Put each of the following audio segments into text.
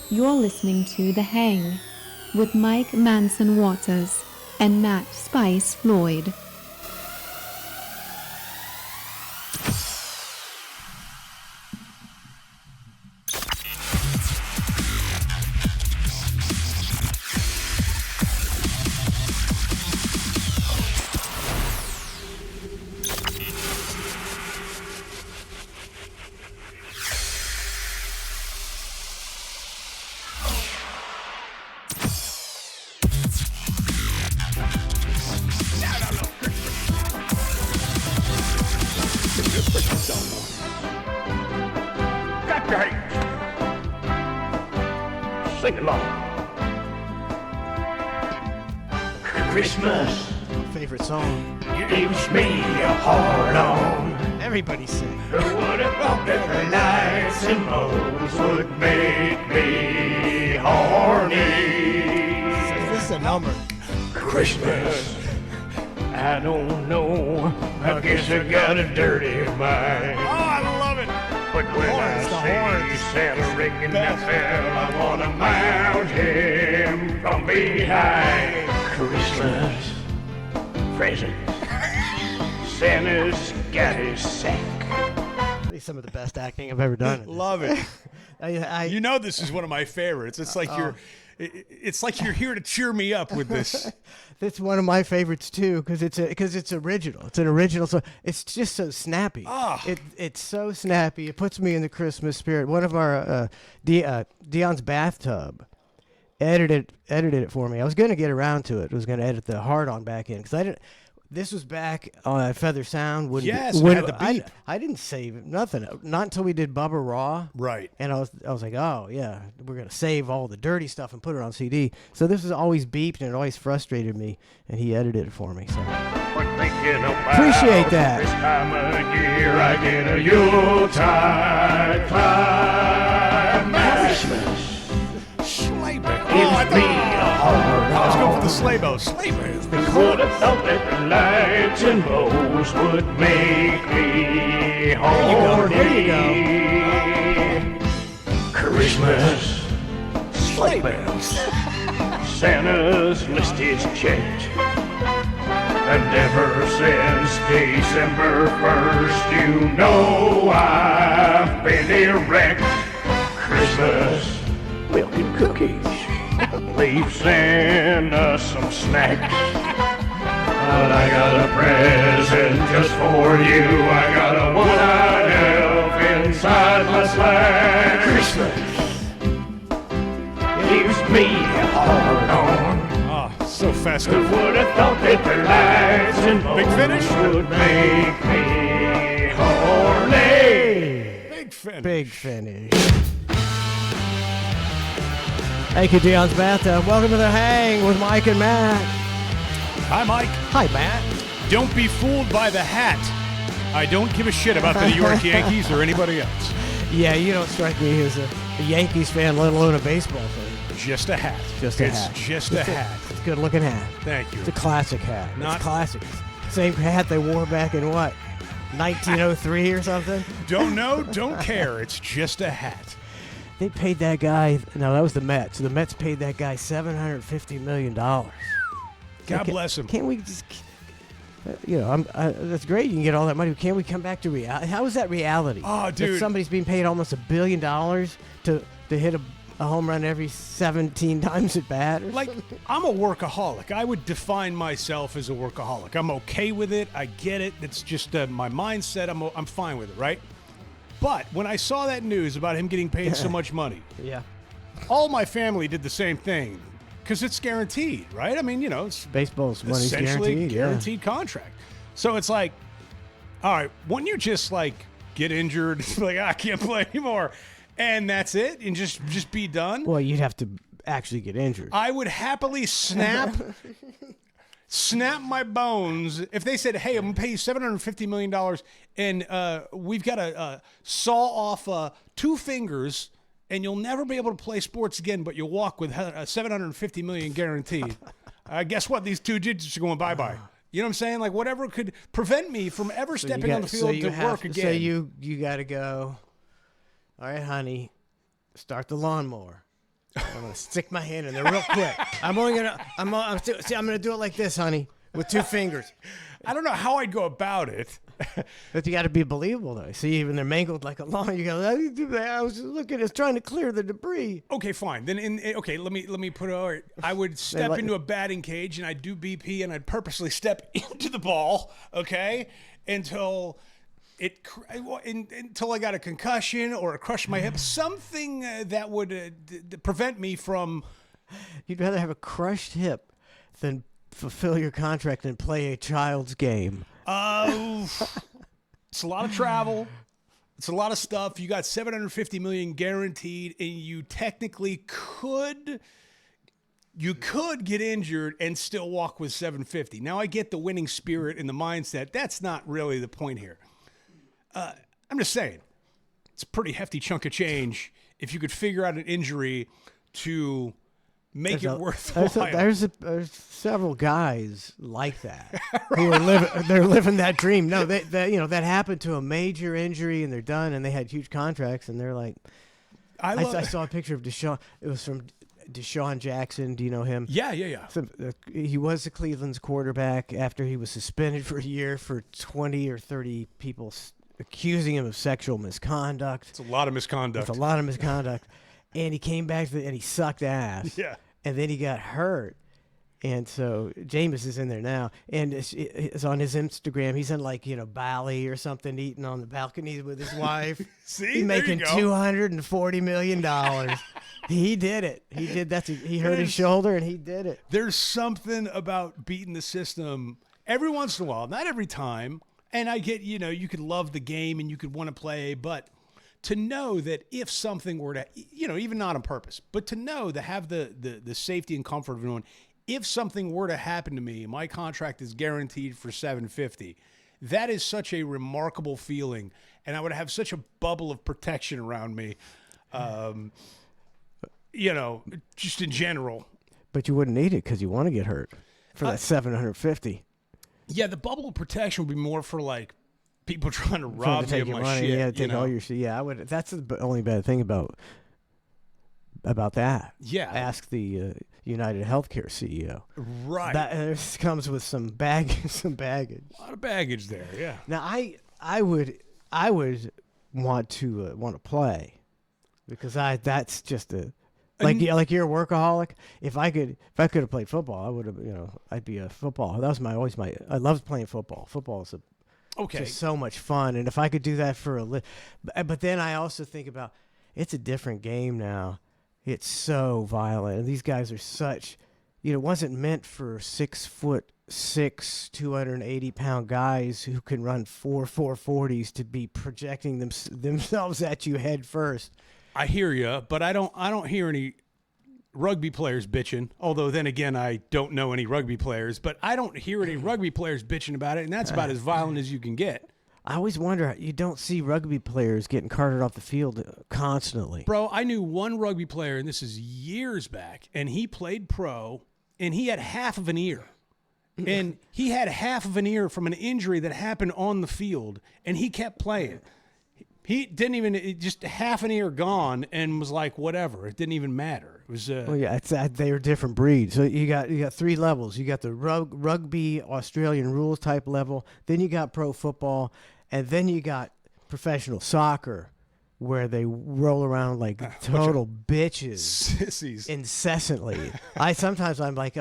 You're listening to The Hang with Mike Manson Waters and Matt Spice Floyd. Sing along. Christmas Favorite song. gives me a hard on. Everybody sing. Who would have thought that the lights and bows would make me horny? This is a number. Christmas, I don't know. I guess I got a dirty mind. Oh, I love it. But when Horns, the I see horns. Santa ringing that bell, I wanna mount him from behind. Christmas presents. Santa's got his sack. It's some of the best acting I've ever done. Love it. I You know this is one of my favorites. It's like it's like you're here to cheer me up with this. That's one of my favorites too, because it's original. It's an original song. It's just so snappy. Ah. It's so snappy. It puts me in the Christmas spirit. One of our Dion's bathtub edited it for me. I was gonna get around to it. I was gonna edit the hard on back in because I didn't. This was back on Feather Sound. Yes, it had the beep. I didn't save nothing. Not until we did Bubba Raw. Right. And I was like, oh yeah, we're gonna save all the dirty stuff and put it on CD. So this was always beeped and it always frustrated me. And he edited it for me. So Appreciate that. This time of year I get a Yuletide climb. Christmas Sleigh bell. gives me a hard Let's go for on. the sleigh bell. Sleigh bell. Would have thought that the lights and bows would make me horny. There you Christmas sleigh bells. Santa's list is checked. And ever since December 1st, you know I've been erect. Christmas milk and cookies. Leave Santa some snacks. But I got a present just for you. I got a one-eyed elf inside my slack. Christmas gives me a hard on. Ah, so Who festive. would have thought that the lights and Big finish? would make me horny? Big fan. Big finish. Thank you, Dion's bathtub. Welcome to the Hang with Mike and Matt. Hi, Mike. Hi, Matt. Don't be fooled by the hat. I don't give a shit about the New York Yankees or anybody else. Yeah, you don't strike me as a Yankees fan, let alone a baseball fan. Just a hat. Just a it's hat. just a hat. It's a good-looking hat. Thank you. It's a classic hat. Not- It's classic. Same hat they wore back in what, 1903 or something? Don't know, don't care. It's just a hat. They paid that guy. No, that was the Mets. The Mets paid that guy $750 million. God bless him. Can't we just? That's great. You can get all that money. Can't we come back to reality? How is that reality? Oh, That dude. somebody's being paid almost $1 billion to hit a home run every 17 times at bat. Or Like, something? I'm a workaholic. I would define myself as a workaholic. I'm okay with it. I get it. It's just my mindset. I'm fine with it, right? But when I saw that news about him getting paid so much money, Yeah. all my family did the same thing because it's guaranteed, right? I mean, it's Baseball's money's essentially guaranteed. guaranteed contract. So it's like, all right, wouldn't you just like get injured, like I can't play anymore, and that's it, and just be done? Well, you'd have to actually get injured. I would happily snap my bones if they said, "Hey, I'm gonna pay you $750 million, and we've got to saw off 2 fingers, and you'll never be able to play sports again, but you'll walk with $750 million guaranteed." Guess what? These 2 digits are going bye-bye. You know what I'm saying? Like whatever could prevent me from ever stepping on the field to work again. So you got to go. All right, honey, start the lawnmower. I'm gonna stick my hand in there real quick. I'm gonna do it like this, honey, with 2 fingers. I don't know how I'd go about it. But you got to be believable, though. See, even they're mangled like a lawn. You go, I was just looking, it's trying to clear the debris. Okay, fine. Then let me put it. All right. I would step into a batting cage and I'd do BP and I'd purposely step into the ball. Okay, until I got a concussion or crushed my hip, something that would prevent me from. You'd rather have a crushed hip than fulfill your contract and play a child's game. It's a lot of travel. It's a lot of stuff. You got $750 million guaranteed, and you technically could get injured and still walk with $750. Now I get the winning spirit and the mindset. That's not really the point here. I'm just saying, it's a pretty hefty chunk of change if you could figure out an injury to make it worthwhile. There's several guys like that who are living that dream. No, that happened to a major injury and they're done and they had huge contracts and they're like, I saw a picture of Deshaun. It was from Deshaun Jackson. Do you know him? Yeah. He was the Cleveland's quarterback after he was suspended for a year for 20 or 30 people accusing him of sexual misconduct. It's a lot of misconduct. And he came back and he sucked ass. Yeah. And then he got hurt. And so Jameis is in there now. And it's on his Instagram. He's in Bali or something, eating on the balcony with his wife. See? He's making $240 million. He did it. He hurt his shoulder and he did it. There's something about beating the system every once in a while, not every time. And I get, you could love the game and you could want to play, but to know that if something were to, even not on purpose, but to know to have the safety and comfort of knowing if something were to happen to me, my contract is guaranteed for $750. That is such a remarkable feeling, and I would have such a bubble of protection around me, just in general. But you wouldn't need it because you want to get hurt for that $750. Yeah, the bubble of protection would be more for people trying to rob me of my money, shit. Yeah, take all your shit. Yeah, I would. That's the only bad thing about that. Yeah. Ask the United Healthcare CEO. Right. That comes with some baggage. A lot of baggage there. Yeah. Now I would want to play because that's just like you're a workaholic. If I could have played football, I would have. I'd be a football. That was I loved playing football. Football is just so much fun, and if I could do that for but then I also think about it's a different game now. It's so violent, and these guys are such, it wasn't meant for 6'6", 280-pound guys who can run 4.40s to be projecting themselves at you head first. I hear you, but I don't hear any rugby players bitching. Although then again, I don't know any rugby players, but I don't hear any rugby players bitching about it, and that's about as violent as you can get. I always wonder, you don't see rugby players getting carted off the field constantly. Bro, I knew one rugby player, and this is years back, and he played pro, and he had half of an ear. And he had half of an ear from an injury that happened on the field, and he kept playing. He didn't even, just half an ear gone, and was like, whatever. It didn't even matter. It was. Well, yeah, they are different breeds. So you got 3 levels. You got the rugby Australian rules type level. Then you got pro football, and then you got professional soccer, where they roll around like total bitches, sissies, incessantly. I'll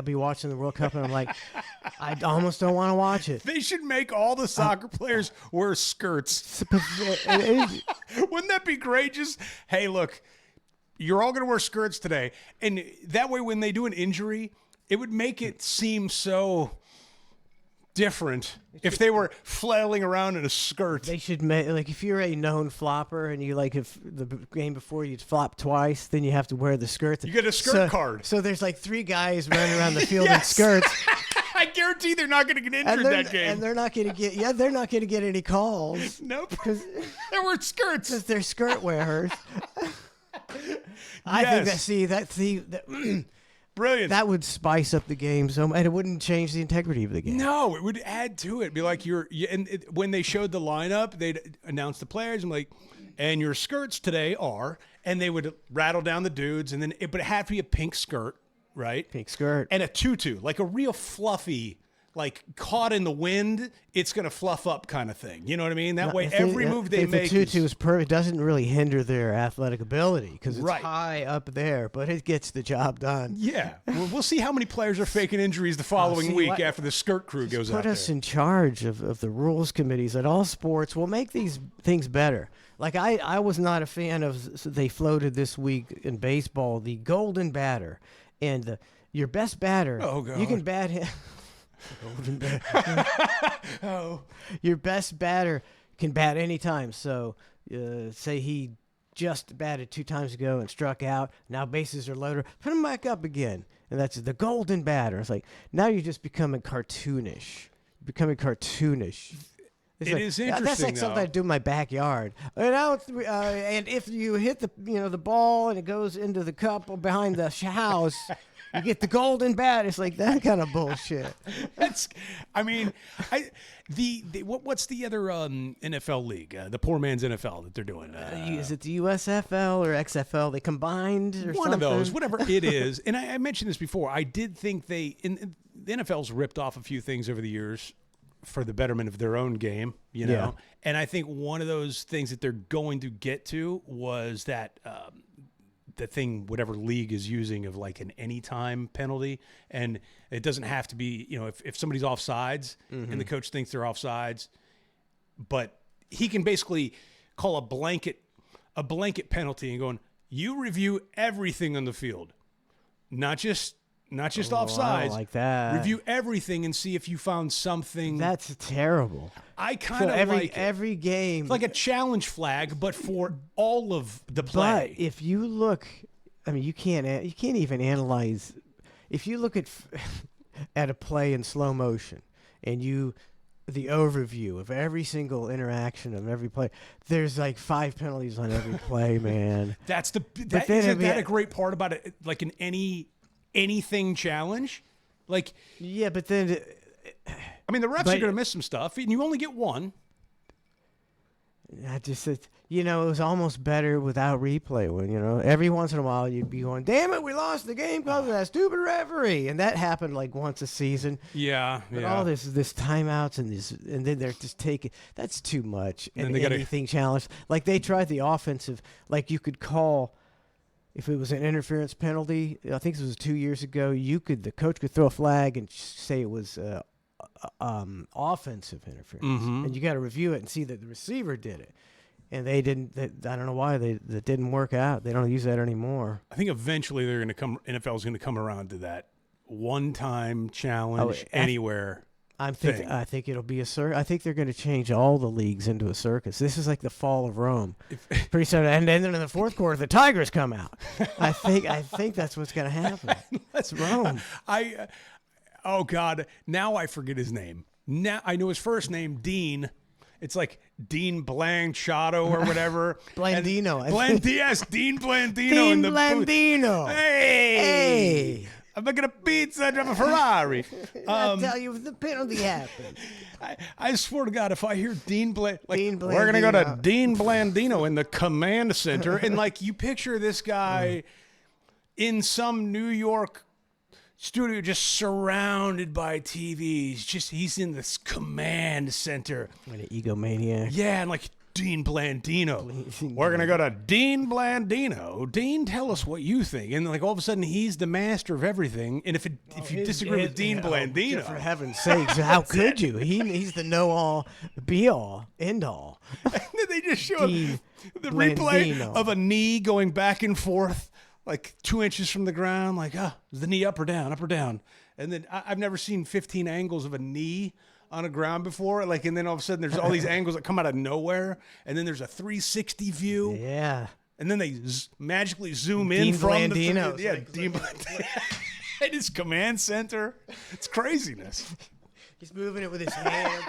be watching the World Cup, and I'm like, I almost don't want to watch it. They should make all the soccer players wear skirts. Wouldn't that be great? Just, hey, look, you're all going to wear skirts today. And that way, when they do an injury, it would make it seem so different if they were flailing around in a skirt. They should make, if you're a known flopper and you if the game before you'd flop twice, then you have to wear the skirt. You get a skirt card. So there's 3 guys running around the field in skirts. I guarantee they're not going to get injured that game. And they're not going to get any calls. Nope. Because they wear skirts. Because they're skirt wearers. I think that brilliant. That would spice up the game and it wouldn't change the integrity of the game. No, it would add to it. Be like when they showed the lineup, they'd announce the players and and your skirts today are, and they would rattle down the dudes, and then but it had to be a pink skirt, right? Pink skirt. And a tutu, like a real fluffy, like caught in the wind, it's gonna fluff up kind of thing. You know what I mean? That way, every move they make. The tutu is perfect. Doesn't really hinder their athletic ability because it's Right. high up there, but it gets the job done. Yeah, we'll see how many players are faking injuries the following see, week what- after the skirt crew goes out Put us there. in charge of the rules committees at all sports. We'll make these things better. Like I was not a fan of. They floated this week in baseball the golden batter, and your best batter. Oh, God. You can bat him. Golden batter. Oh, Your best batter can bat anytime. So, say he just batted 2 times ago and struck out. Now bases are loaded. Put him back up again, and that's the golden batter. It's like now you're just becoming cartoonish. It's It like, is That's interesting, like something though. I do in my backyard. And now, and if you hit the ball and it goes into the cup behind the house, you get the golden bat. It's like that kind of bullshit. that's. I mean, what's the other NFL league? The poor man's NFL that they're doing. Is it the USFL or XFL? They combined or One of something? those, whatever it is. And I mentioned this before. I did think the NFL's ripped off a few things over the years for the betterment of their own game, you know. Yeah. And I think one of those things that they're going to get to was that the thing whatever league is using of like an anytime penalty, and it doesn't have to be, you know, if somebody's offsides and the coach thinks they're offsides, but he can basically call a blanket penalty and going, you review everything on the field, not just offsides. I don't like that. Review everything and see if you found something. That's terrible. I So kind of like it. every game, It's like a challenge flag, but for all of the but play. if you look, I mean, you can't even analyze. If you look at at a play in slow motion and the overview of every single interaction of every play, there's like 5 penalties on every play, man. That's the then isn't it'd be that a- a great part about it? Like in anything challenge, like Yeah, but then I mean, the refs But- are going to miss some stuff, and you only get one. I just said, it was almost better without replay. When every once in a while you'd be going, "Damn it, we lost the game because of that stupid referee," and that happened like once a season. Yeah, But all this timeouts and then they're just taking that's too much. And And they gotta- anything challenged, like they tried the offensive, like you could call if it was an interference penalty. I think this was 2 years ago. The coach could throw a flag and say it was offensive interference, and you got to review it and see that the receiver did it. And they didn't. I don't know why that didn't work out. They don't use that anymore. I think eventually they're going to come. NFL's going to come around to that one-time challenge Oh, anywhere. I thing. think it'll be a circus. I think they're going to change all the leagues into a circus. This is like the fall of Rome. Pretty soon, and then in the fourth quarter, the Tigers come out. I think that's what's going to happen. It's Rome. Oh God, now I forget his name. Now I know his first name, Dean. It's like Dean Blanchado or whatever. Blandino, I think. Yes, Dean Blandino. Dean in the booth. Blandino. Hey, I'm making a pizza and I'm a Ferrari. I tell you, the penalty happened. I swear to God, if I hear Dean we're gonna go to Blandino. Dean Blandino in the command center, and like you picture this guy in some New York studio, just surrounded by TVs. He's in this command center. What an egomaniac. Yeah, and like Dean Blandino. We're gonna go to Dean Blandino. Dean, tell us what you think. And like all of a sudden, he's the master of everything. And if you disagree with Dean Blandino, For heaven's sakes, how could you? He's the know-all, be-all, end-all. and then they just show Dean the replay Blandino. of a knee going back and forth, like 2 inches from the ground. Like, is the knee up or down, up or down? And then I've never seen 15 angles of a knee on a ground before. Like, and then all of a sudden there's all these angles that come out of nowhere, and then there's a 360 view, Yeah. and then they magically zoom in Dean from Blandino. the Dean Blandino at his command center. It's craziness. He's moving it with his hand.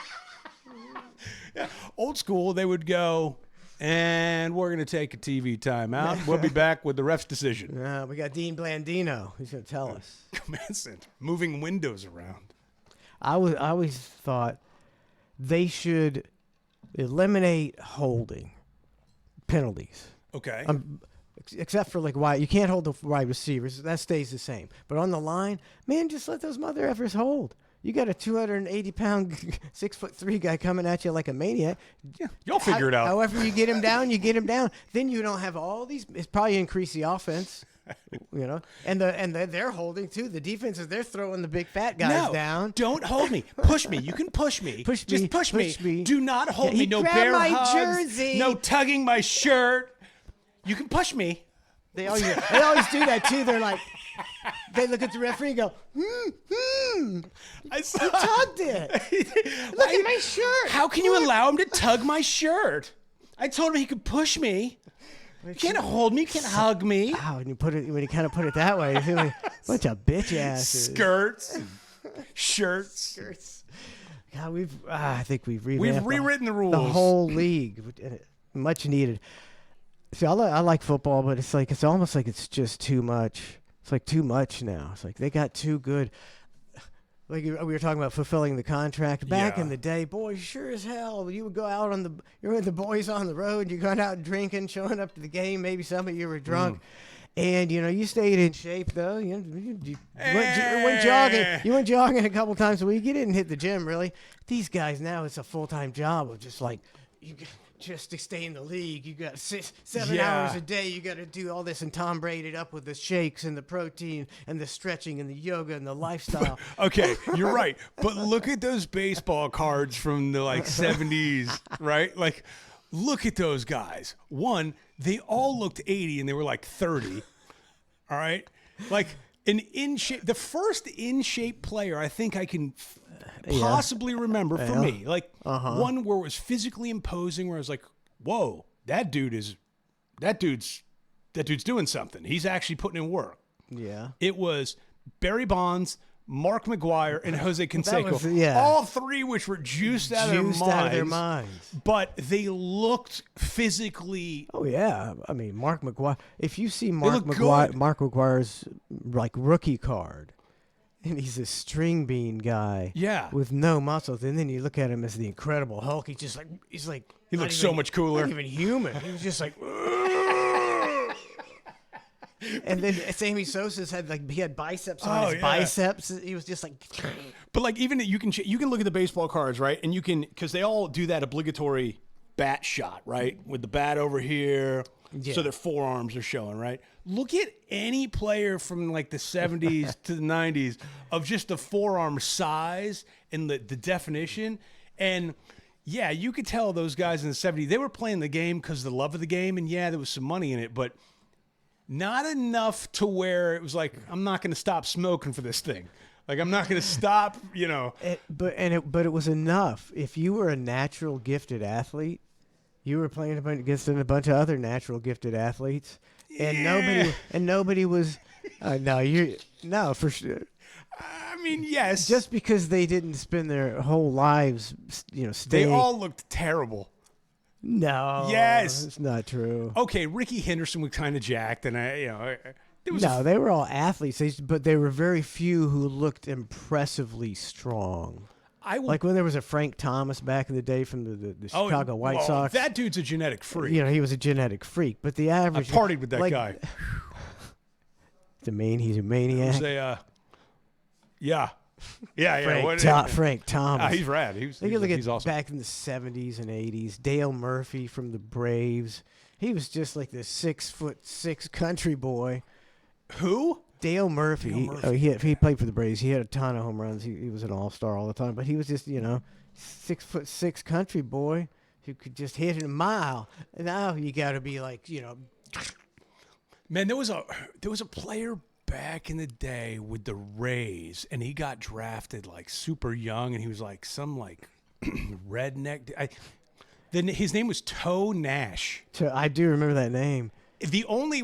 Old school, they would go, and we're going to take a TV timeout. We'll be back with the ref's decision. We got Dean Blandino. He's going to tell us. Command center, moving windows around. I always thought they should eliminate holding penalties. Okay. except for like wide. You can't hold the wide receivers. That stays the same. But on the line, man, just let those mother effers hold. You got a 280-pound, 6'3" guy coming at you like a maniac. Yeah, you'll figure it out. However you get him down, you get him down. Then you don't have all these. It's probably increase the offense. And they're holding too. The defenses, they're throwing the big fat guys down. Don't hold me. Push me. You can push me. Just push me. Do not hold me. No grab bear my hugs. jersey. No tugging my shirt. You can push me. They always do that too. They're like, they look at the referee and go, I saw. you tugged it. Look at my shirt. How can you allow him to tug my shirt? I told him he could push me. You can't hold me. You can't hug me. Wow, when you kind of put it that way, you feel like a bunch of bitch asses. Skirts, shirts. God, I think we've rewritten the rules. The whole league, much needed. See, I like football, but it's almost like it's just too much. It's like too much now. It's like they got too good. Like we were talking about fulfilling the contract back in the day, boys. Sure as hell, you would go out you're with the boys on the road. You're going out drinking, showing up to the game. Maybe some of you were drunk, and you stayed in shape though. You went jogging. You went jogging a couple times a week. You didn't hit the gym really. These guys now, it's a full-time job of just like just to stay in the league, you got 7 hours a day. You got to do all this, and Tom Brady up with the shakes and the protein and the stretching and the yoga and the lifestyle. Okay, you're right. But look at those baseball cards from the 70s, right? Like, look at those guys. One, they all looked 80 and they were like 30. All right, like the first in shape player I think I can possibly remember for me, like one where it was physically imposing, where I was like, whoa, that dude's doing something. He's actually putting in work. Yeah. It was Barry Bonds, Mark McGwire, and Jose Canseco. All three which were juiced out of their minds. But they looked physically. Oh yeah. I mean, Mark McGwire, if you see Mark McGwire's like rookie card, and he's a string bean guy, with no muscles, and then you look at him as the Incredible Hulk. He looks so much cooler. Not even human. He was just like. And then Sammy Sosa's had biceps on his biceps. He was just like. But even you can look at the baseball cards, right? And you can, because they all do that obligatory bat shot, right, with the bat over here. Yeah. So their forearms are showing, right? Look at any player from the 70s to the 90s of just the forearm size and the definition. And, yeah, you could tell those guys in the 70s, they were playing the game because of the love of the game. And, yeah, there was some money in it, but not enough to where it was like, I'm not going to stop smoking for this thing. I'm not going to stop, But it was enough. If you were a natural gifted athlete, you were playing against a bunch of other natural gifted athletes, and nobody was. No, for sure. I mean, yes. Just because they didn't spend their whole lives, staying. They all looked terrible. No. Yes. It's not true. Okay, Ricky Henderson was kind of jacked, and they were all athletes, but there were very few who looked impressively strong. Like when there was a Frank Thomas back in the day from the Chicago White Sox. That dude's a genetic freak. He was a genetic freak. But the average... I partied with that guy. He's a maniac. Frank Thomas. He's rad. He's awesome. Back in the 70s and 80s, Dale Murphy from the Braves. He was just like this 6'6" country boy. Who? Dale Murphy. He played for the Braves. He had a ton of home runs. He was an all-star all the time. But he was just 6'6" country boy who could just hit it a mile. And now you got to be like Man, there was a player back in the day with the Rays, and he got drafted super young, and he was some redneck. Then his name was Toe Nash. I do remember that name. The only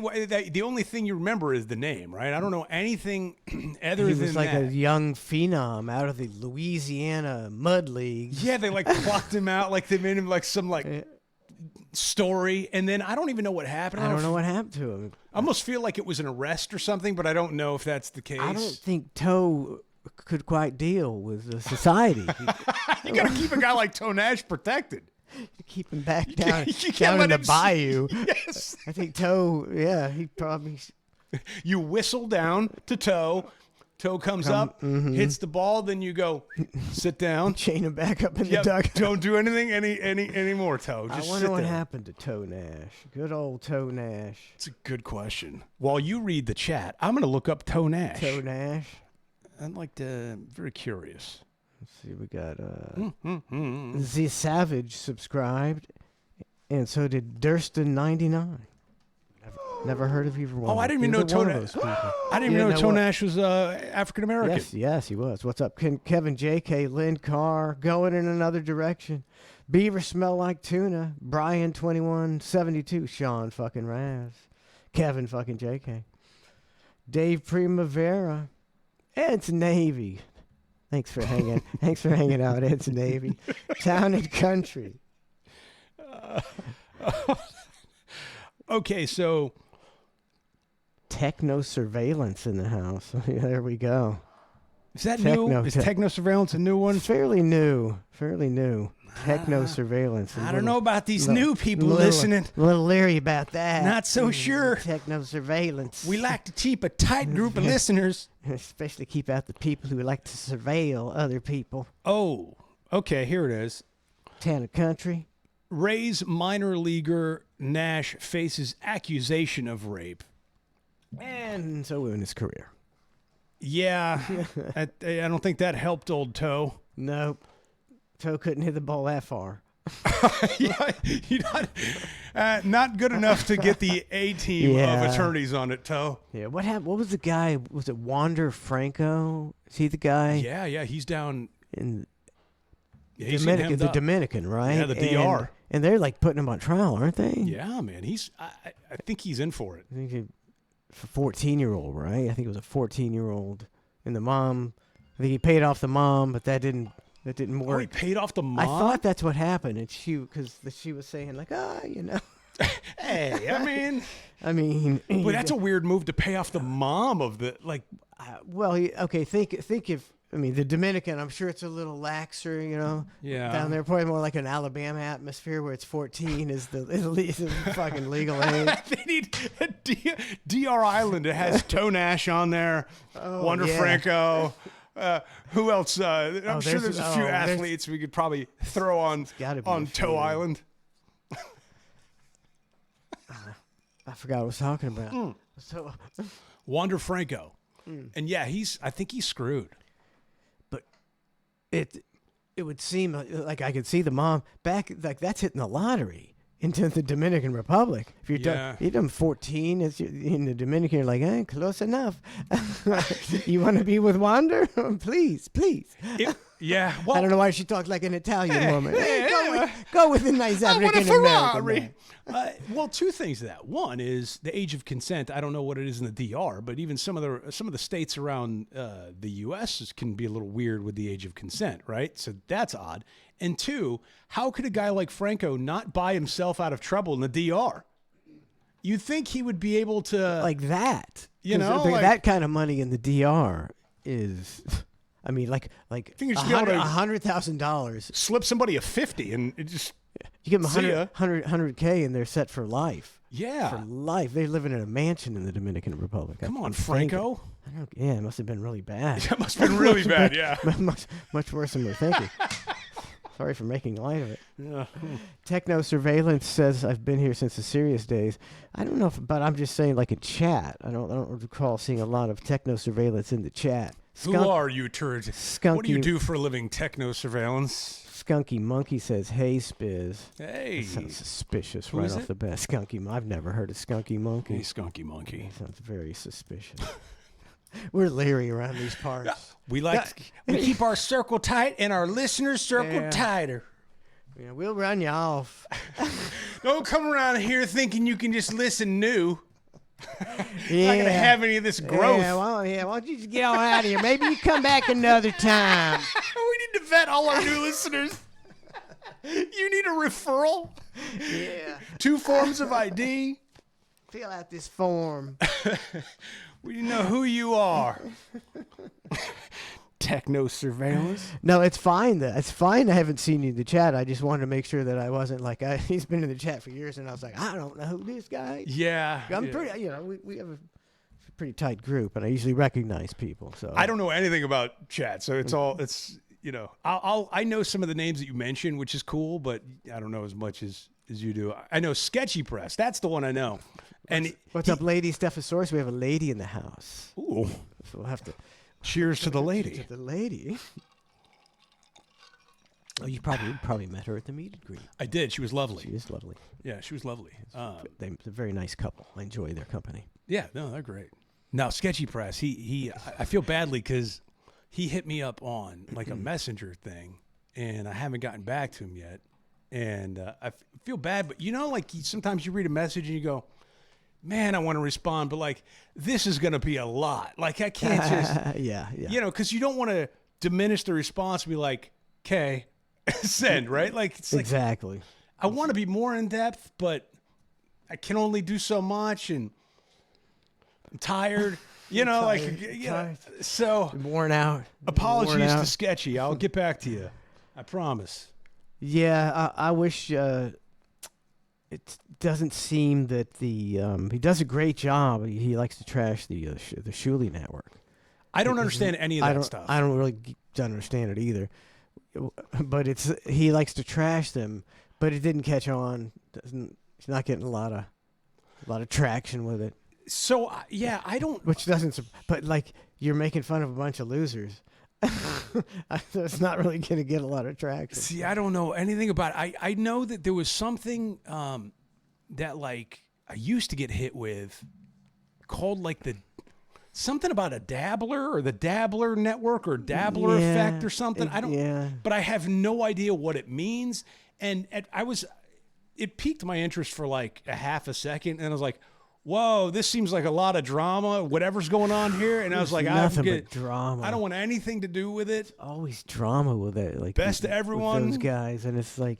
thing you remember is the name, right? I don't know anything other than that. He was a young phenom out of the Louisiana Mud Leagues. Yeah, they plucked him out, they made him some story, and then I don't even know what happened. I don't know what happened to him. I almost feel like it was an arrest or something, but I don't know if that's the case. I don't think Toe could quite deal with the society. You got to keep a guy like Toe Nash protected. Keep him back down, you can't down in let the him bayou. Yes. I think Toe, yeah, he probably You whistle down to Toe. Toe comes up, hits the ball, then you go, sit down. chain him back up in Yep, the dugout. don't do anything anymore, Toe. I Just wonder sit what there. happened to Toe Nash. Good old Toe Nash. It's a good question. While you read the chat, I'm going to look up Toe Nash. Toe Nash. I'd like to, very curious. Let's see, we got Z Savage subscribed, and so did Durston99. Never heard of either one. Oh, I didn't even know Either Toe one of Nash. those people. I didn't even You know know Toe what? Nash was African American. Yes, he was. What's up, Kevin J.K., Lynn Carr, going in another direction. Beaver smell like tuna. Brian 2172, Sean fucking Raz, Kevin fucking J.K., Dave Primavera, Ed's Navy. Thanks for hanging. Thanks for hanging out, Ed's Navy. Town and Country. Okay, so Techno surveillance in the house. There we go. is that new? Techno- Is techno surveillance a new one? Fairly new. Techno surveillance. I don't know about these new people listening. A little leery about that. Not so sure. Techno surveillance. We like to keep a tight group of listeners. Especially keep out the people who like to surveil other people. Oh, okay, here it is. Town and Country. Rays minor leaguer Nash faces accusation of rape. And so in his career. Yeah, I don't think that helped old Toe. Nope. Toe couldn't hit the ball that far. Yeah, not good enough to get the A team Yeah. of attorneys on it, Toe. Yeah, what happened? What was the guy? Was it Wander Franco? Is he the guy Yeah, he's down. in Yeah, he's Dominican? hemmed The up. Dominican, right? Yeah, the DR. And they're like putting him on trial, aren't they? Yeah, man, I think he's in for it. I think for 14-year-old, right? I think it was a 14-year-old, and the mom. I think he paid off the mom, but that didn't work. Oh, he paid off the mom. I thought that's what happened, and she was saying like, Hey, I mean, but but that's a weird move to pay off the mom of the like. okay. Think if the Dominican. I'm sure it's a little laxer, Yeah. Down there, probably more like an Alabama atmosphere where it's 14 is the fucking legal age. They need a DR Island. It has Toe Nash on there, Wonder yeah. Franco. Who else? I'm sure there's a few there's- athletes we could probably throw on gotta be a Toe few. Island. I forgot what I was talking about. So, Wander Franco, and yeah, I think he's screwed. but it would seem like I could see the mom back, like that's hitting the lottery into the Dominican Republic. If you're Yeah. you're done 14, in the Dominican, you're like, close enough. You want to be with Wander? Please. Yeah, I well, don't know why she talks like an Italian woman. hey, Go with a nice I want a African American Ferrari. man. Well, two things to that. One is the age of consent. I don't know what it is in the DR, but even some of the states around the U.S. can be a little weird with the age of consent, right? So that's odd. And two, how could a guy like Franco not buy himself out of trouble in the DR? You'd think he would be able to, Like that. You 'Cause know, like- that kind of money in the DR is, like think you should be able to- $100,000. slip somebody a 50 and it just You give them See ya. 100K and they're set for life. yeah. For life. They're living in a mansion in the Dominican Republic. Come on, I'm thinking. Franco. Yeah, it must have been really bad. That must have been really bad. Yeah. much worse than we're thinking. Sorry for making light of it. Yeah. Techno Surveillance says, I've been here since the serious days. I don't know, but I'm just saying, like in chat. I don't recall seeing a lot of Techno Surveillance in the chat. Who are you, turd? What do you Skunky- do for a living? Techno surveillance. Skunky Monkey says, hey, Spiz. Hey. Sounds suspicious Who right is off it? the bat. Skunky, I've never heard of Skunky Monkey. Hey, Skunky Monkey. Sounds very suspicious. We're leery around these parts. We we keep our circle tight and our listeners' circle Yeah. tighter. Yeah, we'll run you off. Don't come around here thinking you can just listen new. Yeah. Not gonna have any of this growth. Yeah, why don't you just get on out of here? Maybe you come back another time. We need to vet all our new listeners. You need a referral. Yeah. 2 forms of ID. Fill out this form. We need to know who you are. Techno surveillance. No, it's fine. It's fine. I haven't seen you in the chat. I just wanted to make sure that I wasn't like he's been in the chat for years, and I was like, I don't know who this guy is. Yeah. I'm pretty. We have a pretty tight group, and I usually recognize people. So I don't know anything about chat, so it's I know some of the names that you mentioned, which is cool, but I don't know as much as you do. I know Sketchy Press. That's the one I know. And what's up, lady Stephosaurus? We have a lady in the house. Ooh. So we'll have to. Cheers to the lady. To the lady. Oh, you probably met her at the meet and greet. I did. She was lovely. She is lovely. Yeah, she was lovely. They're a very nice couple. I enjoy their company. Yeah, no, they're great. Now, Sketchy Press, I feel badly because he hit me up on like a messenger thing, and I haven't gotten back to him yet. And I feel bad, but like sometimes you read a message and you go, man, I want to respond, but like this is going to be a lot. Like I can't just, yeah. Because you don't want to diminish the response and be like, okay, send, right? Like it's exactly. Like, I want to be more in depth, but I can only do so much, and I'm tired. Tired. So worn out. Apologies to Sketchy. I'll get back to you. I promise. Yeah, I wish. It doesn't seem that he does a great job. He likes to trash the Shuli network. I don't understand any of that stuff. I don't really understand it either. But he likes to trash them, but it didn't catch on. He's not getting a lot of traction with it. So yeah, I don't. Which doesn't. But like you're making fun of a bunch of losers. It's not really going to get a lot of traction. See, I don't know anything about it. I know that there was something that like I used to get hit with called like something about a dabbler or the dabbler network or dabbler effect or something. I don't. Yeah. But I have no idea what it means. And it piqued my interest for like a half a second, and I was like, whoa, this seems like a lot of drama, whatever's going on here. And I was like, nothing but drama. I don't want anything to do with it. Always drama with it. Like best to everyone. With those guys. And it's like,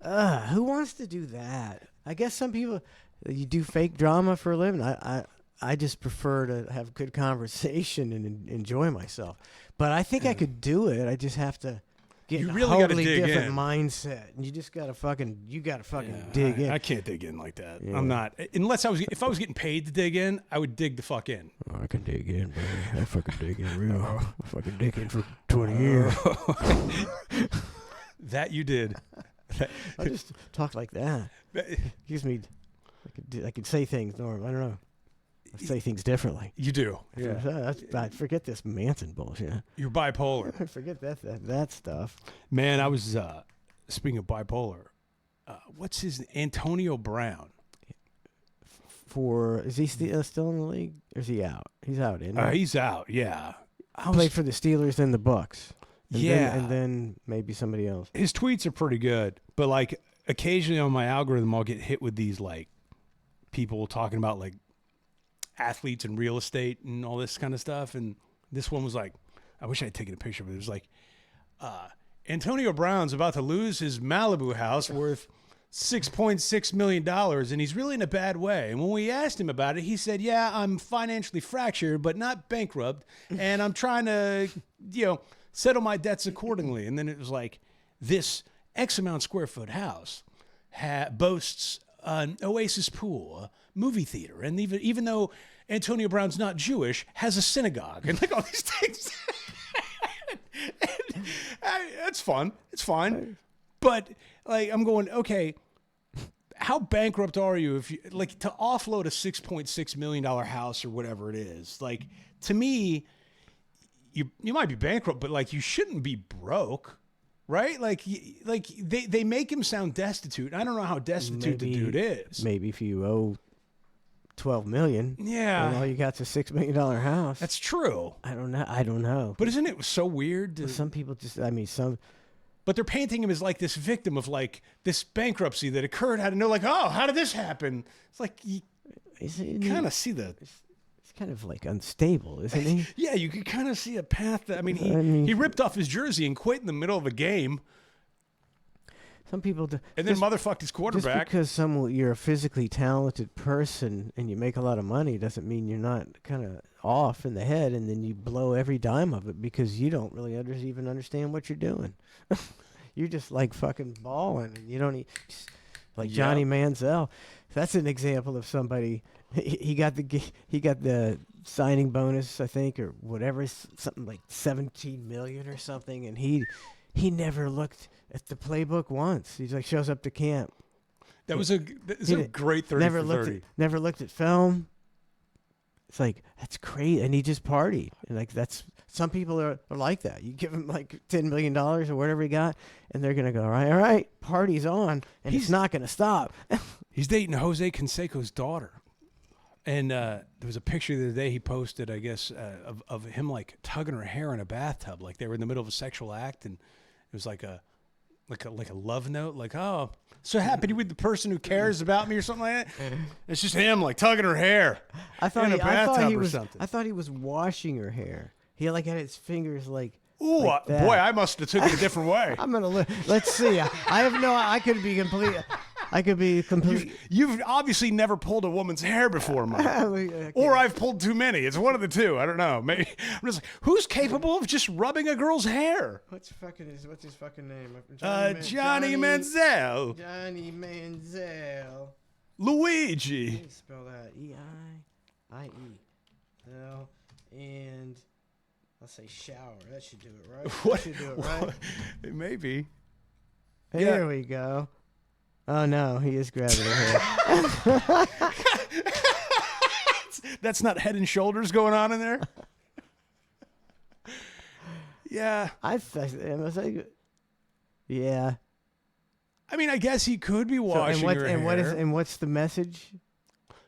who wants to do that? I guess some people, you do fake drama for a living. I just prefer to have good conversation and enjoy myself. But I think I could do it. I just have to get you a really gotta totally dig different in. mindset. And you just gotta fucking dig in. I can't dig in like that. Yeah. I'm not. Unless if I was getting paid to dig in, I would dig the fuck in. Oh, I can dig in, baby. I fucking dig in real. I fucking dig in for 20 years. That you did. I just talk like that. Gives me. I could say things, Norm. I don't know. I say things differently. You do. Yeah. I forget this Manson bullshit. You're bipolar. I forget that stuff. Man, I was speaking of bipolar. What's his Antonio Brown? Is he still in the league? Or is he out? He's out, isn't he? He's out. Yeah. Played for the Steelers and the Bucks. And then maybe somebody else. His tweets are pretty good, but like occasionally on my algorithm, I'll get hit with these like people talking about like athletes and real estate and all this kind of stuff. And this one was like, I wish I had taken a picture of it. It was like, Antonio Brown's about to lose his Malibu house worth $6.6 million, and he's really in a bad way. And when we asked him about it, he said, yeah, I'm financially fractured, but not bankrupt. And I'm trying to, settle my debts accordingly. And then it was like, this X amount square foot house boasts an Oasis pool, a movie theater, and even though Antonio Brown's not Jewish, has a synagogue, and like all these things. That's fun. It's fine. But like I'm going, okay, how bankrupt are you if you like to offload a $6.6 million house or whatever it is? Like to me, you might be bankrupt, but like you shouldn't be broke. Right? Like they make him sound destitute. I don't know how destitute the dude is. Maybe if you owe $12 million, yeah, and all you got's a $6 million house. That's true. I don't know. But isn't it so weird? Some people just, But they're painting him as like this victim of like this bankruptcy that occurred out of nowhere. Like, oh, how did this happen? It's like you kind of see the. He's kind of like unstable, isn't he? Yeah, you can kind of see a path. He ripped off his jersey and quit in the middle of a game. Some people do. And then just- motherfucked his Just quarterback. because you're a physically talented person and you make a lot of money doesn't mean you're not kind of off in the head, and then you blow every dime of it because you don't really even understand what you're doing. You're just like fucking balling, and you don't like Yeah. Johnny Manziel. That's an example of somebody. He got the signing bonus, I think, or whatever, something like 17 million or something, and he never looked at the playbook once. He's like shows up to camp. That's a great 30 never for looked 30. never looked at film. It's like that's crazy, and he just partied. And like that's some people are like that. You give him like $10 million or whatever he got, and they're gonna go, all right, party's on, and he's not gonna stop. He's dating Jose Canseco's daughter. And there was a picture the other day he posted, I guess, of him like tugging her hair in a bathtub, like they were in the middle of a sexual act, and it was like a love note, like, oh, so happy with the person who cares about me or something like that. It's just him like tugging her hair I thought in a bathtub he or was. something. I thought he was washing her hair. He like had his fingers like. Ooh, like that. boy, I must have took it a different way. I'm gonna let's see. I have no. I could be complete. I could be complete. You've obviously never pulled a woman's hair before, Mike. Okay. Or I've pulled too many. It's one of the two. I don't know. Maybe I'm just like, who's capable of just rubbing a girl's hair? What's his fucking name? Johnny Manziel. Johnny Manziel. Luigi. How do you spell that? E-I-I-E-L. And I'll say shower. That should do it, right? What? That should do it, right? Maybe. There Yeah. we go. Oh no, he is grabbing her hair. That's not Head and Shoulders going on in there. Yeah. I was like, yeah. I mean, I guess he could be washing her hair. And what's the message?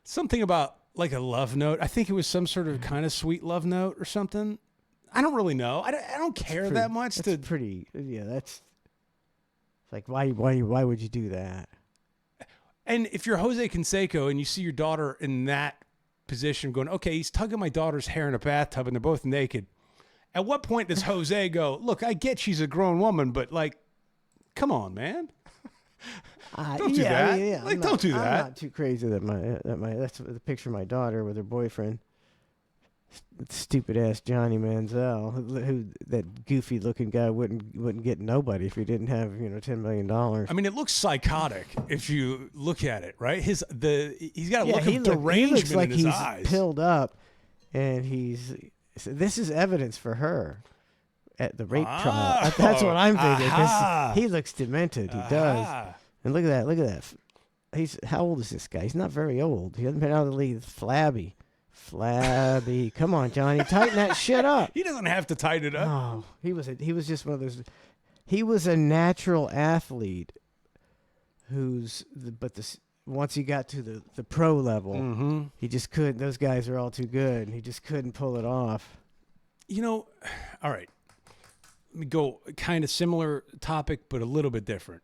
Something about like a love note. I think it was some sort of kind of sweet love note or something. I don't really know. I don't care that much. That's pretty. Yeah, that's. It's like why would you do that? And if you're Jose Canseco and you see your daughter in that position going, okay, he's tugging my daughter's hair in a bathtub and they're both naked. At what point does Jose go, look, I get she's a grown woman, but like, come on, man. Don't do that. Yeah, Like, don't do that. I'm not too crazy that that's the picture of my daughter with her boyfriend. Stupid ass Johnny Manziel, who that goofy looking guy wouldn't get nobody if he didn't have $10 million. I mean, it looks psychotic if you look at it, right? He's got a look he of derangement he looks like in his he's eyes. pilled up, and this is evidence for her at the rape trial. That's what I'm thinking. 'cause Aha. he looks demented. He does. Ah. And look at that. How old is this guy? He's not very old. He hasn't been out of the league. Flabby. Come on, Johnny, tighten that shit up. He doesn't have to tighten it up. Oh, he was just one of those. He was a natural athlete once he got to the pro level, Mm-hmm. he just couldn't. Those guys are all too good, and he just couldn't pull it off. All right. Let me go kind of similar topic, but a little bit different.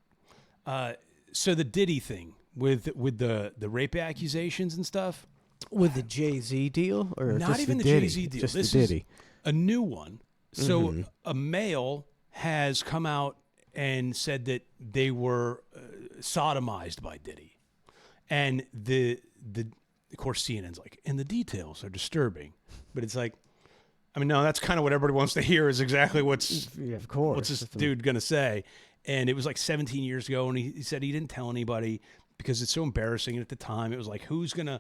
So the Diddy thing with the rape accusations and stuff. With the Jay-Z deal, or Not just even the Diddy? Jay-Z deal. Just This the is Diddy. a new one. So a male has come out and said that they were sodomized by Diddy, and of course CNN's like, and the details are disturbing, but it's like, I mean, no, that's kind of what everybody wants to hear is exactly what's Of course. what's this dude gonna say. And it was like 17 years ago, and he said he didn't tell anybody because it's so embarrassing. And at the time, it was like, who's gonna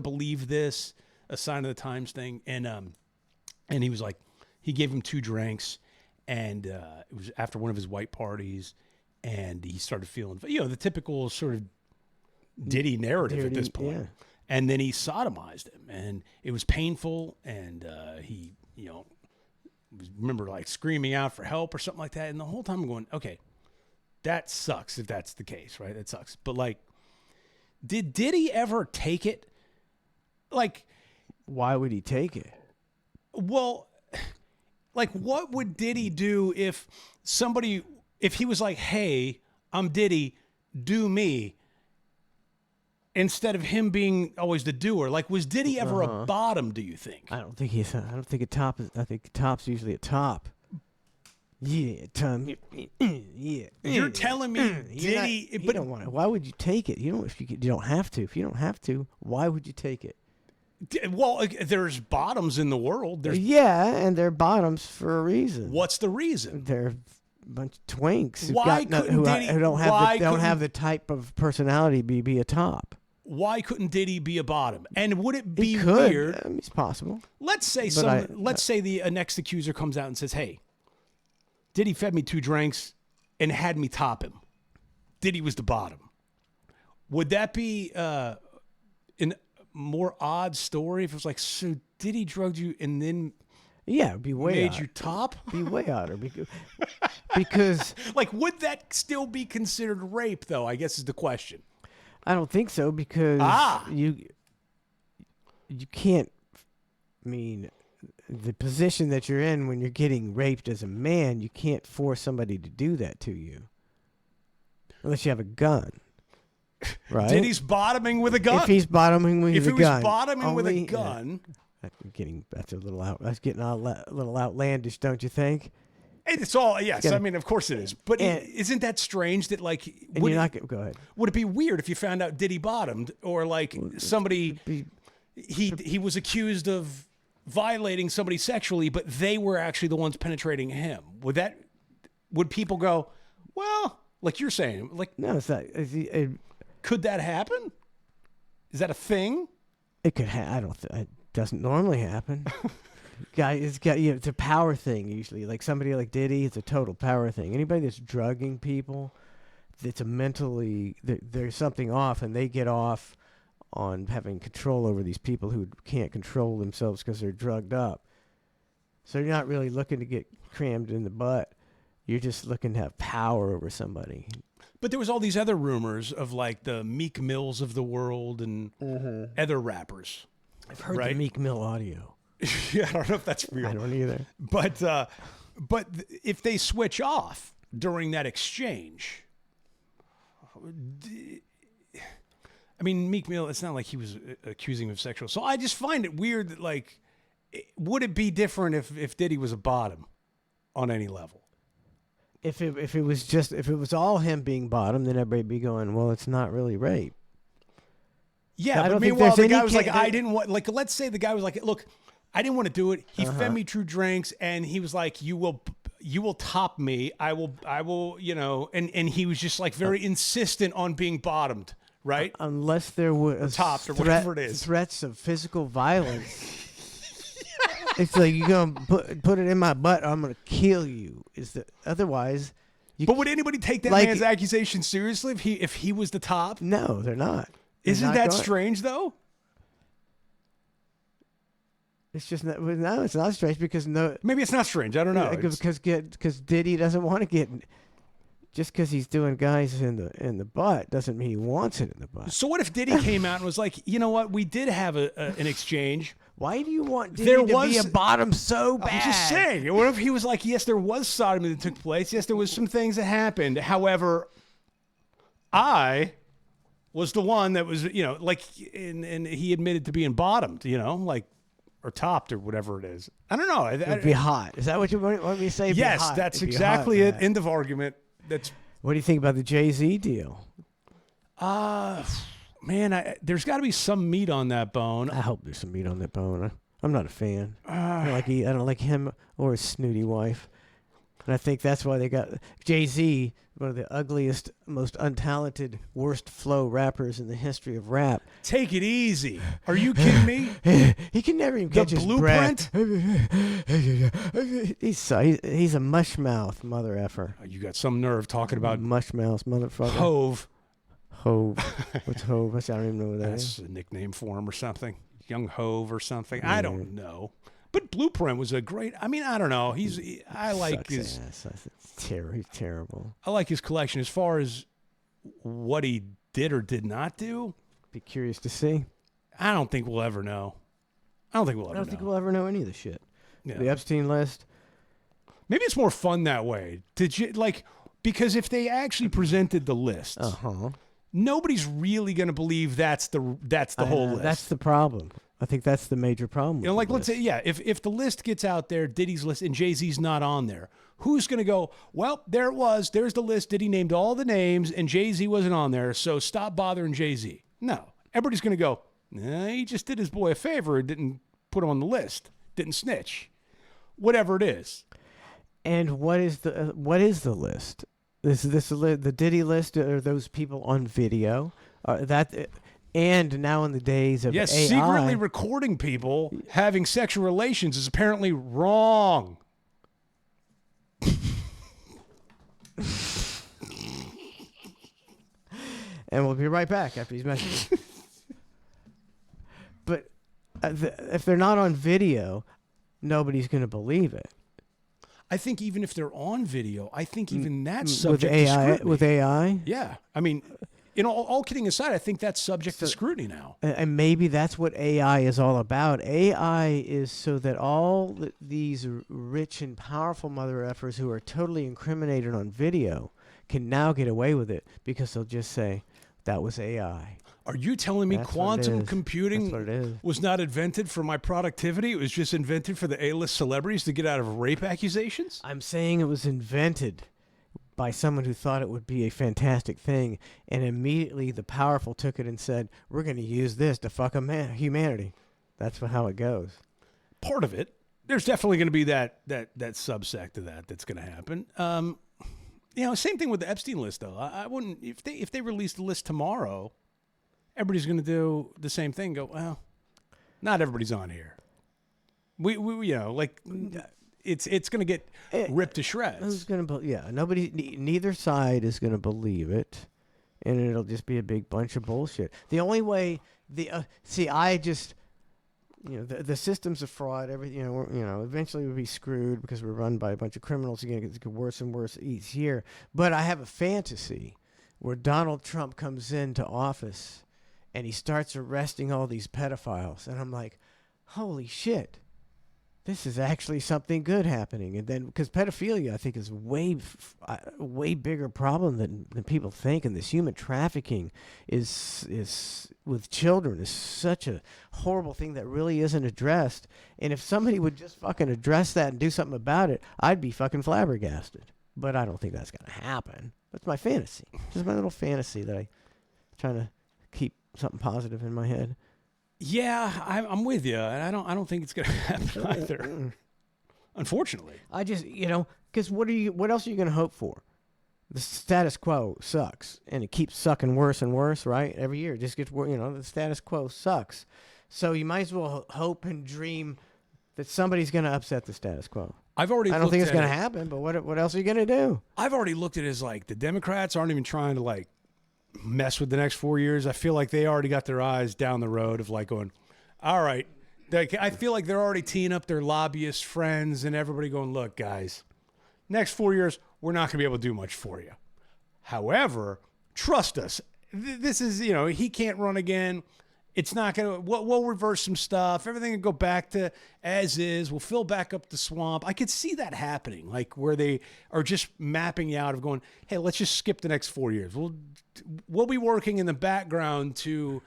believe this? A sign of the times thing. And he was like, he gave him 2 drinks, and it was after one of his white parties, and he started feeling, the typical sort of Diddy narrative at this point. Yeah. And then he sodomized him, and it was painful, and he, remember like screaming out for help or something like that. And the whole time I'm going, okay, that sucks if that's the case, right? That sucks. But like, did Diddy ever take it? Like, Why would he take it? well, like, what would Diddy do if he was like, hey, I'm Diddy, do me, instead of him being always the doer? Like, was Diddy ever a bottom, do you think? I don't think a top is. I think top's usually a top. Yeah, Tom. Yeah. You're telling me You're Diddy, you but don't want to. Why would you take it? You don't. If you don't have to. If you don't have to, why would you take it? well, there's bottoms in the world. There's Yeah, and they're bottoms for a reason. what's the reason? They're a bunch of twinks who, Why couldn't Diddy- who don't have why the, don't have couldn't- the type of personality be a top. Why couldn't Diddy be a bottom? And would it be He could. weird? It's possible. Let's say But let's say the next accuser comes out and says, "Hey, Diddy fed me 2 drinks and had me top him. Diddy was the bottom." Would that be a more odd story if it was like, so Diddy drugged you and then Yeah, it'd be way made odd. you top? Be way odder because Like, would that still be considered rape, though? I guess is the question. I don't think so because you can't. I mean, the position that you're in when you're getting raped as a man, you can't force somebody to do that to you unless you have a gun, right? Diddy's bottoming with a gun. If he's bottoming with If a he was gun, bottoming with a only- gun, that's a little out. That's getting a little outlandish, don't you think? it's all yes. Yeah. I mean, of course it is. But And- isn't that strange that like And would you're it, not gonna go ahead. would it be weird if you found out Diddy bottomed or like somebody Be- he was accused of violating somebody sexually, but they were actually the ones penetrating him? Would people go, well, like you're saying, like No, it's not. could that happen? Is that a thing? It could. I don't. It doesn't normally happen. It's a power thing usually. Like somebody like Diddy, it's a total power thing. Anybody that's drugging people, it's a mentally there's something off, and they get off on having control over these people who can't control themselves because they're drugged up. So you're not really looking to get crammed in the butt. You're just looking to have power over somebody. But there was all these other rumors of like the Meek Mills of the world and other rappers. I've heard Right. the Meek Mill audio. Yeah, I don't know if that's real. I don't either. But if they switch off during that exchange, I mean, Meek Mill, it's not like he was accusing him of sexual. So I just find it weird that like, would it be different if Diddy was a bottom on any level? If it was all him being bottom, then everybody'd be going, well, it's not really rape. Yeah, I but don't think meanwhile, there's the guy any was like, ca- I didn't want, like, let's say the guy was like, look, I didn't want to do it. He fed me 2 drinks and he was like, you will top me. I will, you know, and he was just like very insistent on being bottomed, right? Unless there was topped or whatever it is. threats of physical violence. It's like you're gonna put it in my butt, or I'm gonna kill you. Otherwise? But would anybody take that Like- man's accusation seriously if he was the top? No, they're not. They're Isn't not that going- strange though? It's just not. Well, no, it's not strange because Maybe it's not strange. I don't know. It's- because Diddy doesn't want to get. Just because he's doing guys in the butt doesn't mean he wants it in the butt. So what if Diddy came out and was like, you know what, we did have an exchange. Why do you want Diddy There to be was- a bottom so bad? I'm just saying. What if he was like, yes, there was sodomy that took place. Yes, there was some things that happened. However, I was the one that was, you know, like, and he admitted to being bottomed, you know, like, or topped or whatever it is. I don't know. It'd be hot. Is that what you want me to say? It'd be yes, hot. that's It'd be exactly hot, it. man. End of argument. That's, What do you think about the Jay-Z deal? man, there's got to be some meat on that bone. I hope there's some meat on that bone. I'm not a fan. I don't like him or his snooty wife. And I think that's why they got Jay-Z, one of the ugliest, most untalented, worst flow rappers in the history of rap. Take it easy. Are you kidding me? He can never even catch his blueprint? breath. He's a mush mouth mother effer. You got some nerve talking about Mush mouth motherfucker. Hove. Hove. What's Hove? I don't even know what that is. That's a nickname for him or something. Young Hove or something. I don't know. But Blueprint was a great. I mean, I don't know. I like Sucks his. ass. He's terrible. I like his collection as far as what he did or did not do. Be curious to see. I don't think we'll ever know. I don't think we'll ever know. we'll ever know any of the shit. Yeah. The Epstein list. Maybe it's more fun that way. Did you like? Because if they actually presented the list, Uh-huh. nobody's really going to believe that's the whole list. That's the problem. I think that's the major problem. You know, like let's say, yeah, if the list gets out there, Diddy's list, and Jay-Z's not on there, who's going to go, well, there it was. There's the list. Diddy named all the names, and Jay-Z wasn't on there, so stop bothering Jay-Z. No. Everybody's going to go, he just did his boy a favor and didn't put him on the list, didn't snitch. Whatever it is. And what is the list? The Diddy list? Are those people on video? And now in the days of yes, AI, secretly recording people having sexual relations is apparently wrong. And we'll be right back after these messages. But if they're not on video, nobody's going to believe it. I think even if they're on video, I think even that's With subject to AI, scrutiny. with AI, Yeah. I mean, all kidding aside, I think that's subject to scrutiny now. and maybe that's what AI is all about. AI is so that all these rich and powerful mother effers who are totally incriminated on video can now get away with it because they'll just say, that was AI. Are you telling me That's what it quantum is. computing That's what it is. was not invented for my productivity? It was just invented for the A-list celebrities to get out of rape accusations? I'm saying it was invented by someone who thought it would be a fantastic thing, and immediately the powerful took it and said, we're going to use this to fuck humanity. That's how it goes. Part of it. There's definitely going to be that subsect of that's going to happen. Same thing with the Epstein list, though. I wouldn't, if they release the list tomorrow, everybody's going to do the same thing. Go, well, not everybody's on here. We it's going to get ripped to shreds. Who's going to? Neither side is going to believe it, and it'll just be a big bunch of bullshit. The only way the system's a fraud. Eventually we'll be screwed because we're run by a bunch of criminals. Again, it gets worse and worse each year. But I have a fantasy where Donald Trump comes into office and he starts arresting all these pedophiles, and I'm like, holy shit. This is actually something good happening. And then, because pedophilia, I think, is way bigger problem than people think. And this human trafficking is with children is such a horrible thing that really isn't addressed. And if somebody would just fucking address that and do something about it, I'd be fucking flabbergasted. But I don't think that's going to happen. That's my fantasy. Just my little fantasy that I'm trying to keep something positive in my head. Yeah, I'm with you, and I don't think it's going to happen either. Unfortunately, I just because what else are you going to hope for? The status quo sucks, and it keeps sucking worse and worse, right? Every year, it just gets worse. The status quo sucks, so you might as well hope and dream that somebody's going to upset the status quo. I don't think it's going to happen, but what else are you going to do? I've already looked at it as like the Democrats aren't even trying to mess with the next 4 years. I feel like they already got their eyes down the road of going, all right. I feel like they're already teeing up their lobbyist friends and everybody going, look, guys, next 4 years, we're not going to be able to do much for you. However, trust us. This is, he can't run again. It's not going to, we'll reverse some stuff. Everything will go back to as is. We'll fill back up the swamp. I could see that happening, where they are just mapping out of going, hey, let's just skip the next 4 years. We'll be working in the background to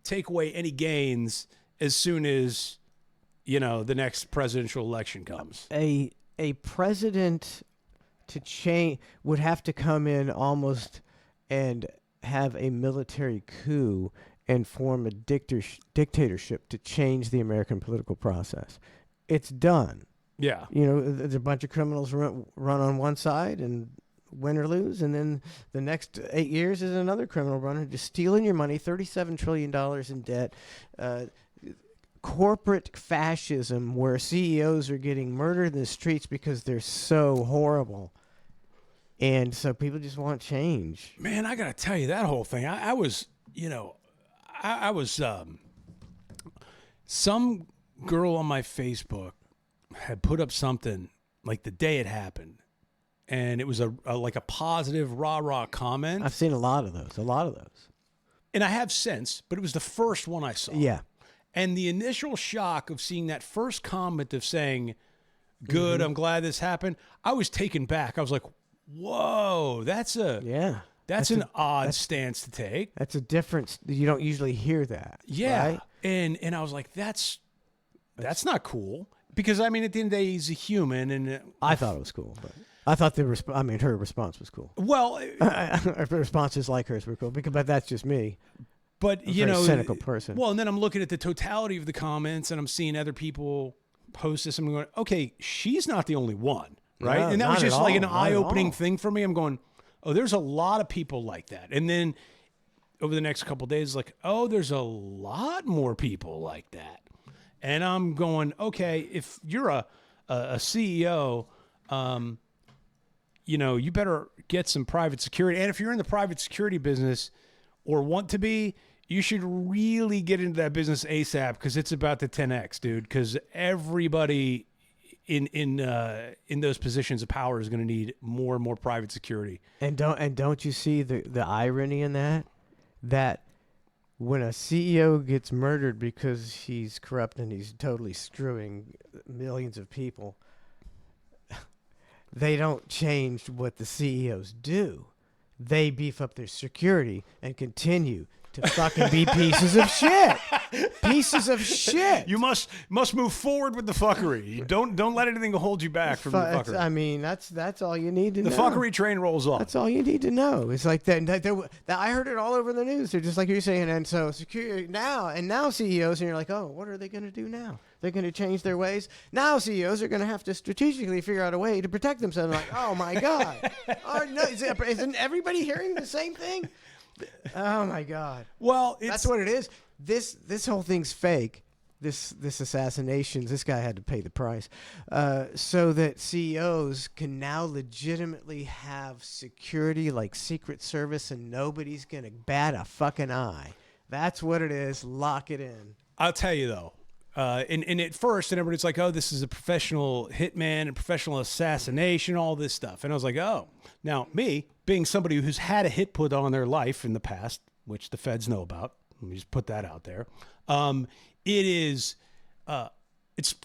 take away any gains as soon as, the next presidential election comes. A president to change would have to come in almost and have a military coup and form a dictatorship to change the American political process. It's done. Yeah. There's a bunch of criminals run on one side and win or lose, and then the next 8 years is another criminal runner just stealing your money, $37 trillion in debt, corporate fascism where CEOs are getting murdered in the streets because they're so horrible. And so people just want change. Man, I got to tell you, that whole thing, I was some girl on my Facebook had put up something the day it happened, and it was a positive rah-rah comment. I've seen a lot of those. And I have since, but it was the first one I saw. Yeah. And the initial shock of seeing that first comment of saying, good, I'm glad this happened, I was taken back. I was like, whoa, that's an odd stance to take. That's a difference. You don't usually hear that. Yeah. Right? And I was like, that's not cool. Because, I mean, at the end of the day, he's a human. And I thought it was cool, but I thought her response was cool. well, Her responses like hers were cool, but that's just me. but, A you very know. cynical person. Well, and then I'm looking at the totality of the comments and I'm seeing other people post this. I'm going, okay, she's not the only one. Right. No, And that was not at just like an all, not at eye-opening all. thing for me. I'm going, oh, there's a lot of people like that. And then over the next couple of days, like, oh, there's a lot more people like that. And I'm going, okay, if you're a CEO, you know, you better get some private security. And if you're in the private security business or want to be, you should really get into that business ASAP because it's about to 10x, dude. Because everybody in those positions of power is going to need more and more private security. And don't you see the irony in that? That when a CEO gets murdered because he's corrupt and he's totally screwing millions of people, they don't change what the CEOs do. They beef up their security and continue to fucking be pieces of shit. Pieces of shit. You must move forward with the fuckery. Don't let anything hold you back from the fuckery. I mean, that's all you need to know. The fuckery train rolls off. That's all you need to know. It's like that I heard it all over the news. They're just like you're saying. And so security now CEOs, and you're like, oh, what are they going to do now? They're going to change their ways. Now CEOs are going to have to strategically figure out a way to protect themselves. Like, oh my God. Oh, no, isn't everybody hearing the same thing? Oh my God. Well, That's what it is. This whole thing's fake. This assassination. This guy had to pay the price, so that CEOs can now legitimately have security like Secret Service, and nobody's gonna bat a fucking eye. That's what it is. Lock it in. I'll tell you though. And at first, and everybody's like, oh, this is a professional hitman and professional assassination, all this stuff. And I was like, oh. Now, me, being somebody who's had a hit put on their life in the past, which the feds know about, let me just put that out there. It's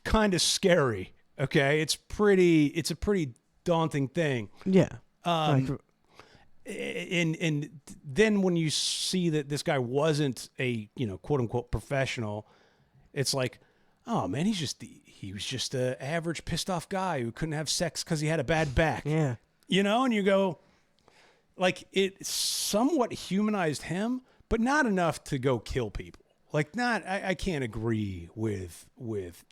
kind of scary, okay? It's a pretty daunting thing. Yeah. And then when you see that this guy wasn't a, quote unquote professional, it's like, oh man, he was just an average pissed off guy who couldn't have sex because he had a bad back. Yeah. And you go, like, it somewhat humanized him, but not enough to go kill people. Like, I can't agree with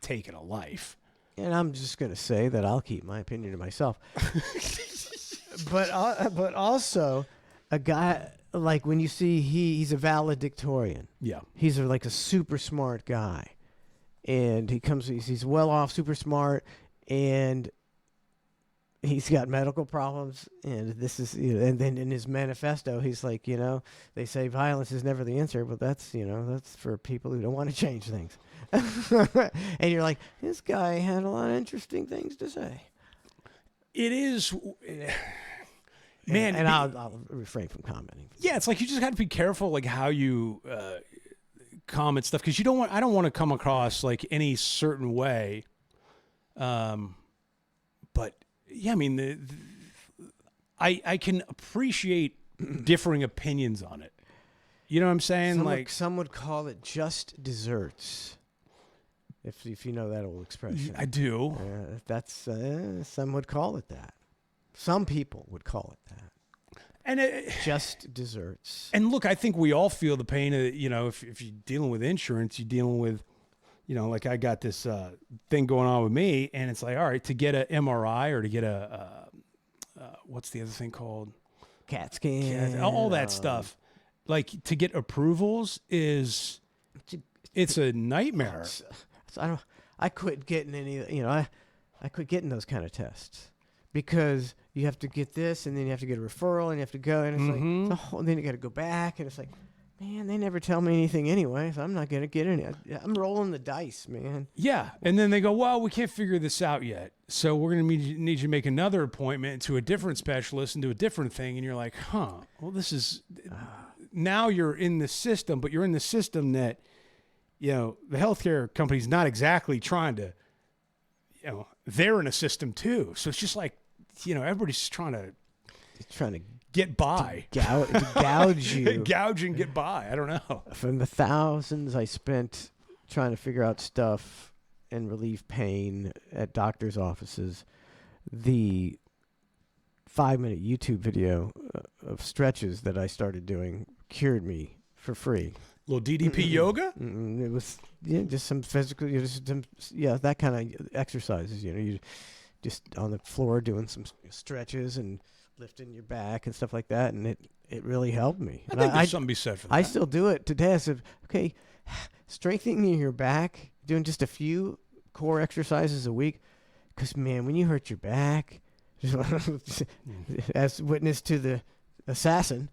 taking a life. And I'm just gonna say that I'll keep my opinion to myself. but also, a guy like when you see he's a valedictorian. Yeah. He's like a super smart guy, and he's well off, super smart, and he's got medical problems, and this is, and then in his manifesto, he's like, they say violence is never the answer, but that's for people who don't want to change things. And you're like, this guy had a lot of interesting things to say. It is, man. And I'll refrain from commenting. Yeah, it's like you just got to be careful, like how you comment stuff, because I don't want to come across like any certain way. But yeah, I mean, I can appreciate differing opinions on it. You know what I'm saying? Some would call it just desserts. If you know that old expression. I do. That's some would call it that. Some people would call it that. And just desserts. And look, I think we all feel the pain of, if you're dealing with insurance, you're dealing with, like I got this thing going on with me, and it's like, all right, to get an MRI or to get what's the other thing called? CAT scan. All that stuff. Like, to get approvals it's a nightmare. I quit getting I quit getting those kind of tests because you have to get this, and then you have to get a referral, and you have to go, and it's like, and then you got to go back, and it's like, man, they never tell me anything anyway, so I'm not gonna get any. I'm rolling the dice, man. Yeah, and then they go, well, we can't figure this out yet, so we're gonna need you to make another appointment to a different specialist and do a different thing, and you're like, well, this is now you're in the system, but you're in the system that the healthcare company's not exactly trying to, they're in a system too, so it's just like, everybody's trying to get by. to gouge you. Gouge and get by. I don't know. From the thousands I spent trying to figure out stuff and relieve pain at doctors' offices, the 5-minute YouTube video of stretches that I started doing cured me for free. Little DDP yoga? It was just some physical, that kind of exercises. You just on the floor doing some stretches and lifting your back and stuff like that, and it really helped me. I think there's something to be said for that. I still do it today. I said, okay, strengthening your back, doing just a few core exercises a week, because man, when you hurt your back, as witness to the assassin,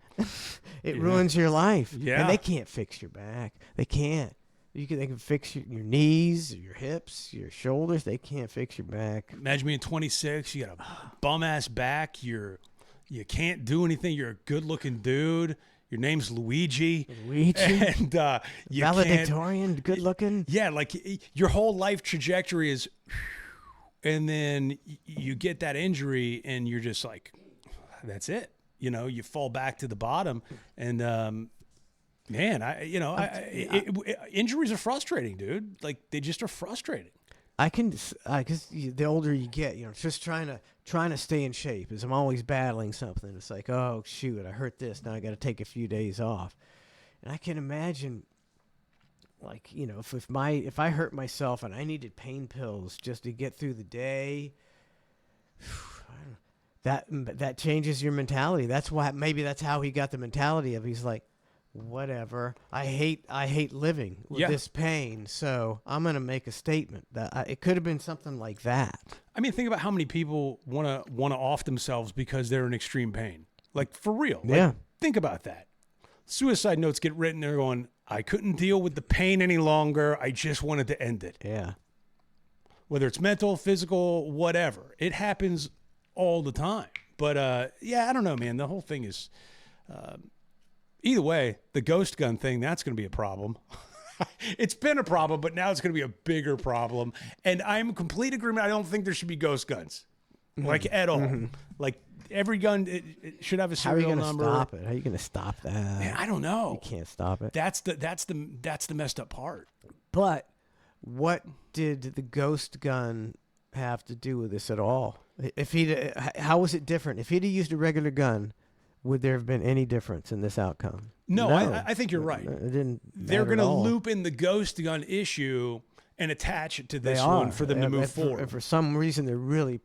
it ruins your life. Yeah. And they can't fix your back. They can't. They can fix your knees, your hips, your shoulders. They can't fix your back. Imagine being 26. You got a bum ass back. You can't do anything. You're a good looking dude. Your name's Luigi. And you valedictorian, good looking. Yeah, like your whole life trajectory is, and then you get that injury, and you're just like, that's it. You fall back to the bottom, and injuries are frustrating, dude. Like they just are frustrating. Because the older you get, just trying to stay in shape. As I'm always battling something. It's like, oh shoot, I hurt this. Now I got to take a few days off. And I can imagine, like, if I hurt myself and I needed pain pills just to get through the day, that changes your mentality. Maybe that's how he got the mentality of, he's like, whatever. I hate living with this pain, so I'm gonna make a statement. That it could have been something like that. I mean, think about how many people want to off themselves because they're in extreme pain. Like, for real. Like, think about that. Suicide notes get written. They're going, I couldn't deal with the pain any longer. I just wanted to end it. Yeah. Whether it's mental, physical, whatever, it happens all the time. But I don't know, man. The whole thing is. Either way, the ghost gun thing, that's going to be a problem. It's been a problem, but now it's going to be a bigger problem. And I'm in complete agreement. I don't think there should be ghost guns, like at all. Like every gun, it should have a serial number. How are you going to stop it? How are you going to stop that? Man, I don't know. You can't stop it. That's the messed up part. But what did the ghost gun have to do with this at all? How was it different? If he'd have used a regular gun, would there have been any difference in this outcome? No. I think you're right. It didn't. They're going to loop in the ghost gun issue and attach it to this one for them to move forward. And for some reason, they're really,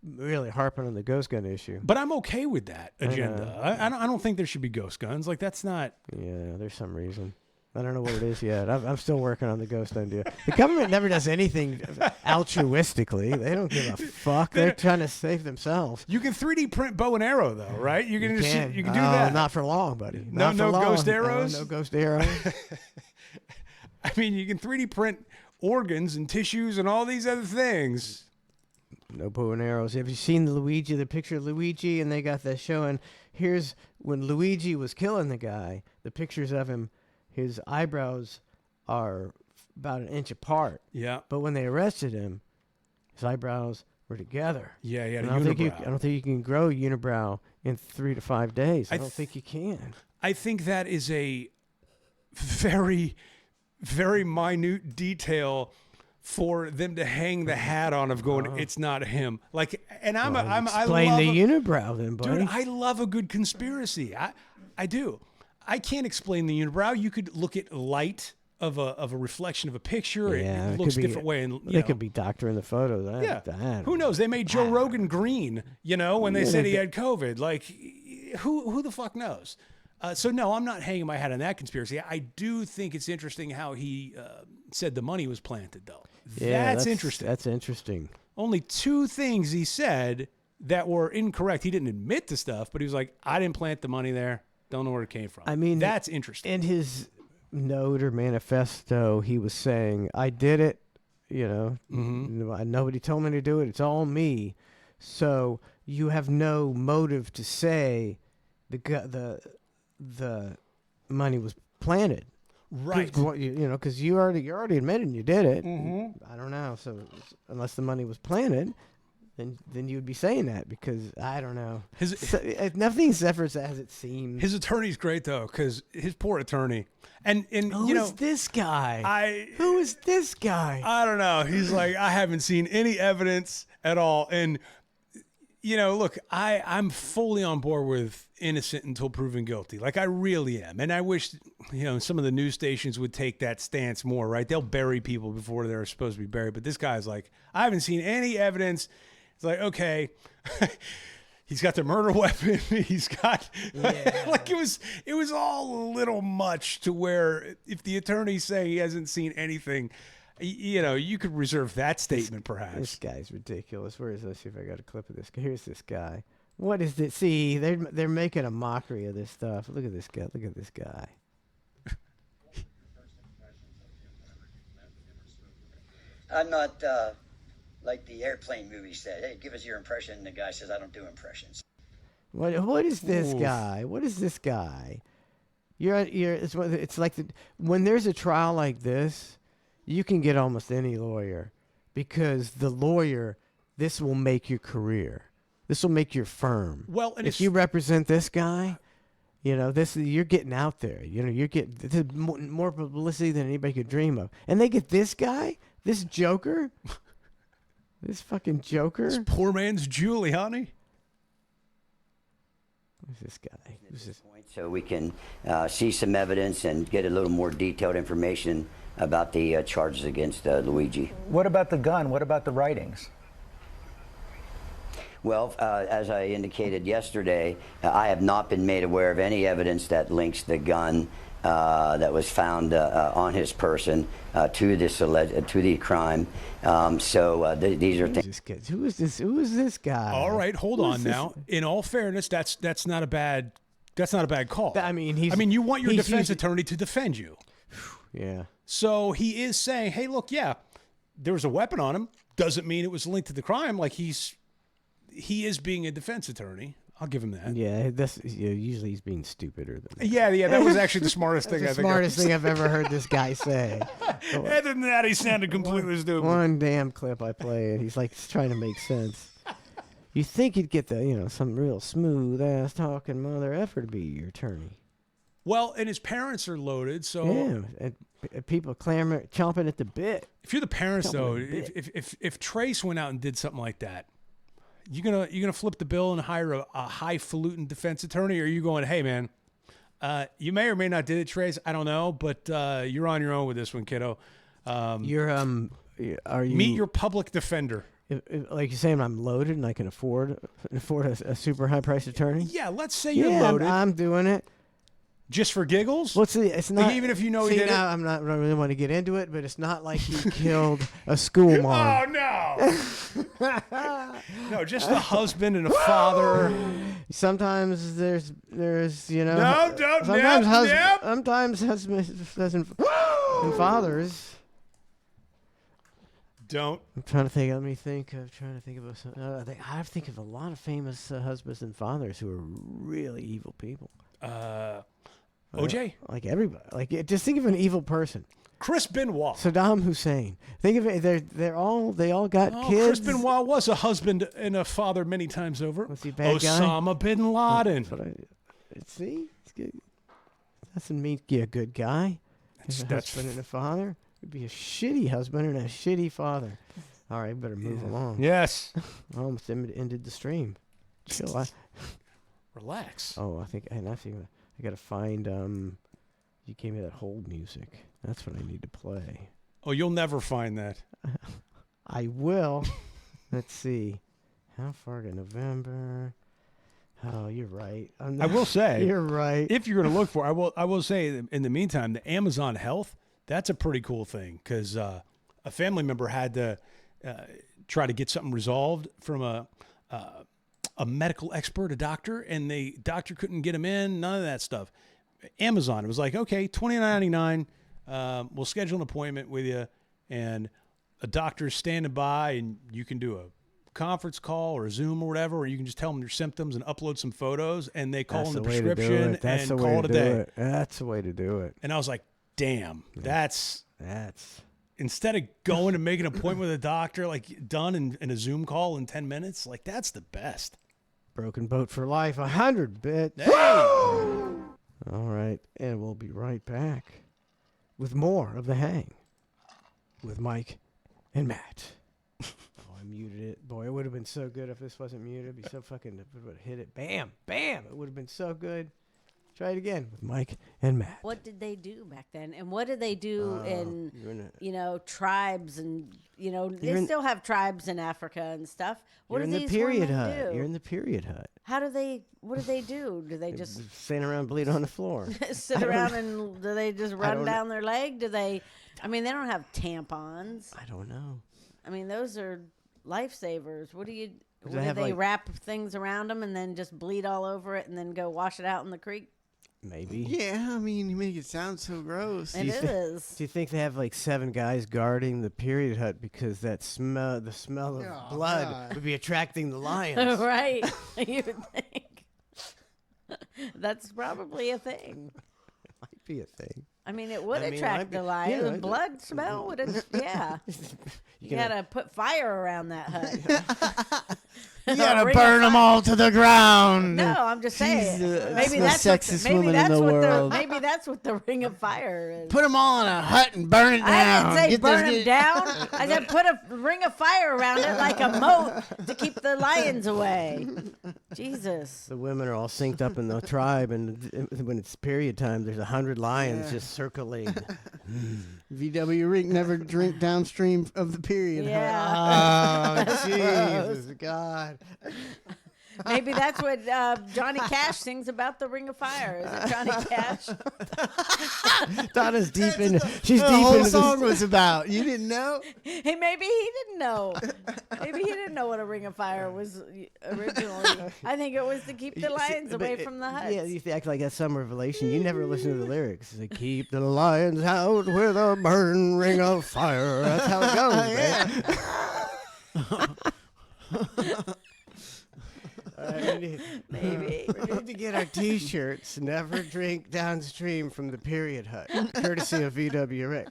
really harping on the ghost gun issue. But I'm okay with that agenda. I don't think there should be ghost guns. Like, that's not. Yeah, there's some reason. I don't know what it is yet. I'm still working on the ghost idea. The government never does anything altruistically. They don't give a fuck. They're trying to save themselves. You can 3D print bow and arrow, though, right? You can do Oh, that. Not for long, buddy. No ghost arrows? No ghost arrows. I mean, you can 3D print organs and tissues and all these other things. No bow and arrows. Have you seen the picture of Luigi? And they got that showing. Here's when Luigi was killing the guy. The pictures of him. His eyebrows are about an inch apart. Yeah. But when they arrested him, his eyebrows were together. Yeah, he had a unibrow. unibrow. I don't think you can grow unibrow in 3 to 5 days. I don't think you can. I think that is a very, very minute detail for them to hang the hat on of going, it's not him. Like, and explain I love the unibrow then, buddy. Dude, I love a good conspiracy. I do. I can't explain the unibrow. You could look at light of a reflection of a picture. Yeah, it looks a different way. And they could be doctoring the photos. Who knows? They made Joe Rogan green, when they said he had COVID. Like, who the fuck knows? So no, I'm not hanging my hat on that conspiracy. I do think it's interesting how he said the money was planted, though. Yeah, that's interesting. That's interesting. Only 2 things he said that were incorrect. He didn't admit to stuff, but he was like, I didn't plant the money there. Don't know where it came from. I mean, that's interesting. In his note or manifesto, he was saying, I did it, nobody told me to do it. It's all me. So you have no motive to say the money was planted. Right. Because you're already admitting you did it. Mm-hmm. I don't know. So unless the money was planted, then you would be saying that because I don't know. His Nothing's ever as it seems. his attorney's great though, because his poor attorney, and Who you know is this guy? I Who is this guy? I don't know. He's like, I haven't seen any evidence at all. And, you know, look, I'm fully on board with innocent until proven guilty. Like, I really am. And I wish, you know, some of the news stations would take that stance more, right? They'll bury people before they're supposed to be buried. But this guy's like, I haven't seen any evidence. It's like, okay. He's got the murder weapon. He's got like it was all a little much to where if the attorneys say he hasn't seen anything, you know, you could reserve that statement perhaps. This guy's ridiculous. Where is this? See if I got a clip of this. Here's this guy. What is this? See, they're making a mockery of this stuff. Look at this guy. Look at this guy. I'm not like the airplane movie said. Hey, give us your impression. And the guy says, I don't do impressions. What is this Oof. guy? What is this guy? It's like when there's a trial like this, you can get almost any lawyer because the lawyer, this will make your career. This will make your firm. Well, and if you represent this guy, you know you're getting out there. You know you're getting this is more publicity than anybody could dream of. And they get this guy, this joker, this fucking joker. This poor man's Giuliani. Who's this guy? Who's this? So we can see some evidence and get a little more detailed information about the charges against Luigi. What about the gun? What about the writings? Well, as I indicated yesterday, I have not been made aware of any evidence that links the gun that was found on his person to the crime. These are things. Who is this? Who is this guy? All right, hold on now. In all fairness, that's not a bad call. I mean, you want your defense attorney to defend you. Yeah. So he is saying, hey, look, yeah, there was a weapon on him. Doesn't mean it was linked to the crime. Like he is being a defense attorney. I'll give him that. Yeah, usually he's being stupider than that. Yeah, that was actually the smartest thing. The smartest thing I've ever heard this guy say. Other than that, he sounded completely stupid. One damn clip I played, he's like trying to make sense. You think you'd get some real smooth ass talking mother effer to be your attorney. Well, and his parents are loaded, so yeah, and people chomping at the bit. If you're the parents, though, if Trace went out and did something like that, you gonna flip the bill and hire a highfalutin defense attorney, or are you going, hey man, you may or may not did it, Trace, I don't know, but you're on your own with this one, kiddo. Are you meet your public defender? Like you're saying, I'm loaded and I can afford a super high priced attorney. Yeah, let's say you're loaded. I'm doing it. Just for giggles? Well, see, it's not. Like even if you know he did it? I'm not really want to get into it, but it's not like he killed a school mom. Oh, no. No, just a husband and a father. Sometimes there's No, don't. Sometimes husbands and fathers. Don't. I'm trying to think. Let me think. I'm trying to think of I think of a lot of famous husbands and fathers who are really evil people. OJ? Like everybody. Just think of an evil person. Chris Benoit. Saddam Hussein. Think of it. They all got kids. Chris Benoit was a husband and a father many times over. Was he a bad guy? Osama bin Laden. See, it's good. Doesn't mean you're a good guy. That's husband and a father. It'd be a shitty husband and a shitty father. All right, better move along. Yes. I almost ended the stream. Chill. Relax. Oh, I gotta find. You gave me that hold music. That's what I need to play. Oh, you'll never find that. I will. Let's see. How far to November? Oh, you're right. I will say. You're right. If you're going to look for, I will say. In the meantime, the Amazon Health. That's a pretty cool thing because a family member had to try to get something resolved from a medical expert, a doctor, and the doctor couldn't get him in. None of that stuff. Amazon. It was like, okay, $29.99. We'll schedule an appointment with you, and a doctor's standing by, and you can do a conference call or a Zoom or whatever, or you can just tell them your symptoms and upload some photos, and they call in the prescription and call it a day. That's the way to do it. And I was like, damn, that's instead of going and making an appointment with a doctor, like done in a Zoom call in 10 minutes, like that's the best. Broken Boat for Life, 100 bits. Hey! All right, and we'll be right back with more of The Hang with Mike and Matt. Oh, I muted it. Boy, it would have been so good if this wasn't muted. It'd be so fucking, it would have hit it. Bam, bam. It would have been so good. Try it again with Mike and Matt. What did they do back then? And what did they do in, you're in a- you know, tribes and, you know, You're they in- still have tribes in Africa and stuff. What You're do in the these period women hut. do? You're in the period hut. How do they, what do they do? Do they just Stand around, bleed on the floor. sit around and do they just run don't down their leg? Do they, I mean, they don't have tampons. I don't know. I mean, those are lifesavers. What do you, Do do they have, they like- wrap things around them and then just bleed all over it and then go wash it out in the creek? Maybe. Yeah, I mean, you make it sound so gross. It is. Do you think they have like 7 guys guarding the period hut because that smell, the smell of Oh, blood, God. would be attracting the lions? Right. You would think. That's probably a thing. Might be a thing. I mean, it would I mean, attract I'd be- the lion. yeah, The blood smell would have, yeah. You can- gotta put fire around that hut. You gotta Ring burn of them fire. all to the ground. No, I'm just saying. That's the sexist maybe woman in that's the what world. maybe that's what the ring of fire is. Put them all in a hut and burn it I down. didn't say Get burn those- them down. I said put a ring of fire around it like a moat to keep the lions away. Jesus. The women are all synced up in the tribe, and when it's period time, there's 100 lions Yeah. just circling. VW Rink never drink downstream of the period. huh? Yeah. Oh, Jesus, God. Maybe that's what Johnny Cash sings about the Ring of Fire. Is it Johnny Cash? Donna's deep in. She's The deep whole into song this. was about. You didn't know? Hey, maybe he didn't know. Maybe he didn't know what a Ring of Fire was originally. I think it was to keep the lions away from the huts. Yeah, you act like that's some revelation. You never listen to the lyrics. They keep the lions out with a burning ring of fire. That's how it goes, man. Maybe. We need to get our T-shirts. Never drink downstream from the period hut, courtesy of VW Rick.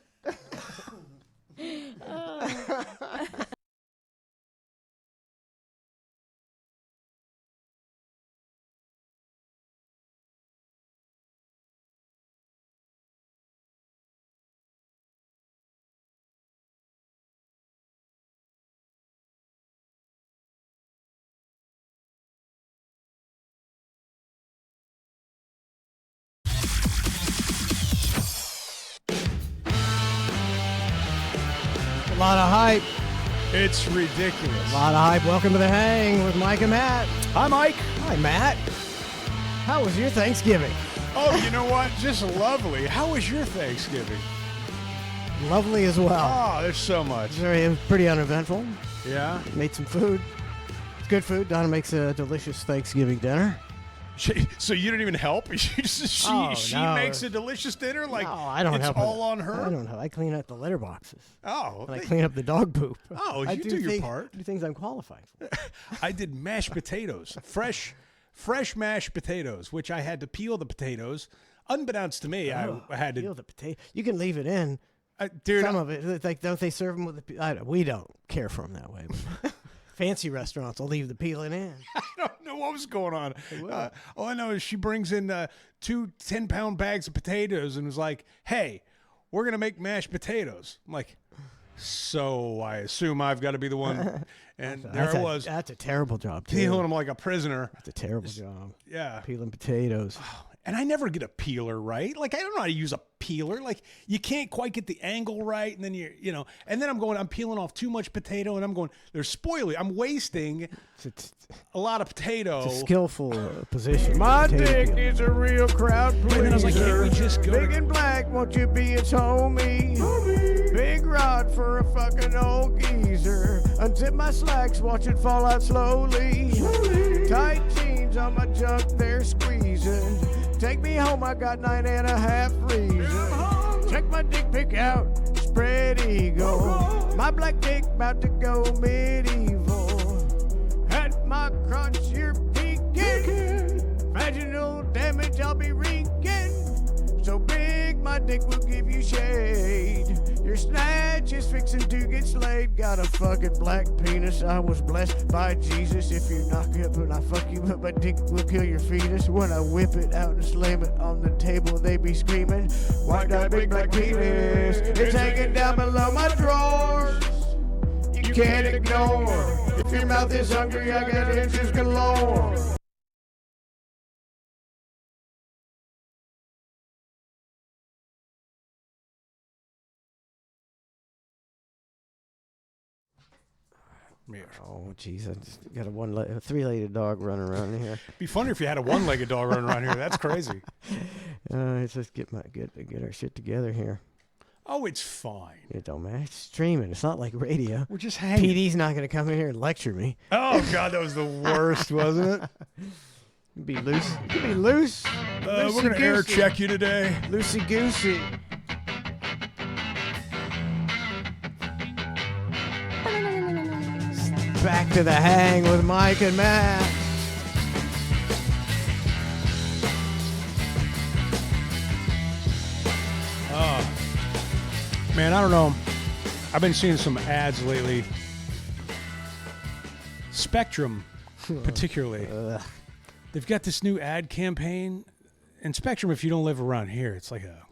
A lot of hype. It's ridiculous. A lot of hype. Welcome to The Hang with Mike and Matt. Hi, Mike. Hi, Matt. How was your Thanksgiving? Oh, you know what? Just lovely. How was your Thanksgiving? Lovely as well. Oh, there's so much. It was pretty uneventful. Yeah. Made some food. It's good food. Donna makes a delicious Thanksgiving dinner. So you didn't even help? She Oh, no. makes a delicious dinner? Like, No, I don't it's help. all on her? I don't know. I clean up the litter boxes. Oh, And I clean up the dog poop. Oh, I you do your part. Do things I'm qualified for. I did mashed potatoes, fresh mashed potatoes, which I had to peel the potatoes. Unbeknownst to me, I had to. Peel the potato. You can leave it in. Dude, Some of it. It's like, don't they serve them with the? We don't care for them that way. But fancy restaurants will leave the peeling in. I don't know what was going on. All I know is she brings in 2 10-pound bags of potatoes and was like, "Hey, we're gonna make mashed potatoes." I'm like, so I assume I've got to be the one. And there I was That's a terrible job too. peeling them like a prisoner. That's a terrible job. Yeah. Peeling potatoes. And I never get a peeler right. Like, I don't know how to use a peeler. Like, you can't quite get the angle right. And then and then I'm peeling off too much potato and I'm going, they're spoiling. I'm wasting It's a lot of potato. a skillful position. My Potato dick peeling. is a real crowd pleaser. And then I was like, can't we just go Big to- and black, won't you be its homie? Big rod for a fucking old geezer. Unzip my slacks, watch it fall out slowly. Tight jeans on my junk, they're squeezing. Take me home, I got 9.5 reasons. Check my dick pic out, spread eagle. My black dick about to go medieval. At my crotch, you're peeking. Vaginal damage, I'll be reeking. So big, my dick will give you shade. Your snatch is fixing to get slayed. Got a fucking black penis. I was blessed by Jesus. If you knock it when I fuck you, but my dick will kill your fetus. When I whip it out and slam it on the table, they be screaming. White got a big black penis. It's hanging down below my drawers. You can't ignore. If your mouth is hungry, I got inches galore. Oh, jeez, I just got a three-legged dog running around here. Be funny if you had a one-legged dog running around here. That's crazy. Let's just get our shit together here. Oh, it's fine. It don't matter. It's streaming. It's not like radio. We're just hanging. PD's not going to come in here and lecture me. Oh, God, that was the worst, wasn't it? Be loose. Be loose. We're going to air check you today. Loosey-goosey. Back to the hang with Mike and Matt. Man, I don't know. I've been seeing some ads lately. Spectrum, particularly. They've got this new ad campaign. And Spectrum, if you don't live around here, it's like a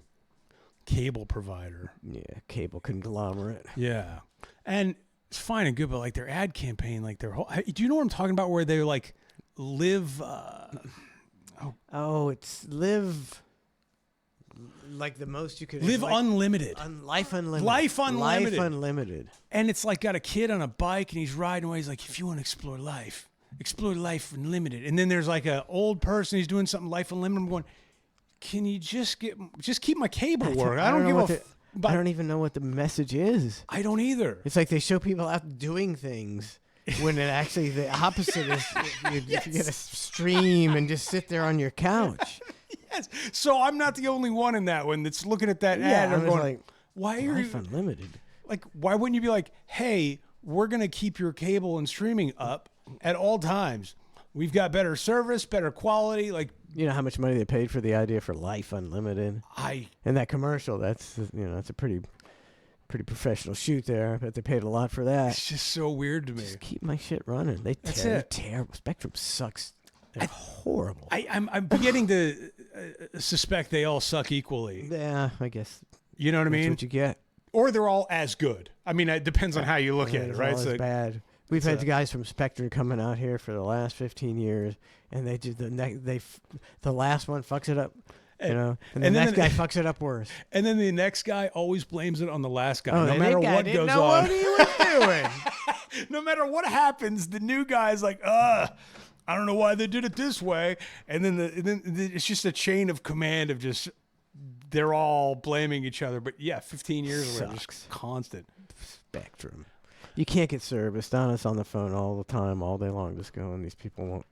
cable provider. Yeah, cable conglomerate. Yeah. And it's fine and good, but like their ad campaign, like their whole... Do you know what I'm talking about? Where they like live... it's live... Like the most you could... Live like, unlimited. Life unlimited. Life unlimited. Life unlimited. And it's like got a kid on a bike and he's riding away. He's like, if you want to explore life unlimited. And then there's like an old person. He's doing something life unlimited. I'm going, can you just keep my cable working? I don't give a... I don't even know what the message is. I don't either. It's like they show people out doing things when it actually the opposite is you get a stream and just sit there on your couch. Yes. So I'm not the only one in that one that's looking at that ad. I'm going, like, why are you unlimited? Like, why wouldn't you be like, hey, we're going to keep your cable and streaming up at all times. We've got better service, better quality. Like, you know how much money they paid for the idea for Life Unlimited? And that commercial, that's a pretty professional shoot there. I bet they paid a lot for that. It's just so weird to me. Just keep my shit running. They're terrible. Spectrum sucks. They're horrible. I'm beginning to suspect they all suck equally. Yeah, I guess. You know what I mean? That's what you get. Or they're all as good. I mean, it depends on how you look at it, right? It's bad. We've had guys from Spectrum coming out here for the last 15 years, and they do the last one fucks it up, and the next guy fucks it up worse. And then the next guy always blames it on the last guy, no matter what goes on. What he was doing. No matter what happens, the new guy's like, I don't know why they did it this way, and then it's just a chain of command of just they're all blaming each other. But yeah, 15 years of just constant. Spectrum. You can't get service. Donna's on the phone all the time, all day long, just going, these people won't,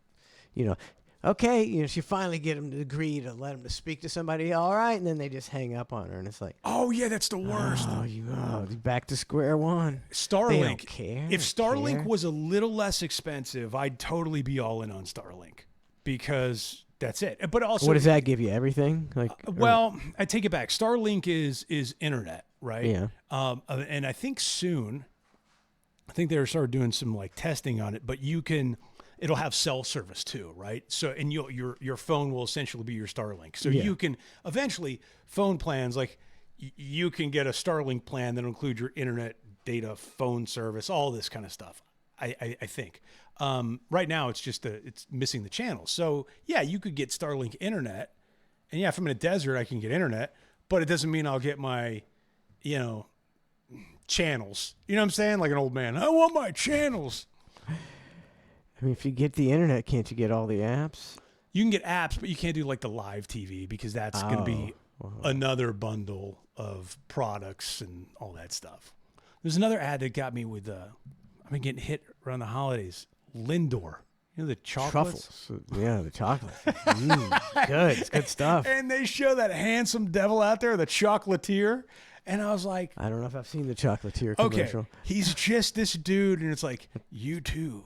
okay, she finally get them to agree to let them to speak to somebody, all right, and then they just hang up on her, and it's like, oh, yeah, that's the worst. Back to square one. Starlink. They don't care. If Starlink was a little less expensive, I'd totally be all in on Starlink because that's it. But also, what does that give you? Everything? I take it back. Starlink is internet, right? Yeah. And I think soon... I think they started doing some like testing on it, but it'll have cell service too, right? So, and your phone will essentially be your Starlink. So you can eventually phone plans, like you can get a Starlink plan that'll include your internet, data, phone service, all this kind of stuff. I think right now it's missing the channel. So yeah, you could get Starlink internet, and yeah, if I'm in a desert, I can get internet, but it doesn't mean I'll get my, channels. You know what I'm saying? Like an old man. I want my channels. I mean, if you get the internet, can't you get all the apps? You can get apps, but you can't do like the live TV because that's going to be another bundle of products and all that stuff. There's another ad that got me with, I've been getting hit around the holidays. Lindor. You know, the chocolates? Truffles. Yeah, the chocolate. Good. It's good stuff. And they show that handsome devil out there, the chocolatier. And I was like, I don't know if I've seen the chocolatier commercial. Okay, he's just this dude, and it's like, you too,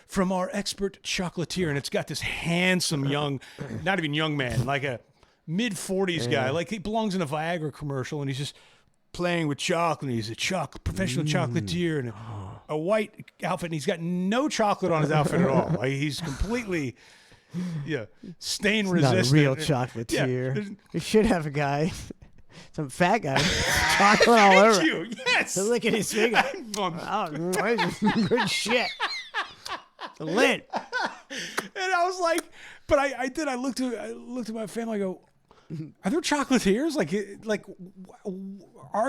from our expert chocolatier. And it's got this handsome young, not even young man, like a mid-40s guy. Like he belongs in a Viagra commercial, and he's just playing with chocolate. He's a professional chocolatier and a white outfit, and he's got no chocolate on his outfit at all. Like he's completely, stain resistant. Not a real chocolatier. Yeah, you should have a guy, some fat guy, chocolate all over. you, yes. So look at his finger. Oh, good shit. The lid. And I was like, but I looked at my family. I go, are there chocolatiers?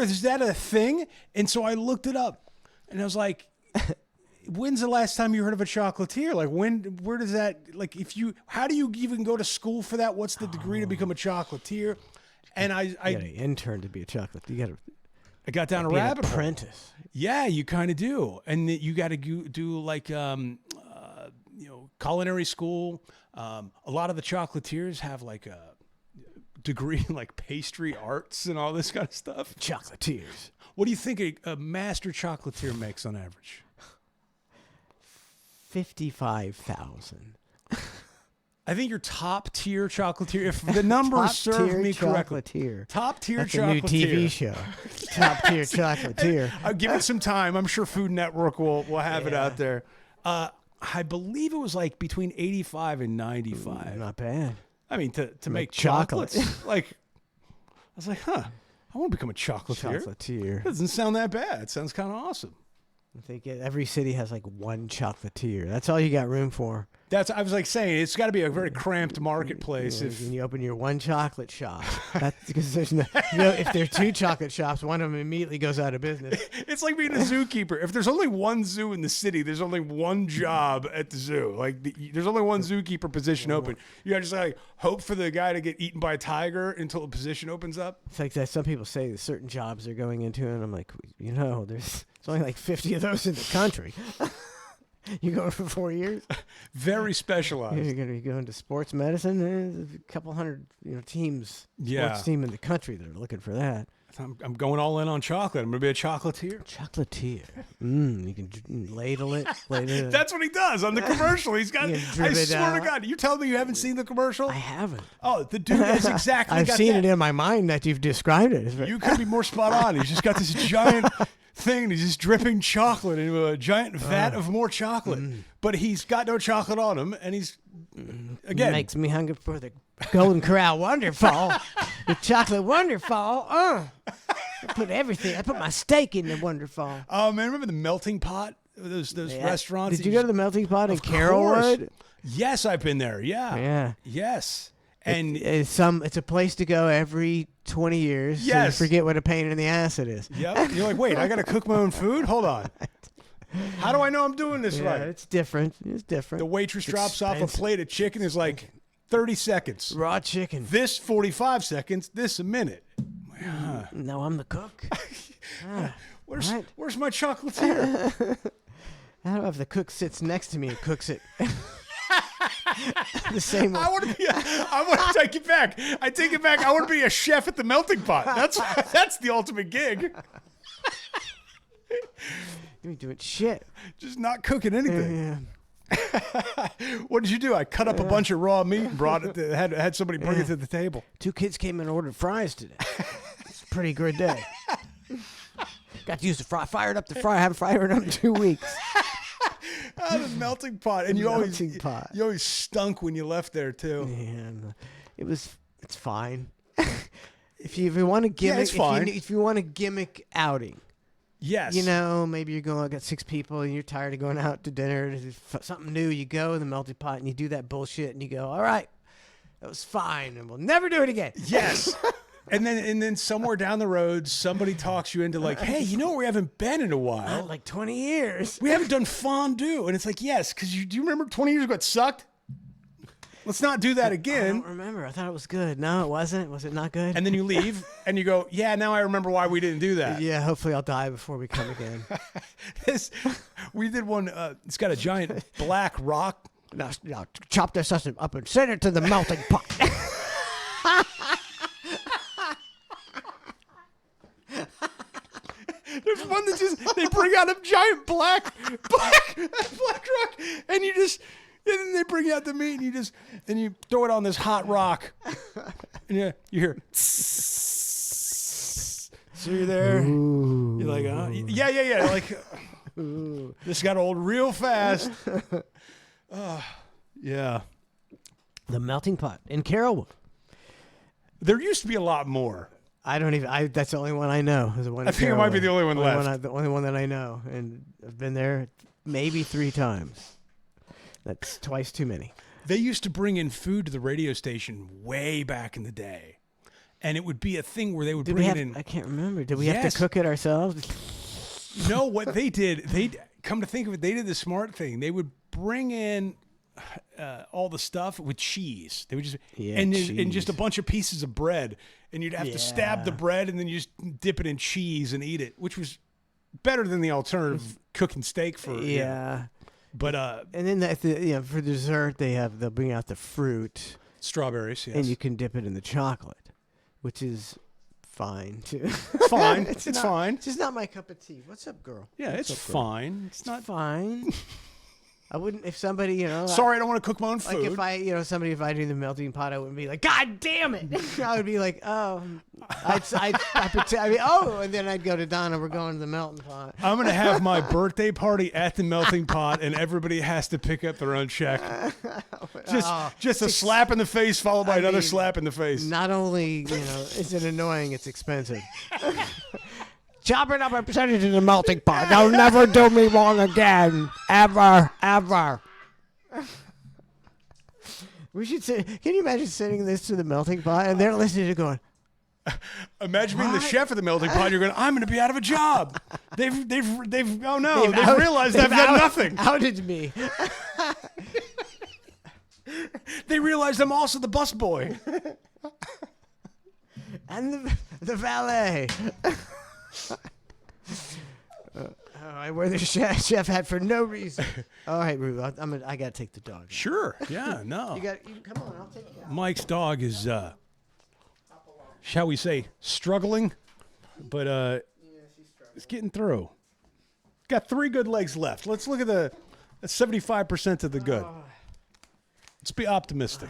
Is that a thing? And so I looked it up, and I was like, when's the last time you heard of a chocolatier? Like where does that, how do you even go to school for that? What's the degree to become a chocolatier? And I You got an intern to be a chocolate. You got to I got down a be an rabbit hole. apprentice. Yeah, you kind of do. And you got to do like, culinary school. A lot of the chocolatiers have like a degree in like pastry arts and all this kind of stuff. Chocolatiers. What do you think a master chocolatier makes on average? 55,000. I think your top tier chocolatier, if the numbers serve me correctly. Chocolatier. Top tier That's chocolatier. a new TV show. Top tier chocolatier. I'll give it some time. I'm sure Food Network will have it out there. I believe it was like between 85 and 95. Not bad. I mean, to make chocolates. chocolates. Like, I was like, I want to become a chocolatier. Chocolatier. Doesn't sound that bad. It sounds kind of awesome. I think every city has like one chocolatier. That's all you got room for. I was like saying, it's got to be a very cramped marketplace. When you open your one chocolate shop, that's because there's no. If there are two chocolate shops, one of them immediately goes out of business. It's like being a zookeeper. If there's only one zoo in the city, there's only one job at the zoo. Like there's only one zookeeper position open. You got to just like hope for the guy to get eaten by a tiger until a position opens up. It's like that. Some people say that certain jobs they're going into, and I'm like, there's only like 50 of those in the country. You going for 4 years? Very specialized. You're going to go into sports medicine. There's a couple hundred, teams, Yeah. sports team in the country that are looking for that. I'm going all in on chocolate. I'm going to be a chocolatier. Chocolatier. You can ladle it. That's what he does on the commercial. He's got. You I drip it swear out. to God, you tell me you haven't seen the commercial? I haven't. Oh, the dude is exactly. I've got seen that. it in my mind that you've described it. You could be more spot on. He's just got this giant thing. And he's just dripping chocolate into a giant vat of more chocolate. But he's got no chocolate on him, and he's again makes me hungry for the Golden Corral Wonderfall, the chocolate Wonderfall. I put everything. I put my steak in the Wonderfall. Oh man, remember the Melting Pot? Those restaurants. Did you go to the Melting Pot in Of course. Carrollwood? Yes, I've been there. Yeah. Yeah. Yes. And It's a place to go every 20 years. So Yes. you forget what a pain in the ass it is. yep. You're like, wait, I got to cook my own food? Hold on. How do I know I'm doing this Yeah, right? it's different. It's different. The waitress drops off a expensive. plate of chicken is like 30 seconds. Raw chicken. This 45 seconds. This a minute. No, I'm the cook. Where's Right. where's my chocolatier? How do if the cook sits next to me and cooks it? The same way. I want to take it back. I take it back. I want to be a chef at the Melting Pot. That's the ultimate gig. You ain't doing shit. Just not cooking anything. Yeah. What did you do? I cut up a bunch of raw meat and brought it. Had somebody bring it to the table. 2 kids came in and ordered fries today. It's a pretty good day. Got to use the fry. Fired up the fry. I haven't fired it up in 2 weeks. Out of the Melting Pot, and you Melting pot. always stunk when you left there too. And it's fine. if you want to gimmick, it's fine. if you want a gimmick outing, Yes. maybe you're going. I got 6 people, and you're tired of going out to dinner. Something new. You go in the Melting Pot, and you do that bullshit, and you go, all right, that was fine, and we'll never do it again. Yes. And then somewhere down the road, somebody talks you into like, hey, we haven't been in a while. Like 20 years. We haven't done fondue. And it's like, yes, because do you remember 20 years ago it sucked? Let's not do that I again. don't remember. I thought it was good. No, it wasn't. Was it not good? And then you leave and you go, yeah, now I remember why we didn't do that. Yeah, hopefully I'll die before we come again. We did one, it's got a giant black rock. Now, chop this up and send it to the Melting Pot. There's one that they bring out a giant black rock and then they bring out the meat and you throw it on this hot rock and you hear So you're there. You're like, yeah. Like, this got old real fast. Yeah. The melting pot in Carrollwood. There used to be a lot more. I don't even. That's the only one I know. Is the one I think it might be the only one left. The only one that I know, and I've been there maybe 3 times. That's twice too many. They used to bring in food to the radio station way back in the day, and it would be a thing where they would bring it in. I can't remember. Did we have to cook it ourselves? No, what they did, come to think of it, they did the smart thing. They would bring in all the stuff with cheese. They would just and just a bunch of pieces of bread, and you'd have to stab the bread and then you just dip it in cheese and eat it, which was better than the alternative cooking steak for But and then for dessert they'll bring out the fruit, strawberries, yes. and you can dip it in the chocolate, which is fine too. It's fine. it's fine. It's just not my cup of tea. What's up, girl? Yeah, What's it's up, girl? fine. It's not fine. I wouldn't if somebody Sorry, I don't want to cook my own food. Like if somebody invited me to the melting pot, I wouldn't be like, God damn it! I would be like, oh, I'd pretend. I mean, and then I'd go to Donna. We're going to the melting pot. I'm gonna have my birthday party at the melting pot, and everybody has to pick up their own check. Just a slap in the face followed by another slap in the face. Not only is it annoying, it's expensive. Chopping up a percentage in the melting pot. They'll never do me wrong again. Ever. We should say, can you imagine sending this to the melting pot and they're listening to it going, imagine being the chef of the melting pot. You're going, I'm going to be out of a job. They've realized I've done nothing. Outed me. They realized I'm also the busboy. And the valet. I wear the chef hat for no reason. All right, Rube, I got to take the dog. Sure. Yeah, no. You come on, I'll take you out. Mike's dog is, shall we say, struggling, but it's getting through. Got 3 good legs left. Let's look at the 75% of the good. Let's be optimistic.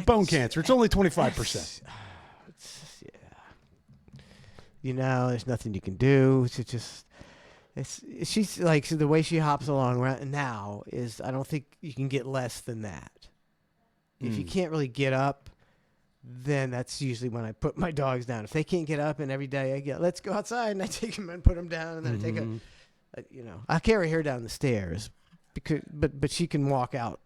Bone cancer. It's only 25%. There's nothing you can do. She's like, so the way she hops along right now is, I don't think you can get less than that. If you can't really get up, then that's usually when I put my dogs down. If they can't get up, and every day let's go outside, and I take them and put them down, and then I take I carry her down the stairs, but she can walk out.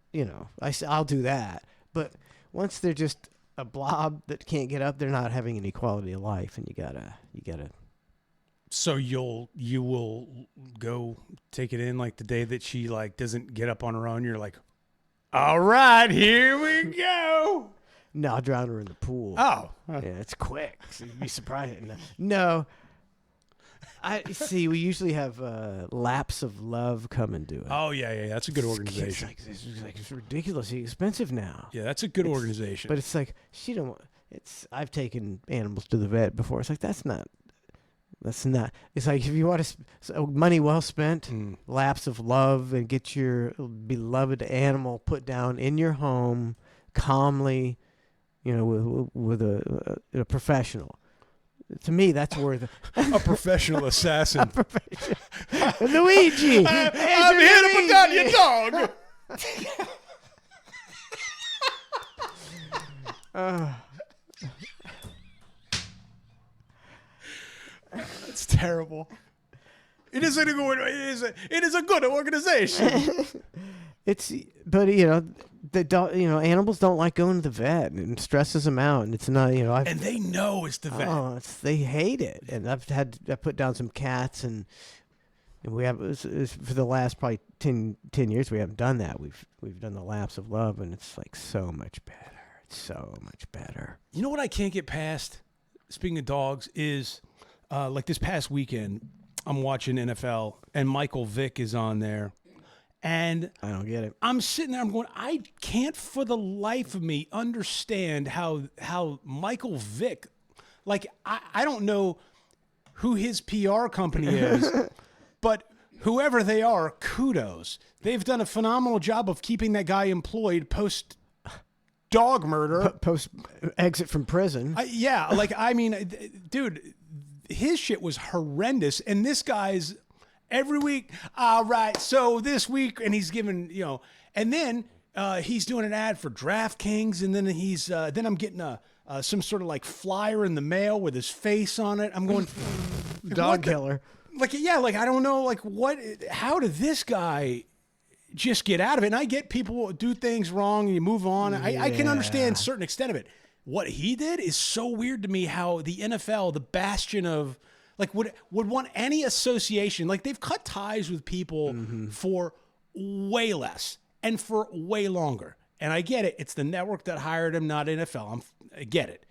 I'll do that. But once they're just a blob that can't get up, they're not having any quality of life, and you gotta. So you will go take it in like the day that she doesn't get up on her own. You're like, all right, here we go. No, I'll drown her in the pool. Oh, yeah, it's quick. So you'd be surprised. No. I see. We usually have Laps of Love come and do it. Oh yeah. That's a good organization. It's ridiculously expensive now. Yeah, that's a good organization. But it's like I've taken animals to the vet before. It's like that's not. It's like if you want money well spent, Laps of Love, and get your beloved animal put down in your home calmly, with a professional. To me, that's worth a professional assassin. Luigi! I'm here to put down your dog! It's terrible. It is a good organization. Animals don't like going to the vet, and it stresses them out, and it's not, and they know it's the vet. Oh, they hate it, and I put down some cats, and we have for the last probably 10 years we haven't done that. We've done the Laps of Love, and it's like so much better. It's so much better. You know what I can't get past? Speaking of dogs, is like this past weekend, I'm watching NFL, and Michael Vick is on there. And I don't get it. I'm sitting there, I'm going, I can't for the life of me understand how Michael Vick, I don't know who his PR company is, but whoever they are, kudos. They've done a phenomenal job of keeping that guy employed post dog murder. Post exit from prison. Yeah, like, I mean, dude, his shit was horrendous. And this guy's every week, all right, so this week, and he's giving, and then he's doing an ad for DraftKings, and then then I'm getting some sort of like flyer in the mail with his face on it. I'm going, Dog killer. Like, yeah, like, I don't know, like, how did this guy just get out of it? And I get people do things wrong and you move on. I can understand a certain extent of it. What he did is so weird to me, how the NFL, the bastion of, like, would want any association. Like, they've cut ties with people for way less and for way longer. And I get it. It's the network that hired him, not NFL. I get it.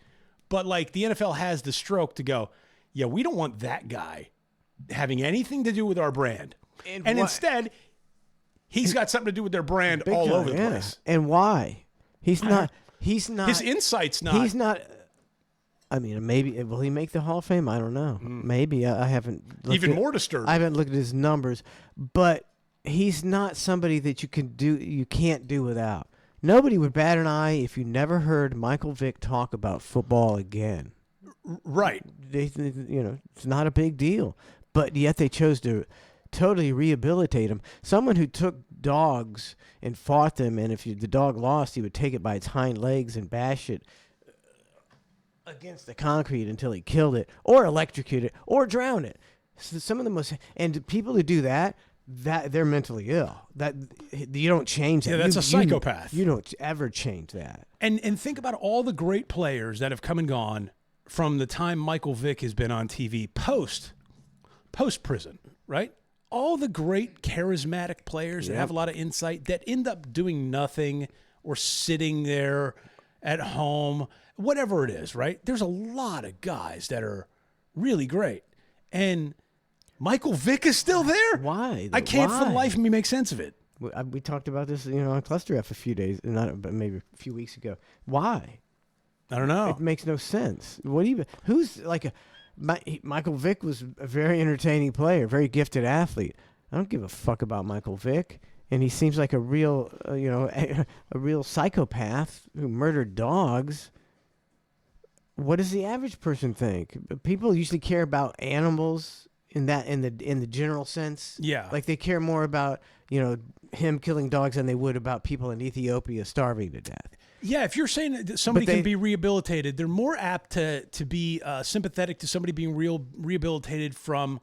But, like, the NFL has the stroke to go, yeah, we don't want that guy having anything to do with our brand. And instead, he's got something to do with their brand all over the place. And why? He's not. His insight's not. He's not. I mean, maybe will he make the Hall of Fame? I don't know. Maybe I haven't. Even more disturbing. I haven't looked at his numbers, but he's not somebody that you can't do without. Nobody would bat an eye if you never heard Michael Vick talk about football again. Right. It's not a big deal, but yet they chose to totally rehabilitate him. Someone who took dogs and fought them, and if the dog lost, he would take it by its hind legs and bash it against the concrete until he killed it, or electrocute it, or drown it. So some of the most, and people who do that they're mentally ill. That you don't change that. Yeah, that's a psychopath. You don't ever change that. And think about all the great players that have come and gone from the time Michael Vick has been on TV post prison, right? All the great charismatic players that have a lot of insight that end up doing nothing or sitting there at home, whatever it is, right? There's a lot of guys that are really great. And Michael Vick is still there. Why? I can't for the life of me make sense of it. We talked about this, on Cluster F a few days, but maybe a few weeks ago. Why? I don't know. It makes no sense. Who's like Michael Vick was a very entertaining player, very gifted athlete. I don't give a fuck about Michael Vick, and he seems like a real, a real psychopath who murdered dogs. What does the average person think? People usually care about animals in the general sense. Yeah. Like they care more about, him killing dogs than they would about people in Ethiopia starving to death. Yeah, if you're saying that somebody can be rehabilitated, they're more apt to be sympathetic to somebody being rehabilitated from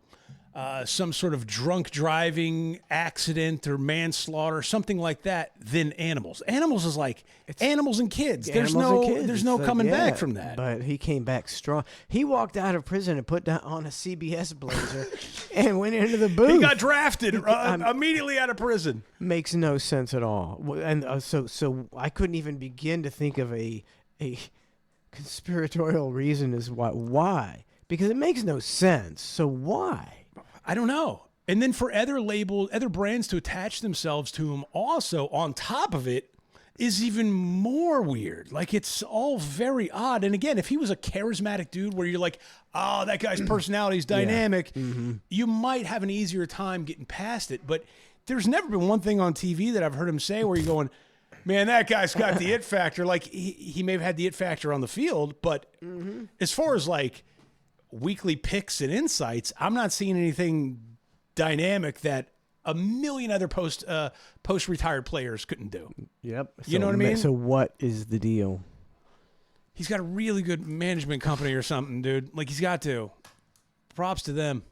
some sort of drunk driving accident or manslaughter, something like that, than animals. Animals is like animals and kids. There's no coming back from that. But he came back strong. He walked out of prison and put on a CBS blazer and went into the booth. He got drafted immediately out of prison. Makes no sense at all. And so I couldn't even begin to think of a conspiratorial reason as why. Because it makes no sense. So why? I don't know. And then for other brands to attach themselves to him also on top of it is even more weird. Like, it's all very odd. And again, if he was a charismatic dude where you're like, oh, that guy's personality is dynamic, you might have an easier time getting past it. But there's never been one thing on TV that I've heard him say where you're going, man, that guy's got the it factor. Like, he may have had the it factor on the field, but as far as like weekly picks and insights, I'm not seeing anything dynamic that a million other post-retired players couldn't do. Yep. You know what I mean? So what is the deal? He's got a really good management company or something, dude. Like, he's got to. Props to them.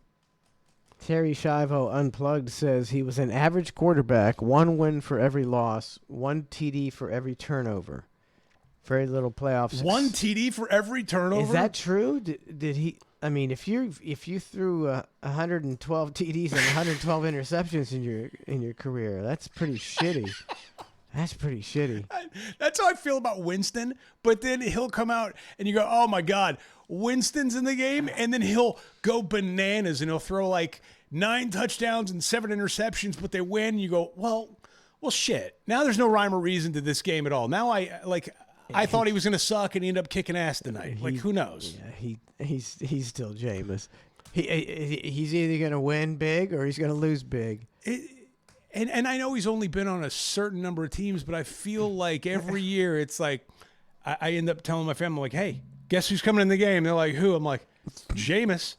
Terry Schiavo Unplugged says he was an average quarterback, 1 win for every loss, 1 TD for every turnover. Very little playoffs. 1 TD for every turnover? Is that true? Did he? I mean, if you threw 112 TDs and 112 interceptions in your career, that's pretty shitty. That's pretty shitty. That's how I feel about Winston. But then he'll come out and you go, oh my God, Winston's in the game, and then he'll go bananas and he'll throw like 9 touchdowns and 7 interceptions, but they win. And you go, well, shit. Now there's no rhyme or reason to this game at all. Now I thought he was going to suck, and he ended up kicking ass tonight. Like, who knows? Yeah, he's still Jameis. He's either going to win big or he's going to lose big. And I know he's only been on a certain number of teams, but I feel like every year it's like I end up telling my family, like, hey, guess who's coming in the game? They're like, who? I'm like, Jameis.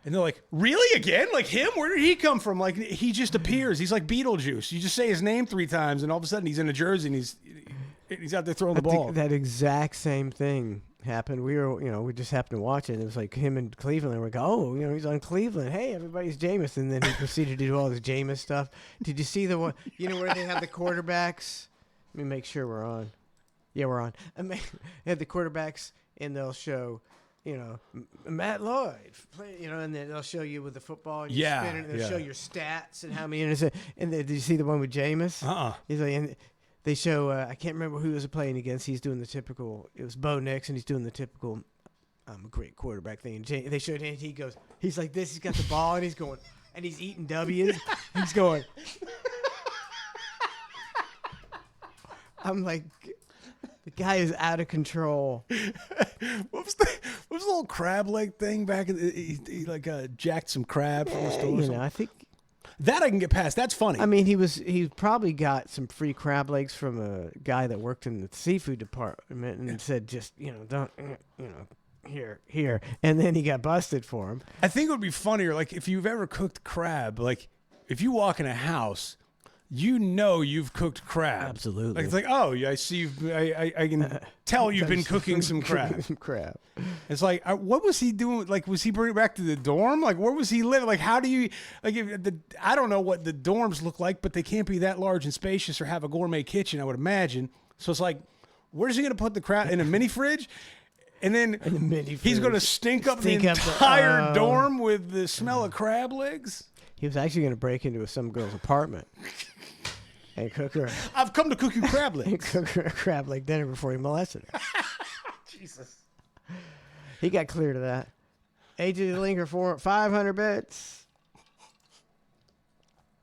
And they're like, really again? Like him? Where did he come from? Like he just appears. He's like Beetlejuice. You just say his name 3 times, and all of a sudden he's in a jersey and he's out there throwing the ball. That exact same thing happened. We just happened to watch it. And it was like him in Cleveland. And we're like, oh, he's on Cleveland. Hey, everybody's Jameis. And then he proceeded to do all this Jameis stuff. Did you see the one? Where they have the quarterbacks? Let me make sure we're on. Yeah, we're on. They have the quarterbacks, and they'll show. Matt Lloyd, and then they'll show you with the football and you spin it, and they'll show your stats and how many interceptions. And did you see the one with Jameis? He's like, and they show, I can't remember who he was playing against. He's doing the typical, it was Bo Nix, and he's doing the typical, I'm a great quarterback thing. And they showed him, he's like this, he's got the ball, and he's going, and he's eating W's. He's going. I'm like, the guy is out of control. What was the little crab leg thing back? He jacked some crab from the store. I think that I can get past. That's funny. I mean, he probably got some free crab legs from a guy that worked in the seafood department and said, just don't here, and then he got busted for him. I think it would be funnier, like if you've ever cooked crab, like if you walk in a house. You've cooked crab. Absolutely. Like it's like, oh, yeah, I see. I can tell you've been cooking some crab. It's like, what was he doing? Like, was he bringing it back to the dorm? Like, where was he living? Like, how do you like? I don't know what the dorms look like, but they can't be that large and spacious or have a gourmet kitchen, I would imagine. So it's like, where's he going to put the crab in a mini fridge? And then he's going to stink up the entire dorm with the smell of crab legs. He was actually going to break into some girl's apartment and cook her. I've come to cook you crab legs. And cook her a crab leg dinner before he molested her. Jesus. He got cleared of that. AJ Linker for 500 bits.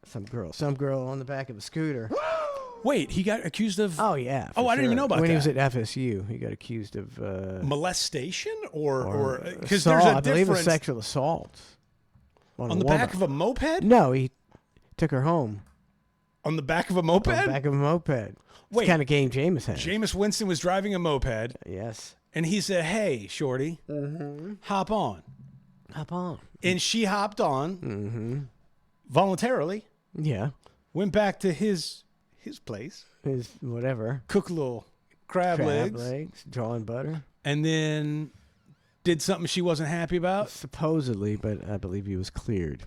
Some girl on the back of a scooter. Wait, he got accused of? Oh yeah. Oh, I didn't even know about that. When he was at FSU, he got accused of molestation or because there's a difference. I believe it was sexual assault. On the back of a moped? No, he took her home. On the back of a moped? On the back of a moped. Wait. It's kind of game Jameis had. Jameis Winston was driving a moped. Yes. And he said, hey, shorty, hop on. Hop on. And she hopped on voluntarily. Yeah. Went back to his place. His whatever. Cooked a little crab legs. Drawing butter. And then did something she wasn't happy about? Supposedly, but I believe he was cleared.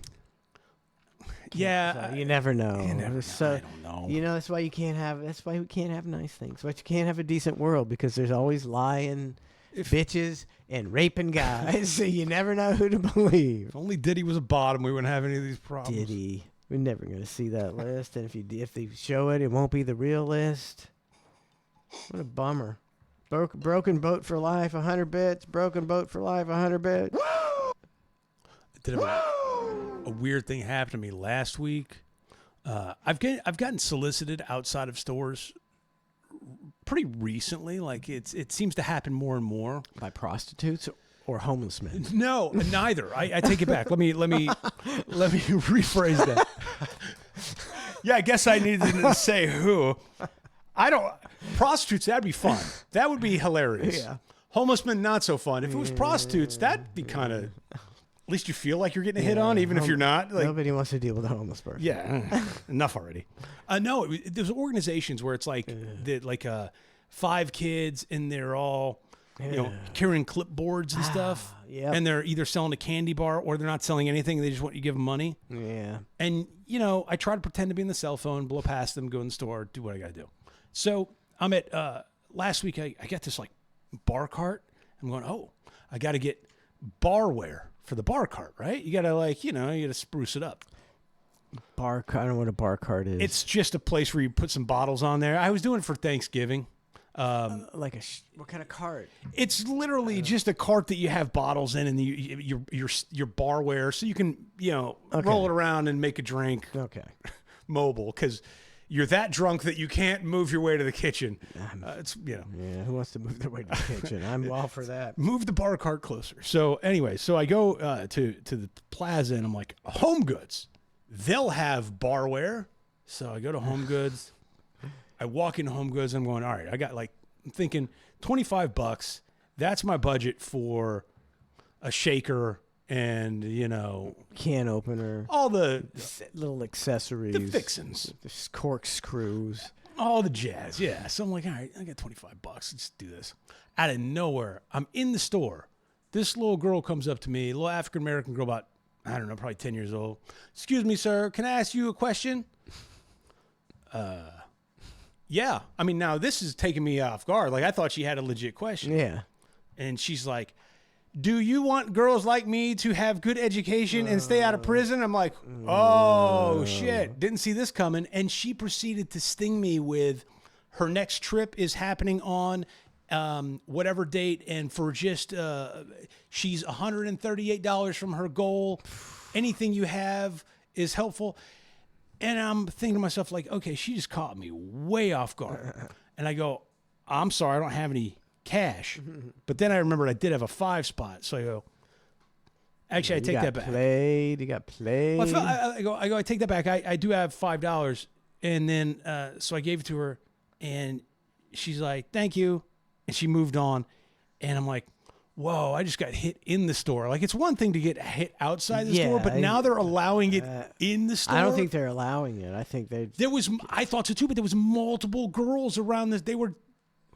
Yeah. So you never know. You never know. I don't know. That's why we can't have nice things. That's why you can't have a decent world, because there's always lying bitches and raping guys. So you never know who to believe. If only Diddy was a bottom, we wouldn't have any of these problems. Diddy. We're never going to see that list. And if they show it, it won't be the real list. What a bummer. Broken boat for life, 100 bits. Broken boat for life, 100 bits. A weird thing happened to me last week. I've gotten solicited outside of stores pretty recently. Like it seems to happen more and more by prostitutes or homeless men. No, neither. I take it back. Let me rephrase that. Yeah, I guess I needed to say who. Prostitutes, that'd be fun. That would be hilarious. Yeah. Homeless men, not so fun. If it was prostitutes, that'd be kind of, at least you feel like you're getting a hit on, even if you're not. Like, nobody wants to deal with a homeless person. Yeah, enough already. No, there's organizations where it's like, 5 kids and they're all, carrying clipboards and stuff. Yep. And they're either selling a candy bar or they're not selling anything. They just want you to give them money. Yeah. And, I try to pretend to be in the cell phone, blow past them, go in the store, do what I got to do. So I'm at, last week I got this like bar cart. I'm going, I got to get barware for the bar cart, right? You got to you got to spruce it up. Bar cart, I don't know what a bar cart is. It's just a place where you put some bottles on there. I was doing it for Thanksgiving. What kind of cart? It's literally just a cart that you have bottles in and your barware, so you can roll it around and make a drink. Okay. Mobile, because you're that drunk that you can't move your way to the kitchen. Yeah, who wants to move their way to the kitchen? I'm all for that. Move the bar cart closer. So anyway, I go to the plaza and I'm like, Home Goods, they'll have barware. So I go to Home Goods. I walk into Home Goods. I'm going, all right, I'm thinking $25. That's my budget for a shaker and, can opener, all the little accessories, the fixins, the corkscrews, all the jazz. Yeah. So I'm like, all right, I got $25. Let's do this. Out of nowhere, I'm in the store. This little girl comes up to me, a little African-American girl, about, I don't know, probably 10 years old. Excuse me, sir. Can I ask you a question? Yeah. I mean, now this is taking me off guard. Like, I thought she had a legit question. Yeah. And she's like, do you want girls like me to have good education and stay out of prison? I'm like, oh, shit. Didn't see this coming. And she proceeded to sting me with her next trip is happening on whatever date. And for just, she's $138 from her goal. Anything you have is helpful. And I'm thinking to myself, like, okay, she just caught me way off guard. And I go, I'm sorry, I don't have any cash. But then I remembered I did have a 5 spot. So I go, actually, I take that back. You got played. Well, I take that back. I do have $5. And then, so I gave it to her. And she's like, thank you. And she moved on. And I'm like, whoa, I just got hit in the store. Like, it's one thing to get hit outside the store, but now they're allowing it in the store. I don't think they're allowing it. I think I thought so too, but there was multiple girls around this. They were.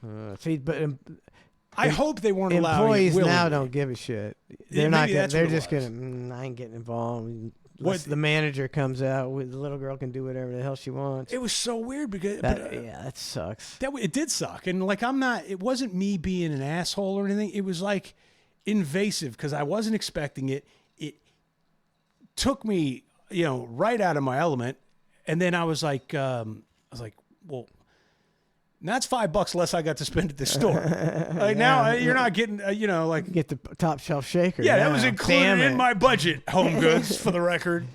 I hope they weren't allowing. Employees it now don't give a shit. They're not. They're just gonna. I ain't getting involved. Once the manager comes out, the little girl can do whatever the hell she wants. It was so weird because that sucks. It did suck, and like it wasn't me being an asshole or anything. It was like invasive because I wasn't expecting it. It took me, right out of my element, and then I was like, well, that's $5 less I got to spend at the store. Like now you're not getting, get the top shelf shaker. Yeah, that was included in my budget. Home Goods, for the record.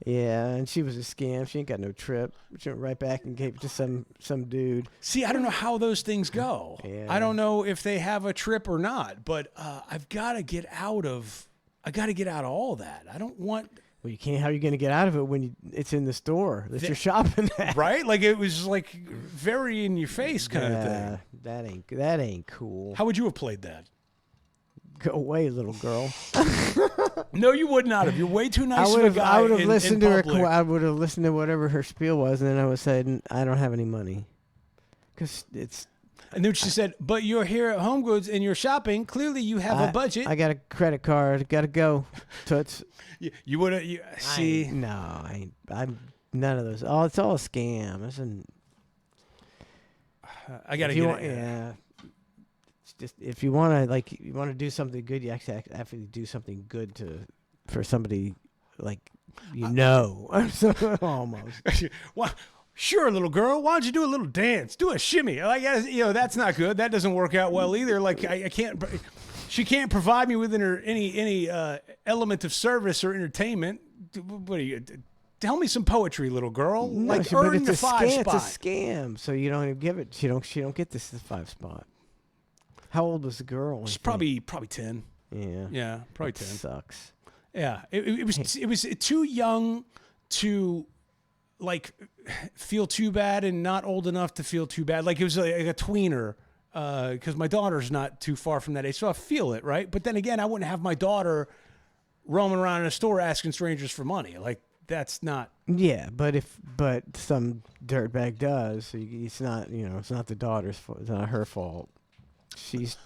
Yeah, and she was a scam. She ain't got no trip. She went right back and gave it to some dude. See, I don't know how those things go. Yeah. I don't know if they have a trip or not. But I've got to get out of. I got to get out of all that. I don't want. Well, you can't. How are you going to get out of it when it's in the store that you're shopping at? Right? Like it was like very in your face kind of thing. That ain't cool. How would you have played that? Go away, little girl. No, you would not have. You're way too nice of a guy. I would have listened to her. I would have listened to whatever her spiel was, and then I would say, I don't have any money, because it's. And then she said, "But you're here at Home Goods and you're shopping. Clearly, you have a budget." I got a credit card. Got to go. Toots. You would have. See? No, I'm none of those. Oh, it's all a scam. I got to get it. Yeah. Just if you want to do something good, you actually have to do something good for somebody almost. Well, sure, little girl. Why don't you do a little dance? Do a shimmy. Like that's not good. That doesn't work out well either. Like I can't. She can't provide me with any element of service or entertainment. What are you? Tell me some poetry, little girl. No, earn the 5 spot. It's a scam. So you don't even give it. She don't get this 5 spot. How old was the girl? She's probably 10. Yeah. Yeah, probably 10. Sucks. Yeah, it was too young to feel too bad and not old enough to feel too bad. Like it was like a tweener because my daughter's not too far from that age, so I feel it, right? But then again, I wouldn't have my daughter roaming around in a store asking strangers for money. Like that's not. Yeah, but some dirtbag does, so it's not it's not the daughter's fault. It's not her fault. She's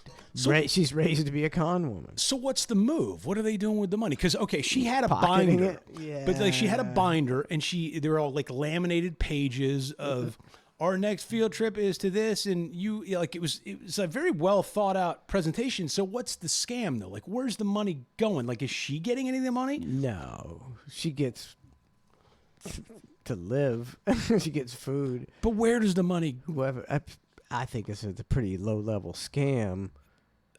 raised to be a con woman. So what's the move? What are they doing with the money? Because she had a binder, but she had a binder, and they were all like laminated pages of our next field trip is to this, and it was a very well thought out presentation. So what's the scam though? Like where's the money going? Like is she getting any of the money? No, she gets to live. She gets food. But where does the money? Whoever. I think it's a pretty low-level scam.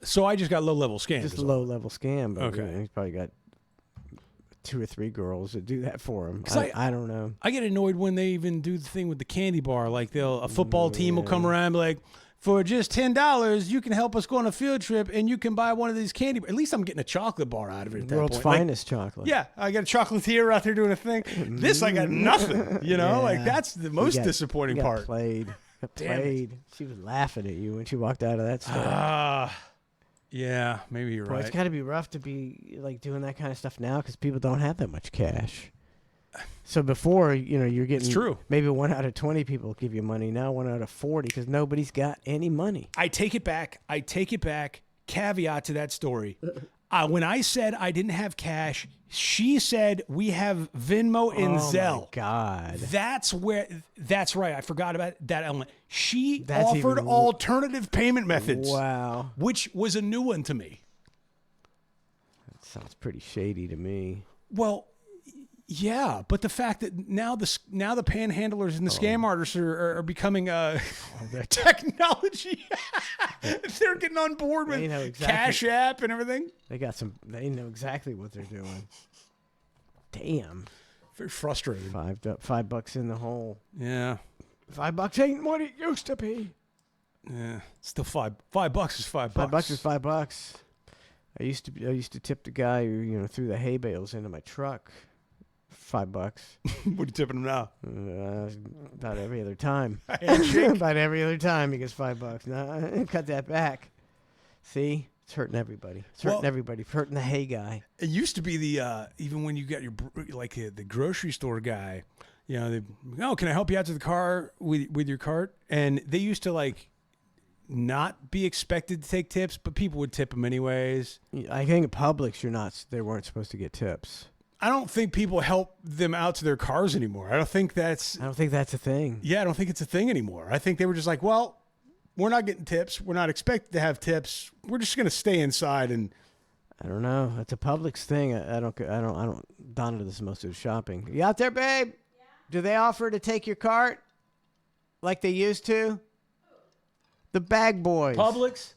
So I just got low-level scam. Just a low-level scam. But okay. He's probably got 2 or 3 girls that do that for him. I don't know. I get annoyed when they even do the thing with the candy bar. Like a football team will come around and be like, for just $10, you can help us go on a field trip and you can buy one of these candy. At least I'm getting a chocolate bar out of it at that World's point. Like, finest chocolate. yeah, I got a chocolatier out there doing a thing. This, I got nothing, you know? Like, that's the most disappointing you got part. Played. Got Damn it. played. She was laughing at you when she walked out of that store. Yeah, maybe you're Boy, right. it's got to be rough to be like doing that kind of stuff now because people don't have that much cash. So before, you're getting true. Maybe 1 out of 20 people give you money. Now 1 out of 40 because nobody's got any money. I take it back. Caveat to that story. When I said I didn't have cash, she said we have Venmo and Zelle. Oh my God. That's right. I forgot about that element. She That's offered even- alternative payment methods. Wow. Which was a new one to me. That sounds pretty shady to me. Well, yeah, but the fact that now the panhandlers and the scam artists are becoming technology. They're getting on board with They know exactly- Cash App and everything. They know exactly what they're doing. Damn. Very frustrating. $5 in the hole. Yeah. $5 ain't what it used to be. Yeah. Still $5 is $5. $5 is $5. I used to tip the guy who threw the hay bales into my truck. $5. What are you tipping him now? About every other time. Handshake? About every other time he gets $5. No, cut that back. See, it's hurting everybody. It's hurting everybody. It's hurting the hay guy. It used to be the even when you got your the grocery store guy, can I help you out to the car with your cart? And they used to not be expected to take tips, but people would tip them anyways. I think at Publix, they weren't supposed to get tips. I don't think people help them out to their cars anymore. I don't think that's a thing. Yeah, I don't think it's a thing anymore. I think they were just like, well, we're not getting tips. We're not expected to have tips. We're just going to stay inside and. I don't know. It's a Publix thing. I don't. Donna does most of the shopping. You out there, babe? Yeah. Do they offer to take your cart like they used to? The bag boys. Publix?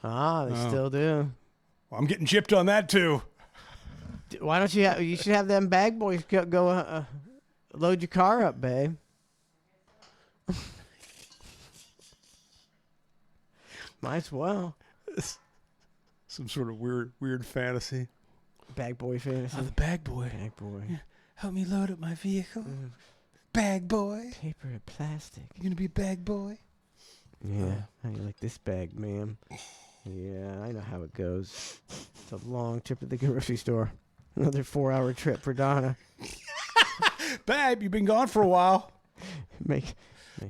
They still do. Well, I'm getting gypped on that too. Why don't you should have them bag boys go load your car up, babe. Might as well. Some sort of weird fantasy. Bag boy fantasy. Oh, the bag boy. Bag boy. Yeah. Help me load up my vehicle. Bag boy. Paper and plastic. You gonna be a bag boy? Yeah. How you like this bag, ma'am? Yeah, I know how it goes. It's a long trip to the grocery store. Another 4-hour trip for Donna. Babe, you've been gone for a while. Make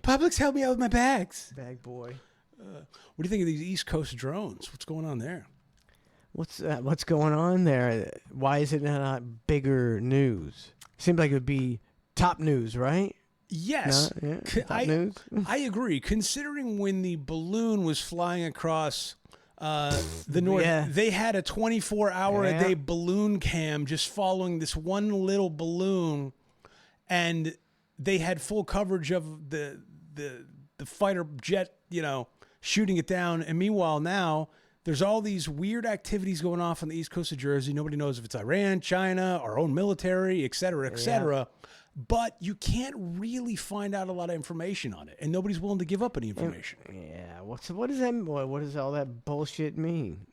Publix, help me out with my bags. Bag boy. What do you think of these East Coast drones? What's going on there? What's going on there? Why is it not bigger news? Seems like it would be top news, right? Yes. No, yeah, top news. I agree. Considering when the balloon was flying across the north, they had a 24-hour-a-day balloon cam just following this one little balloon, and they had full coverage of the fighter jet, shooting it down. And meanwhile, now there's all these weird activities going off on the east coast of Jersey. Nobody knows if it's Iran, China, our own military, et cetera, et cetera. But you can't really find out a lot of information on it, and nobody's willing to give up any information. Yeah, what does that? What does all that bullshit mean?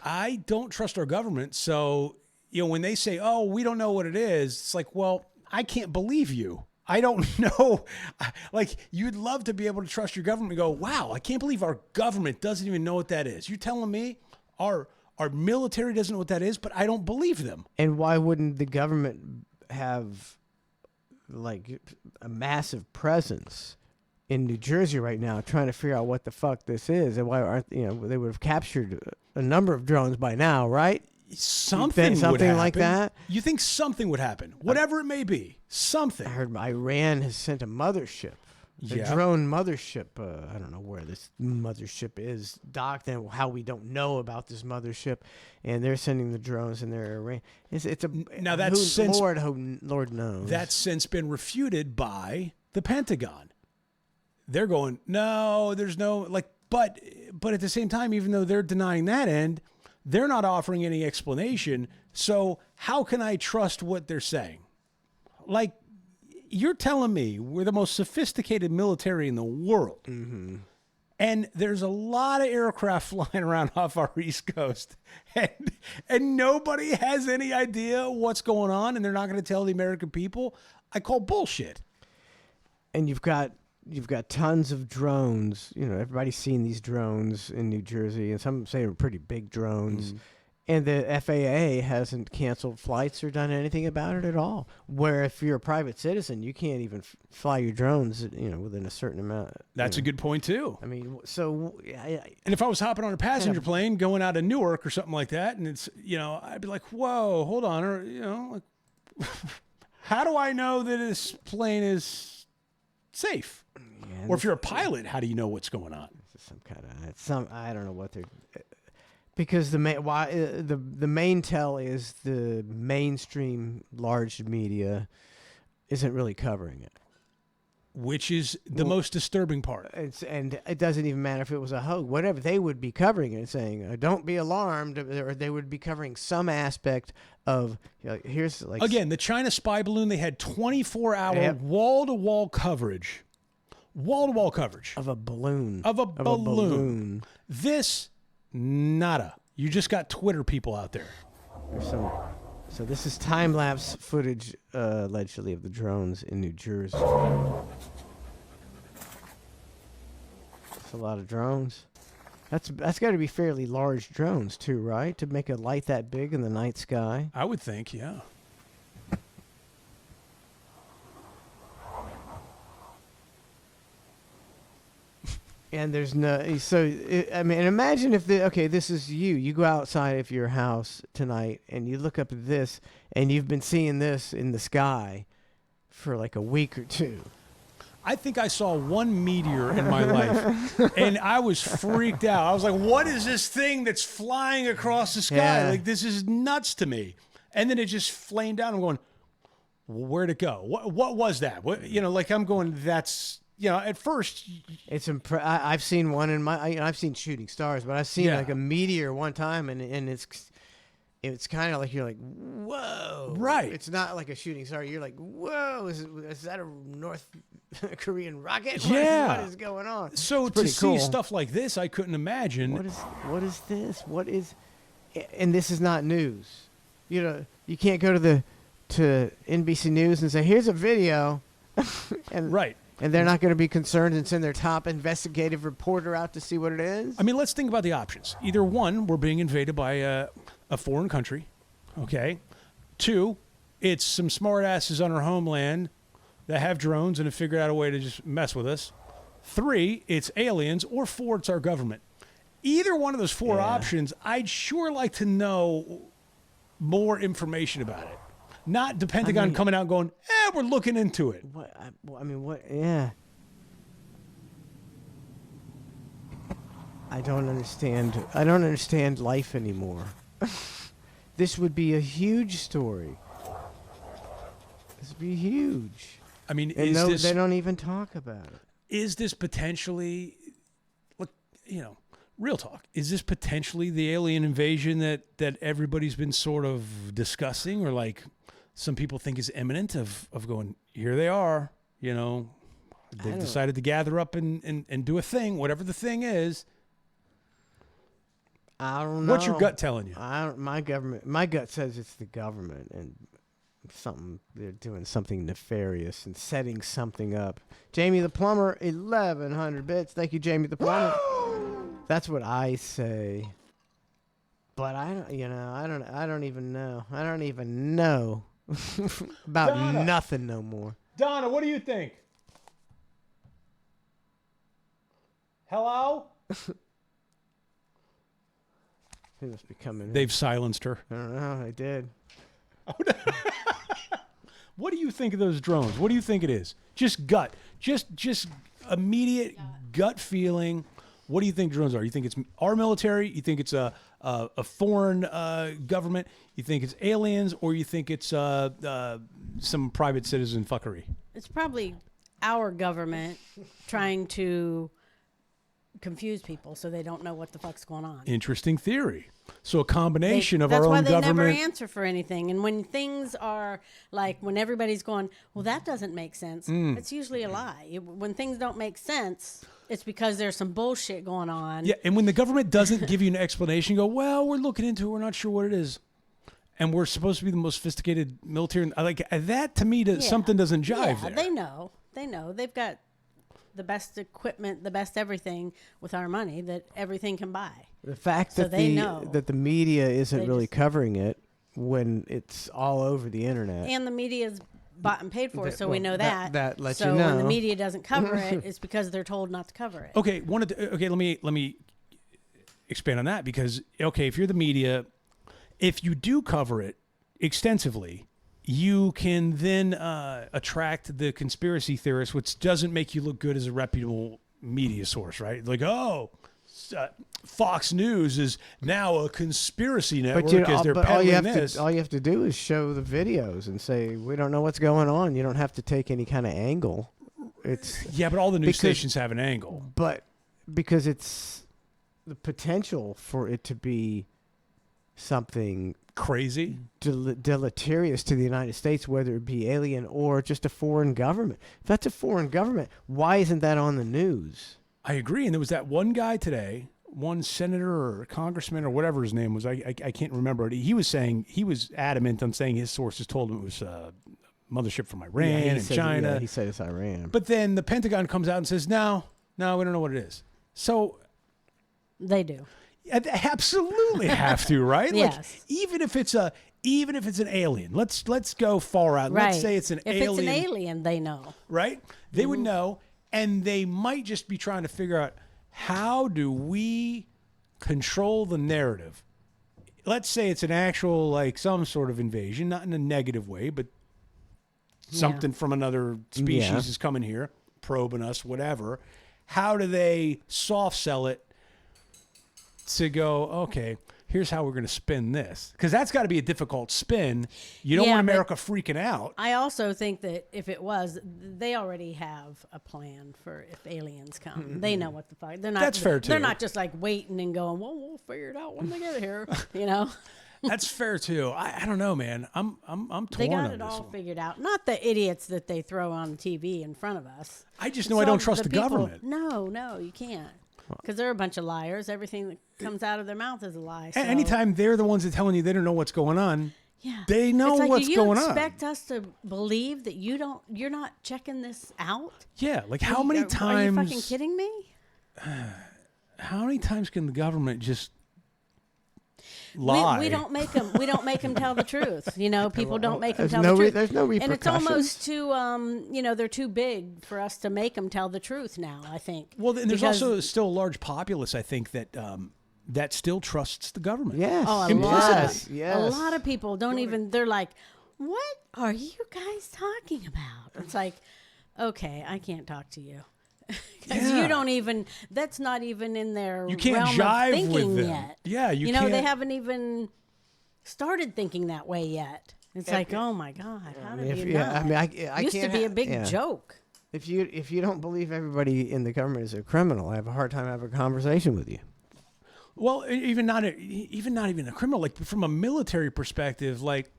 I don't trust our government, so when they say, "Oh, we don't know what it is," it's like, well, I can't believe you. I don't know. Like, you'd love to be able to trust your government and go, "Wow, I can't believe our government doesn't even know what that is." You're telling me our military doesn't know what that is, but I don't believe them. And why wouldn't the government have a massive presence in New Jersey right now trying to figure out what the fuck this is, and why aren't they would have captured a number of drones by now, right? Something like that. You think something would happen, whatever it may be, something. I heard Iran has sent a mothership. A drone mothership. I don't know where this mothership is docked and how we don't know about this mothership. And they're sending the drones and they're Iran. Now that's since Lord knows. That's since been refuted by the Pentagon. They're going, no, there's no but at the same time, even though they're denying that end, they're not offering any explanation. So how can I trust what they're saying? you're telling me we're the most sophisticated military in the world. Mm-hmm. And there's a lot of aircraft flying around off our East Coast, and nobody has any idea what's going on, and they're not going to tell the American people. I call bullshit. And you've got tons of drones. You know, everybody's seen these drones in New Jersey, and some say they're pretty big drones. And the FAA hasn't canceled flights or done anything about it at all. Where if you're a private citizen, you can't even fly your drones, you know, within a certain amount. That's a good point too. I mean, so and if I was hopping on a passenger plane going out of Newark or something like that, and it's, you know, I'd be like, whoa, hold on, or, you know, like, how do I know that this plane is safe? Yeah, or if you're a pilot, how do you know what's going on? Some kind of I don't know what they're. Because the main tell is the mainstream large media isn't really covering it, which is the most disturbing part. And it doesn't even matter if it was a hoax, whatever. They would be covering it and saying, "Don't be alarmed," or they would be covering some aspect of. You know, here's like again the China spy balloon. They had 24-hour wall-to-wall coverage, wall-to-wall coverage of a balloon. Of a balloon. This. Nada. You just got Twitter people out there. So this is time-lapse footage, allegedly, of the drones in New Jersey. That's a lot of drones. That's got to be fairly large drones too, right? To make a light that big in the night sky. I would think, yeah. And there's no, so, I mean, imagine if this is you. You go outside of your house tonight and you look up at this and you've been seeing this in the sky for like a week or two. I think I saw one meteor in my life and I was freaked out. I was like, what is this thing that's flying across the sky? Yeah. Like, this is nuts to me. And then it just flamed out. I'm going, well, where'd it go? What was that? What, you know, like I'm going, that's, you know, at first, it's I've seen one in I've seen shooting stars, but I've seen like a meteor one time, and it's kind of like you're like, whoa, right? It's not like a shooting star. You're like, whoa, is that a North Korean rocket? Yeah, what is going on? So to see stuff like this, I couldn't imagine. What is this? What is? And this is not news. You know, you can't go to NBC News and say, here's a video, and right. And they're not going to be concerned and send their top investigative reporter out to see what it is? I mean, let's think about the options. Either one, we're being invaded by a foreign country, okay? Two, it's some smart asses on our homeland that have drones and have figured out a way to just mess with us. Three, it's aliens. Or four, it's our government. Either one of those four options, I'd sure like to know more information about it. Not the Pentagon coming out and going, we're looking into it. What? Yeah. I don't understand life anymore. This would be a huge story. This would be huge. I mean, they don't even talk about it. Is this potentially, look, you know, real talk, is this potentially the alien invasion that everybody's been sort of discussing, or like some people think is imminent of going, here they are, you know, they've decided to gather up and do a thing, whatever the thing is. I don't know. What's your gut telling you? My gut says it's the government and they're doing something nefarious and setting something up. Jamie the Plumber, 1,100 bits. Thank you, Jamie the Plumber. That's what I say. But I don't even know. I don't even know about Donna. nothing no more. Donna, what do you think? Hello? They must be coming. They've silenced her. I don't know. They did. What do you think of those drones? What do you think it is? Just gut. Just immediate gut feeling. What do you think drones are? You think it's our military? You think it's a foreign government? You think it's aliens? Or you think it's some private citizen fuckery? It's probably our government trying to confuse people so they don't know what the fuck's going on. Interesting theory. So a combination of That's our why own they government. never answer for anything. And when things are like, when everybody's going, well, that doesn't make sense, it's usually a lie. When things don't make sense, it's because there's some bullshit going on. Yeah, and when the government doesn't give you an explanation, go, well, we're looking into it, we're not sure what it is. And we're supposed to be the most sophisticated military. Like that to me, something doesn't jive there. They know. They know. They've got the best equipment, the best everything with our money that everything can buy. The fact So that they the know. that the media isn't They really just- covering it when it's all over the internet. And the media's bought and paid for, That- so we well, know that- that. that lets you so when the know. media doesn't cover it, it's because they're told not to cover it. Okay, let me expand on that because if you're the media, if you do cover it extensively, you can then attract the conspiracy theorists, which doesn't make you look good as a reputable media source, right? Like, Fox News is now a conspiracy network as they're all you peddling have this. to all you have to do is show the videos and say we don't know what's going on. You don't have to take any kind of angle. It's Yeah, but all the news because- stations have an angle. but because it's the potential for it to be something Crazy. deleterious to the United States, whether it be alien or just a foreign government. If that's a foreign government, why isn't that on the news? I agree. And there was that one guy today, one senator or congressman or whatever his name was. I can't remember it. He was saying, he was adamant on saying his sources told him it was a mothership from Iran he and said, China. Yeah, he said it's Iran. But then the Pentagon comes out and says, no, we don't know what it is. So They do. they absolutely have to, right? Yes. Like even if it's an alien, let's go far out. Right. Let's say it's an if alien. it's an alien, they know. Right? They would know, and they might just be trying to figure out how do we control the narrative. Let's say it's an actual, like some sort of invasion, not in a negative way, but something from another species Yeah. is coming here, probing us, whatever. How do they soft sell it to go, okay, here's how we're going to spin this? Because that's got to be a difficult spin. You don't Yeah, want but- America freaking out. I also think that if it was, they already have a plan for if aliens come. They know what the fuck. They're not. That's fair, They're too. not just like waiting and going, well, we'll figure it out when they get here. You know, That's fair too. I don't know, man. I'm torn they got on it this all one. figured out. Not the idiots that they throw on TV in front of us. I just know I don't trust the people- government. No, you can't. Because they're a bunch of liars. Everything that comes out of their mouth is a lie. So. Anytime they're the ones that telling you they don't know what's going on, Yeah. they know It's like, what's do you going on. expect us to believe that you're not checking this out? Yeah, like how many Are you times? fucking kidding me? How many times can the government just lie? We don't make them. We don't make them tell the truth. You know, people don't make them There's tell no the truth. there's no And it's repercussions. almost too. They're too big for us to make them tell the truth now. I think. Well, and there's Because- also still a large populace, I think, that that still trusts the government. Yes. Oh, a Implicitly. Yes. lot. A lot of people don't even. They're like, "What are you guys talking about?" It's like, okay, I can't talk to you. Because Yeah. you don't even. That's not even in their You can't realm jive of thinking with them. yet. Yeah, you know they can't- haven't even started thinking that way yet. It's like, oh my god, how did you know? yeah, I mean, I Used to can't be a ha- big yeah. joke. If you don't believe everybody in the government is a criminal, I have a hard time having a conversation with you. Well, even not even a criminal. Like from a military perspective, like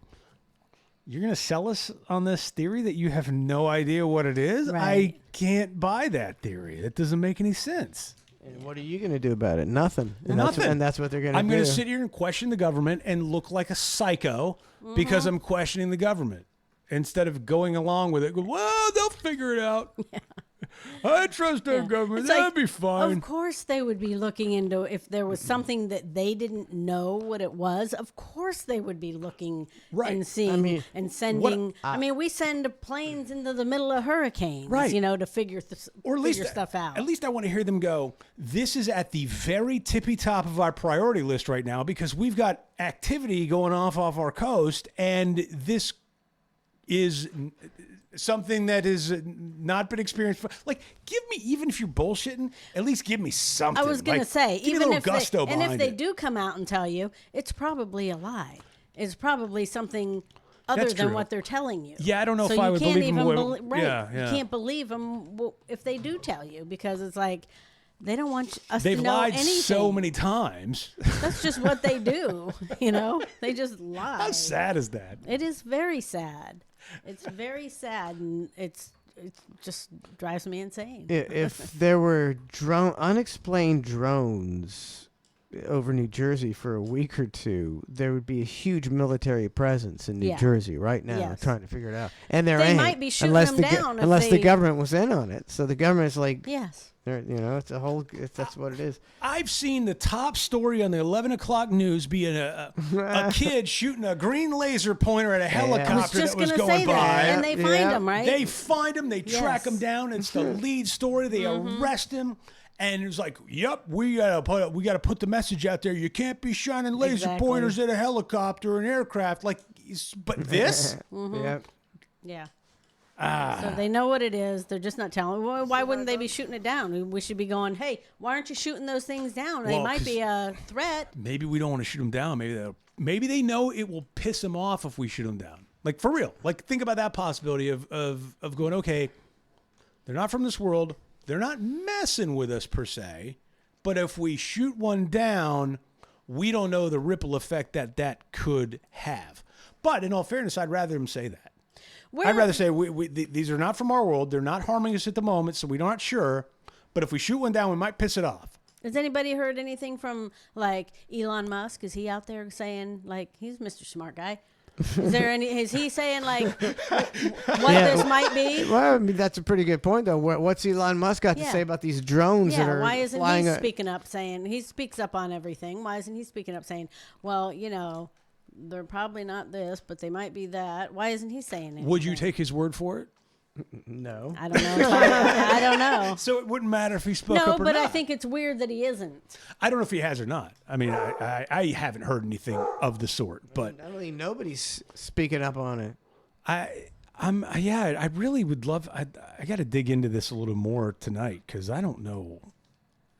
you're going to sell us on this theory that you have no idea what it is. I Right. can't buy that theory. That doesn't make any sense. And what are you going to do about it? Nothing. And Nothing. That's what they're going to do. I'm going to sit here and question the government and look like a psycho because I'm questioning the government instead of going along with it. Go, well, they'll figure it out. I trust our government. It's That'll like, be fine. Of course, they would be looking into if there was something that they didn't know what it was. Of course, they would be looking Right. and seeing and sending. I- I mean, we send planes into the middle of hurricanes, Right. You know, to figure Or at least figure stuff out. At least I want to hear them go, this is at the very tippy top of our priority list right now because we've got activity going off our coast, and this is something that has not been experienced. Like, give me, even if you're bullshitting, at least give me something. I was going Like, to say, give me a even little if gusto they, and if behind they it. do come out and tell you, it's probably a lie. It's probably something other That's than true. what they're telling you. Yeah, I don't know so if I you would can't believe them even when- right. yeah. You can't believe them if they do tell you because it's like They don't want us They've to know lied anything. so many times. That's just what they do. They just lie. How sad is that? It is very sad. It's very sad, and it just drives me insane. If there were unexplained drones over New Jersey for a week or two, there would be a huge military presence in New Yeah. Jersey right now Yes. trying to figure it out. And there They ain't, might be shooting unless them the down if unless the they- government was in on it. So the government's like, Yes. it's a whole. That's what it is. I've seen the top story on the 11 o'clock news be a kid shooting a green laser pointer at a helicopter I was just that was going to going say by. that, and they find Yeah. them, right? They find him, they track Yes. him down. It's the lead story. They arrest him. And it's like, yep, we gotta put the message out there. You can't be shining laser Exactly. pointers at a helicopter and aircraft. Like, but this? Yep. Yeah. So they know what it is. They're just not telling. Well, why wouldn't they be shooting it down? We should be going, hey, why aren't you shooting those things down? They Well, might 'cause be a threat. Maybe we don't want to shoot them down. Maybe they know it will piss them off if we shoot them down. Like, for real. Like, think about that possibility of going, okay, they're not from this world. They're not messing with us per se. But if we shoot one down, we don't know the ripple effect that could have. But in all fairness, I'd rather them say that. I'd rather say these are not from our world. They're not harming us at the moment, so we're not sure. But if we shoot one down, we might piss it off. Has anybody heard anything from like Elon Musk? Is he out there saying like he's Mr. Smart Guy? Is he saying like what this might be? Well, I mean, that's a pretty good point, though. What's Elon Musk got to Yeah. say about these drones that Yeah, are why isn't flying? he speaking up saying he speaks up on everything? Why isn't he speaking up saying, well, they're probably not this, but they might be that? Why isn't he saying anything? Would you take his word for it? No. I don't know. I don't know. So it wouldn't matter if he spoke No, up or but not. I think it's weird that he isn't. I don't know if he has or not. I mean, I haven't heard anything of the sort, but I mean, nobody's speaking up on it. I really would love. I got to dig into this a little more tonight because I don't know.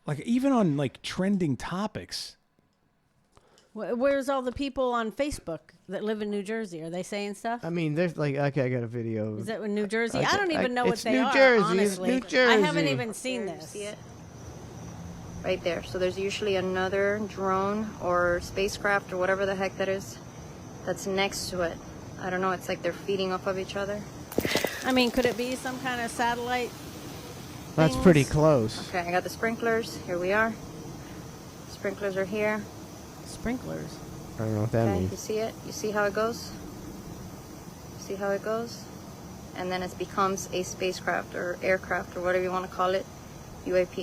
Like even on like trending topics. Where's all the people on Facebook that live in New Jersey? Are they saying stuff? I mean, there's like, okay, I got a video. Is that in New Jersey? I I don't even know what it's they New are. Jersey, it's Honestly, New Jersey. I haven't even seen There, you this. see it? Right there. So there's usually another drone or spacecraft or whatever the heck that is that's next to it. I don't know. It's like they're feeding off of each other. I mean, could it be some kind of satellite? That's things? pretty close. Okay, I got the sprinklers. Here we are. Sprinklers are here. Sprinklers. I don't know what that Okay, you means. see it? You see how it goes? See how it goes? And then it becomes a spacecraft or aircraft or whatever you want to call it, UAP.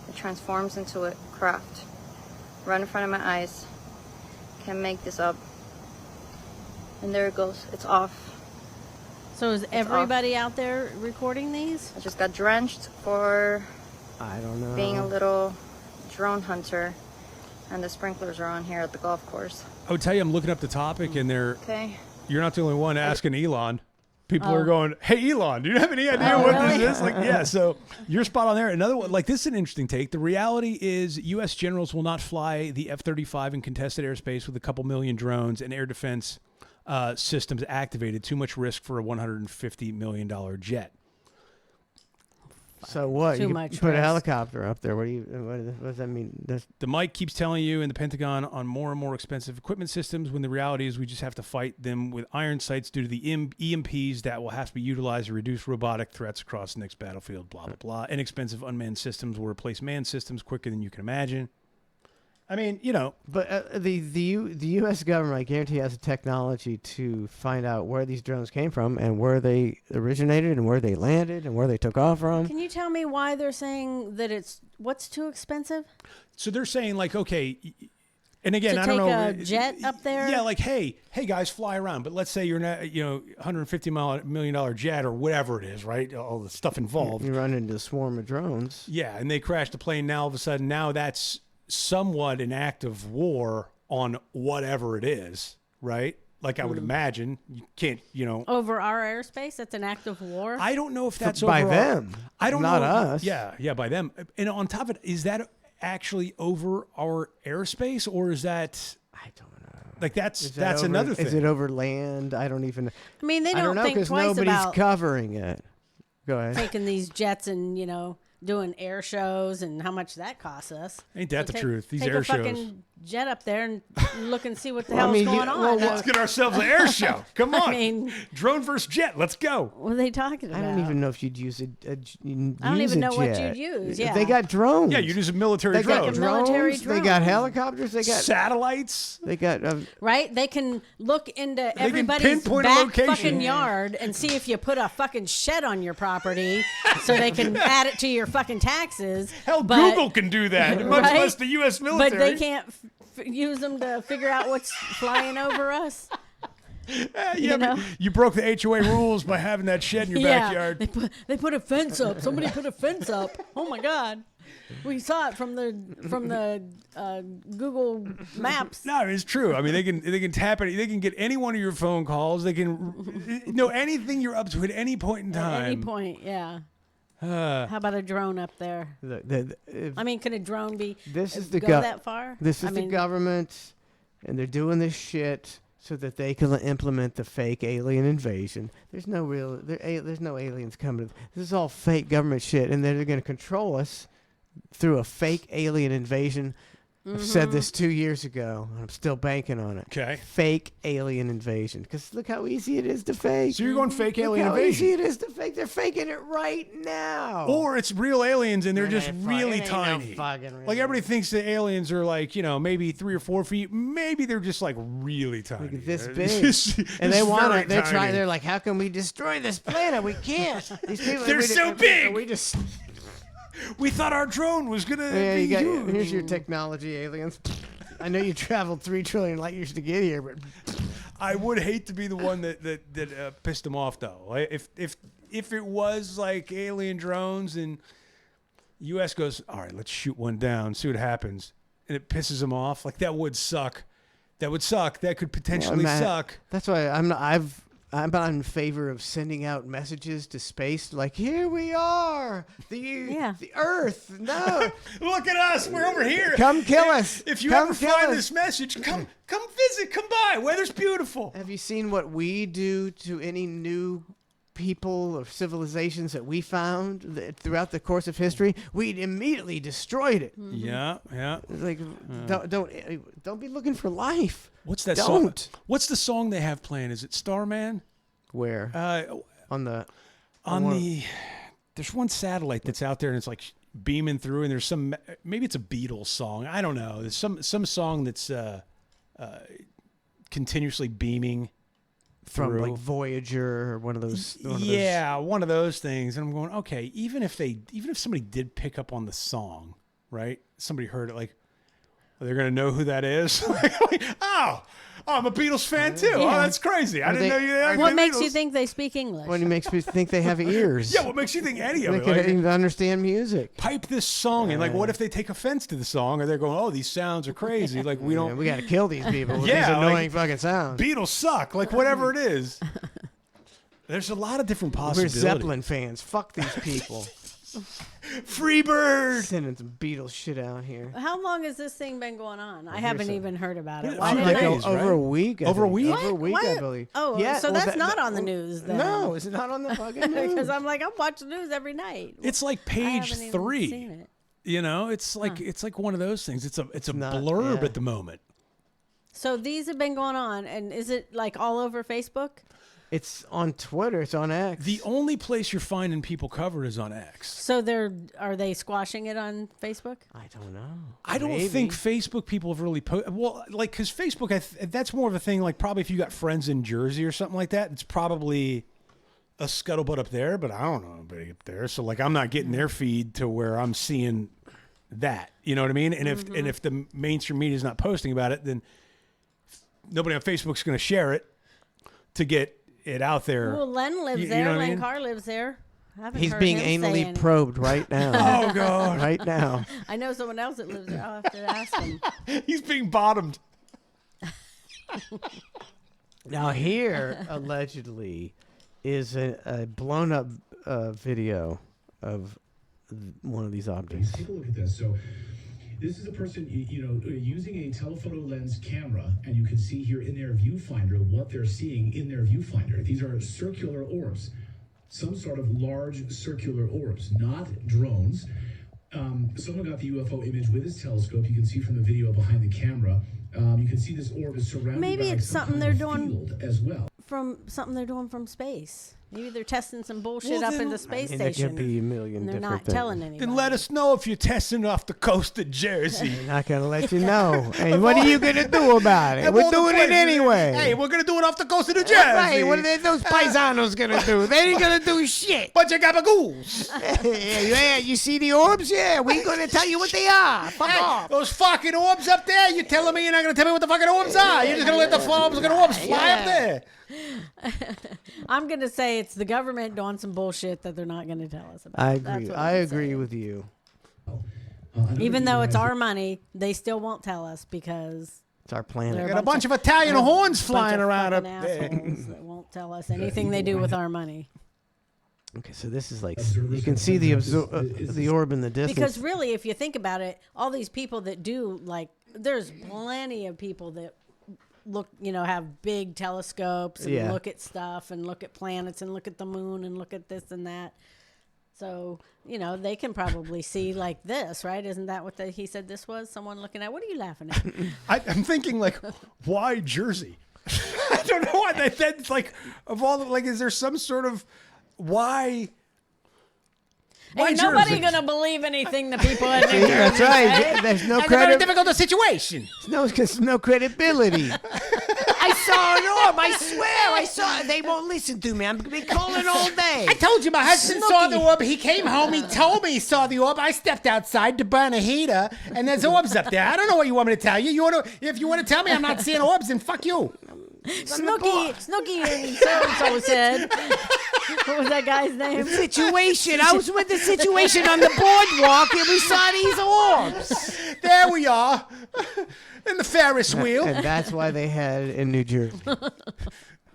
It transforms into a craft. Right in front of my eyes. Can't make this up. And there it goes. It's off. So is off. everybody out there recording these? I just got drenched for I don't know. being a little drone hunter. And the sprinklers are on here at the golf course. I would tell you, I'm looking up the topic, and Okay. you're not the only one asking Elon. People are going, "Hey, Elon, do you have any idea what really? this is?" Like, yeah. So you're spot on there. Another one, like this is an interesting take. The reality is, U.S. generals will not fly the F-35 in contested airspace with a couple million drones and air defense systems activated. Too much risk for a $150 million jet. So what? Too You much put a risk. helicopter up there. What does that mean? The mic keeps telling you in the Pentagon on more and more expensive equipment systems when the reality is we just have to fight them with iron sights due to the EMPs that will have to be utilized to reduce robotic threats across the next battlefield, blah, blah, blah. Inexpensive unmanned systems will replace manned systems quicker than you can imagine. I mean, But the U.S. government, I guarantee, has the technology to find out where these drones came from and where they originated and where they landed and where they took off from. Can you tell me why they're saying that what's too expensive? so they're saying like, okay, and again, To I don't take know. a jet up there? Yeah, like, hey guys, fly around. But let's say you're not, $150 million jet or whatever it is, right? All the stuff involved. You run into a swarm of drones. Yeah, and they crash the plane. Now all of a sudden, now that's somewhat an act of war on whatever it is, right? Like I would imagine. You can't, Over our airspace? That's an act of war? I don't know if that's by over them, I don't not know. us. Yeah, by them. And on top of it, is that actually over our airspace, or is that? I don't know. Like that's Is that over- another thing. Is it over land? I don't even. I mean, they I don't don't know think because twice nobody's about covering it. Go ahead. taking these jets and, doing air shows and how much that costs us. Ain't that the take- truth? These take air a shows. fucking jet up there and look and see what the Well, I hell's mean, going on. Let's get ourselves an air show. Come on. mean- Drone versus jet. Let's go. What are they talking about? I don't even know if you'd use I don't even know what you'd use. Yeah, They got drones. Yeah, you use a military They got drone. military drones. They got drone. helicopters. They got Satellites. They got. right. They can look into can everybody's pinpoint a back location. fucking yard and see if you put a fucking shed on your property, so they can add it to your fucking taxes. Hell, But- Google can do that, much Right? less the U.S. military. But they can't use them to figure out what's flying over us. Yeah, but you broke the HOA rules by having that shed in your backyard. They put a fence up. Somebody put a fence up. Oh my God. We saw it from the Google Maps. No, it's true. I mean, they can tap it. They can get any one of your phone calls. They can know anything you're up to at any point in time. At any point, yeah. How about a drone up there? I mean, can a drone be This is the go that far? This is I the mean, government, and they're doing this shit so that they can implement the fake alien invasion. There's no real. There's no aliens coming. This is all fake government shit, and they're going to control us through a fake alien invasion. I've said this 2 years ago, and I'm still banking on it. Okay. Fake alien invasion. Because look how easy it is to fake. So you're going fake Look alien how invasion. easy it is to fake. They're faking it right now. Or it's real aliens and they're It just ain't really it ain't no tiny. fucking real Like everybody thinks the aliens are like, maybe 3 or 4 feet. Maybe they're just like really tiny. Like this It's big, just- and they it's want very to. They're tiny. trying. They're like, how can we destroy this planet? We can't. These people. They're so we big. just. We thought our drone was gonna Yeah, be you got. huge. Here's your technology, aliens. I know you traveled 3 trillion light years to get here, but I would hate to be the one that pissed them off though. Like, if it was like alien drones and U.S. goes, all right, let's shoot one down, see what happens, and it pisses them off, like that would suck. That would suck. That could potentially suck. That's why I'm not in favor of sending out messages to space like, here we are, the Earth. No, Look at us. We're over here. come kill us. If you Come ever kill find us. this message, come visit. Come by. Weather's beautiful. Have you seen what we do to any new people or civilizations that we found throughout the course of history? We immediately destroyed it. Yeah, yeah. It's like, don't be looking for life. What's that Don't. song? What's the song they have playing? Is it Starman? Where? On the. There's one satellite that's out there and it's like beaming through, and there's maybe it's a Beatles song. I don't know. There's some song that's continuously beaming From through. like Voyager or one of those. One of those things. And I'm going, okay, even if somebody did pick up on the song, right? Somebody heard it, like, they're going to know who that is. Oh, I'm a Beatles fan too. Yeah. Oh, that's crazy. I didn't know you had What the makes Beatles. you think they speak English? What makes me think they have ears? Yeah, what makes you think any of They it? can Like, even understand music. pipe this song in. Like, what if they take offense to the song, or they're going, "Oh, these sounds are crazy." Like, we don't. We got to kill these people with Yeah, these like, annoying fucking sounds. Beatles suck. Like, whatever it is. There's a lot of different We're possibilities. Zeppelin fans. Fuck these people. Freebird. Sending some Beatles shit out here. How long has this thing been going on? I haven't even heard about it. Few Why didn't Like I? days, over right? a week. I Over a think. week? Over a week, Why- I believe. Oh, yeah, so well, that's not on the news then. No, it's not on the fucking news. Because I'm like, I'm watching the news every night. It's like I page haven't even 3. seen it. You know, it's like one of those things. It's a not- blurb yeah. at the moment. So these have been going on, and is it like all over Facebook? It's on Twitter. It's on X. The only place you're finding people covered is on X. So are they squashing it on Facebook? I don't know. I don't Maybe. think Facebook people have really because Facebook, that's more of a thing. Like, probably if you got friends in Jersey or something like that, it's probably a scuttlebutt up there. But I don't know anybody up there, so like I'm not getting their feed to where I'm seeing that. You know what I mean? And if the mainstream media is not posting about it, then nobody on Facebook's going to share it to get it out there. Well, Len lives You there. know what I Len mean? Carr lives there. I haven't He's heard being him say anally any- probed right now. Oh God! Right now. I know someone else that lives there. I'll have to ask him. He's being bottomed. Now here, allegedly, is a blown up video of one of these objects. Take a look at this. So this is a person, using a telephoto lens camera, and you can see here in their viewfinder what they're seeing in their viewfinder. These are circular orbs. some sort of large circular orbs, not drones. Someone got the UFO image with his telescope. You can see from the video behind the camera. You can see this orb is surrounded Maybe by it's some something kind they're of doing field as well. from something they're doing from space. Maybe they're testing some bullshit Well, up then- in the space There station. could be a million and they're different not things. telling anybody. Then let us know if you're testing off the coast of Jersey. They're not gonna let you know. Hey, what are you gonna do about it? Of We're all the doing it places- anyway. Hey, we're gonna do it off the coast of New Jersey. Hey, what are those paisanos gonna do? They ain't gonna do shit. Bunch of gabagools. Yeah, you see the orbs? Yeah, we ain't gonna tell you what they are. Fuck Hey, off. those fucking orbs up there, you're telling me you're not going to tell me what the fucking orbs are? You're just going to let the orbs fly up there. I'm going to say it's the government doing some bullshit that they're not going to tell us about. I That's agree. what I I'm agree saying. with you. Even though it's our money, they still won't tell us because It's our planet. they're Got a bunch of Italian they're a horns bunch flying of around up fucking there. assholes that won't tell us anything they do with our money. Okay, so this is like Observers you can have see the pointed out this- the orb in the distance. Because really, if you think about it, all these people that do like, there's plenty of people that look, have big telescopes and Yeah. look at stuff and look at planets and look at the moon and look at this and that. So, they can probably see like this, right? Isn't that what he said this was? Someone looking at, what are you laughing at? I'm thinking, like, why Jersey? I don't know why. That's like, of all the, like, is there some sort of, why Ain't nobody Jersey? gonna believe anything the people in New See, Jersey that's right. say. There's no It's a very credit. difficult situation. No credibility. I saw an orb. I swear, I saw. They won't listen to me. I'm gonna be calling all day. I told you my husband saw the orb. He came home. He told me he saw the orb. I stepped outside to burn a heater, and there's orbs up there. I don't know what you want me to tell you. If you want to tell me I'm not seeing orbs, then fuck you. Snooky and so said. What was that guy's name? Situation. I was with the situation on the boardwalk, and we saw these orbs. There we are, in the Ferris wheel. And that's why they had it in New Jersey.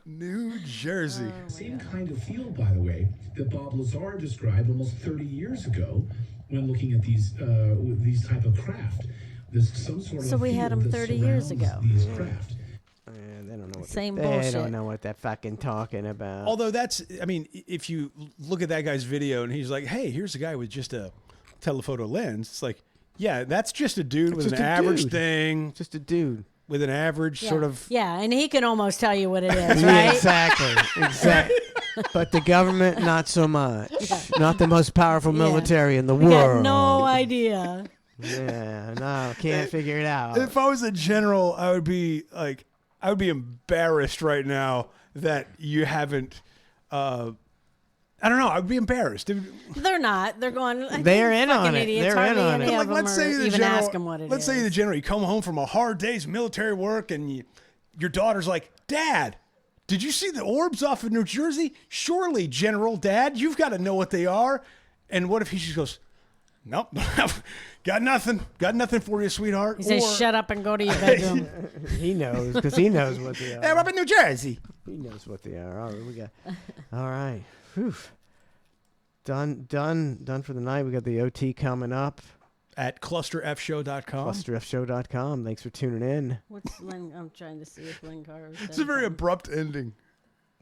New Jersey. Same kind of field, by the way, that Bob Lazar described almost 30 years ago when looking at these type of craft. There's some sort of So we had field them that 30 years surrounds ago. These craft. They don't know what Same they bullshit. don't know what they're fucking talking about. Although if you look at that guy's video and he's like, hey, here's a guy with just a telephoto lens. It's like, yeah, that's just a dude with just an a average dude. thing. Just a dude. With an average sort of. Yeah, and he can almost tell you what it is, Yeah, right? exactly. But the government, not so much. Not the most powerful Yeah. military in the We world. got no idea. Yeah, no, can't figure it out. If I was a general, I would be embarrassed right now that you haven't. I don't know. I'd be embarrassed. They're not. They're going. They're in fucking on it. idiots. They're Hardly in on any it. of them let's are say the even general. ask them what it let's say is. the general. You come home from a hard day's military work, and your daughter's like, "Dad, did you see the orbs off of New Jersey? Surely, General, Dad, you've got to know what they are." And what if he just goes, "Nope, got nothing for you, sweetheart." He says, "Shut up and go to your bedroom." He knows because he knows what they are. They're up in New Jersey. He knows what they are. All right, we got. All right, whew. Done for the night. We got the OT coming up. At clusterfshow.com. Clusterfshow.com. Thanks for tuning in. What's Lynn? I'm trying to see if Lynn Carter. It's a very abrupt ending.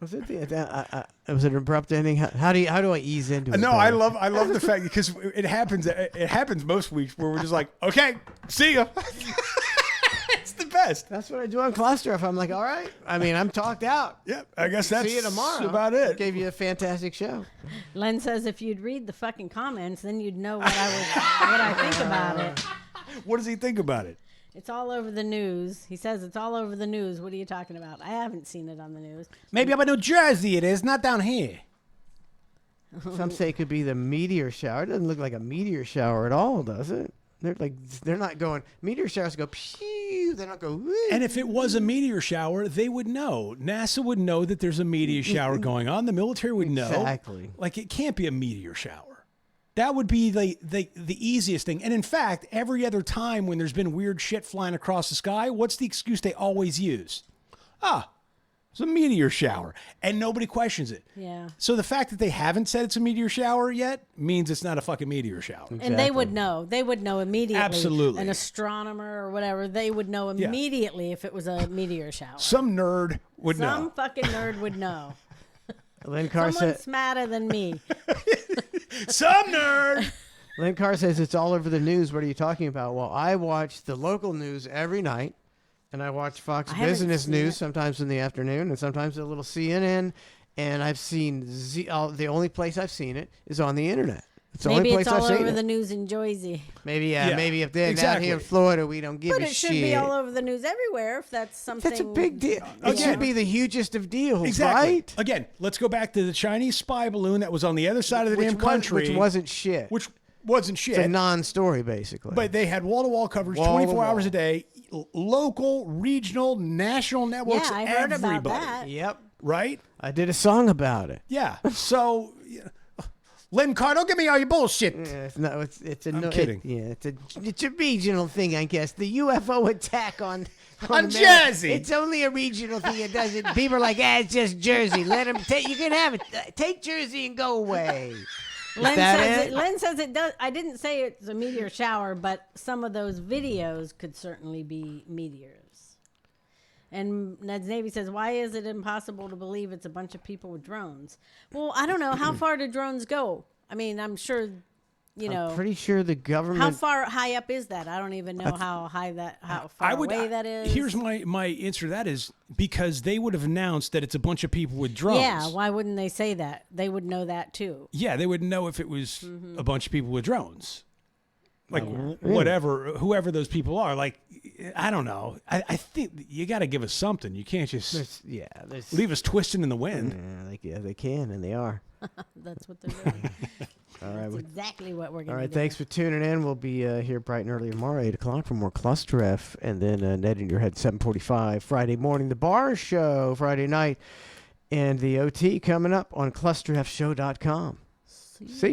Was it was it an abrupt ending? How do I ease into it? No, though? I love the fact because it happens most weeks where we're just like, okay, see ya. It's the best. That's what I do on Cluster. If I'm like, all right. I mean, I'm talked out. Yep, I guess that's See you tomorrow. about it. Gave you a fantastic show. Len says if you'd read the fucking comments, then you'd know what I think about it. What does he think about it? It's all over the news. He says it's all over the news. What are you talking about? I haven't seen it on the news. Maybe up in New Jersey it is, not down here. Some say it could be the meteor shower. It doesn't look like a meteor shower at all, does it? They're not going. Meteor showers go. Pew, they don't go. Woo. And if it was a meteor shower, they would know. NASA would know that there's a meteor shower going on. The military would know. Exactly. Like it can't be a meteor shower. That would be the easiest thing. And in fact, every other time when there's been weird shit flying across the sky, what's the excuse they always use? It's a meteor shower. And nobody questions it. Yeah. So the fact that they haven't said it's a meteor shower yet means it's not a fucking meteor shower. And they would know. They would know immediately. Absolutely. An astronomer or whatever, they would know immediately if it was a meteor shower. Some nerd would know. Some fucking nerd would know. Lynn Carr Someone said. smarter than me. Some nerd. Lynn Carr says it's all over the news. What are you talking about? Well, I watch the local news every night, and I watch Fox I haven't Business seen News it. sometimes in the afternoon, and sometimes a little CNN. And I've seen the only place I've seen it is on the internet. It's the Maybe only place it's all I've seen over it. the news in Jersey. Maybe Yeah, maybe if they're down exactly. here in Florida, we don't give But a it shit. should be all over the news everywhere if that's something. That's a big deal. It Again. should be the hugest of deals, Exactly. right? Again, let's go back to the Chinese spy balloon that was on the other side of the damn Which country. wasn't shit. Which wasn't shit. It's a non-story, basically. But they had wall-to-wall coverage, Wall to 24 hours wall. a day, local, regional, national networks. Yeah, I heard about everybody, that. Yep. right? I did a song about it. Yeah. So, Lynn Carr, don't give me all your bullshit. Yeah, it's a I'm no, kidding. It's a regional thing, I guess. The UFO attack on On America, Jersey. It's only a regional thing. It doesn't. People are like, it's just Jersey. Let them take. You can have it. Take Jersey and go away. Lynn that says it? Lynn says it does. I didn't say it's a meteor shower, but some of those videos could certainly be meteors. And Ned's Navy says, why is it impossible to believe it's a bunch of people with drones? Well, I don't know. How far do drones go? I mean, I'm sure, you know. I'm pretty sure the government. How far high up is that? I don't even know how far away that is. Here's my answer to that is because they would have announced that it's a bunch of people with drones. Yeah, why wouldn't they say that? They would know that too. Yeah, they would know if it was Mm-hmm. a bunch of people with drones. Like whatever, whoever those people are. Like, I don't know. I think you got to give us something. You can't just there's leave us twisting in the wind. Yeah, they can and they are. That's what they're doing. All right. That's exactly what we're going to do. All right, thanks for tuning in. We'll be here bright and early tomorrow, 8 o'clock for more Cluster F. And then Ned in Your Head, 7:45 Friday morning. The Bar Show Friday night. And the OT coming up on clusterfshow.com. See you.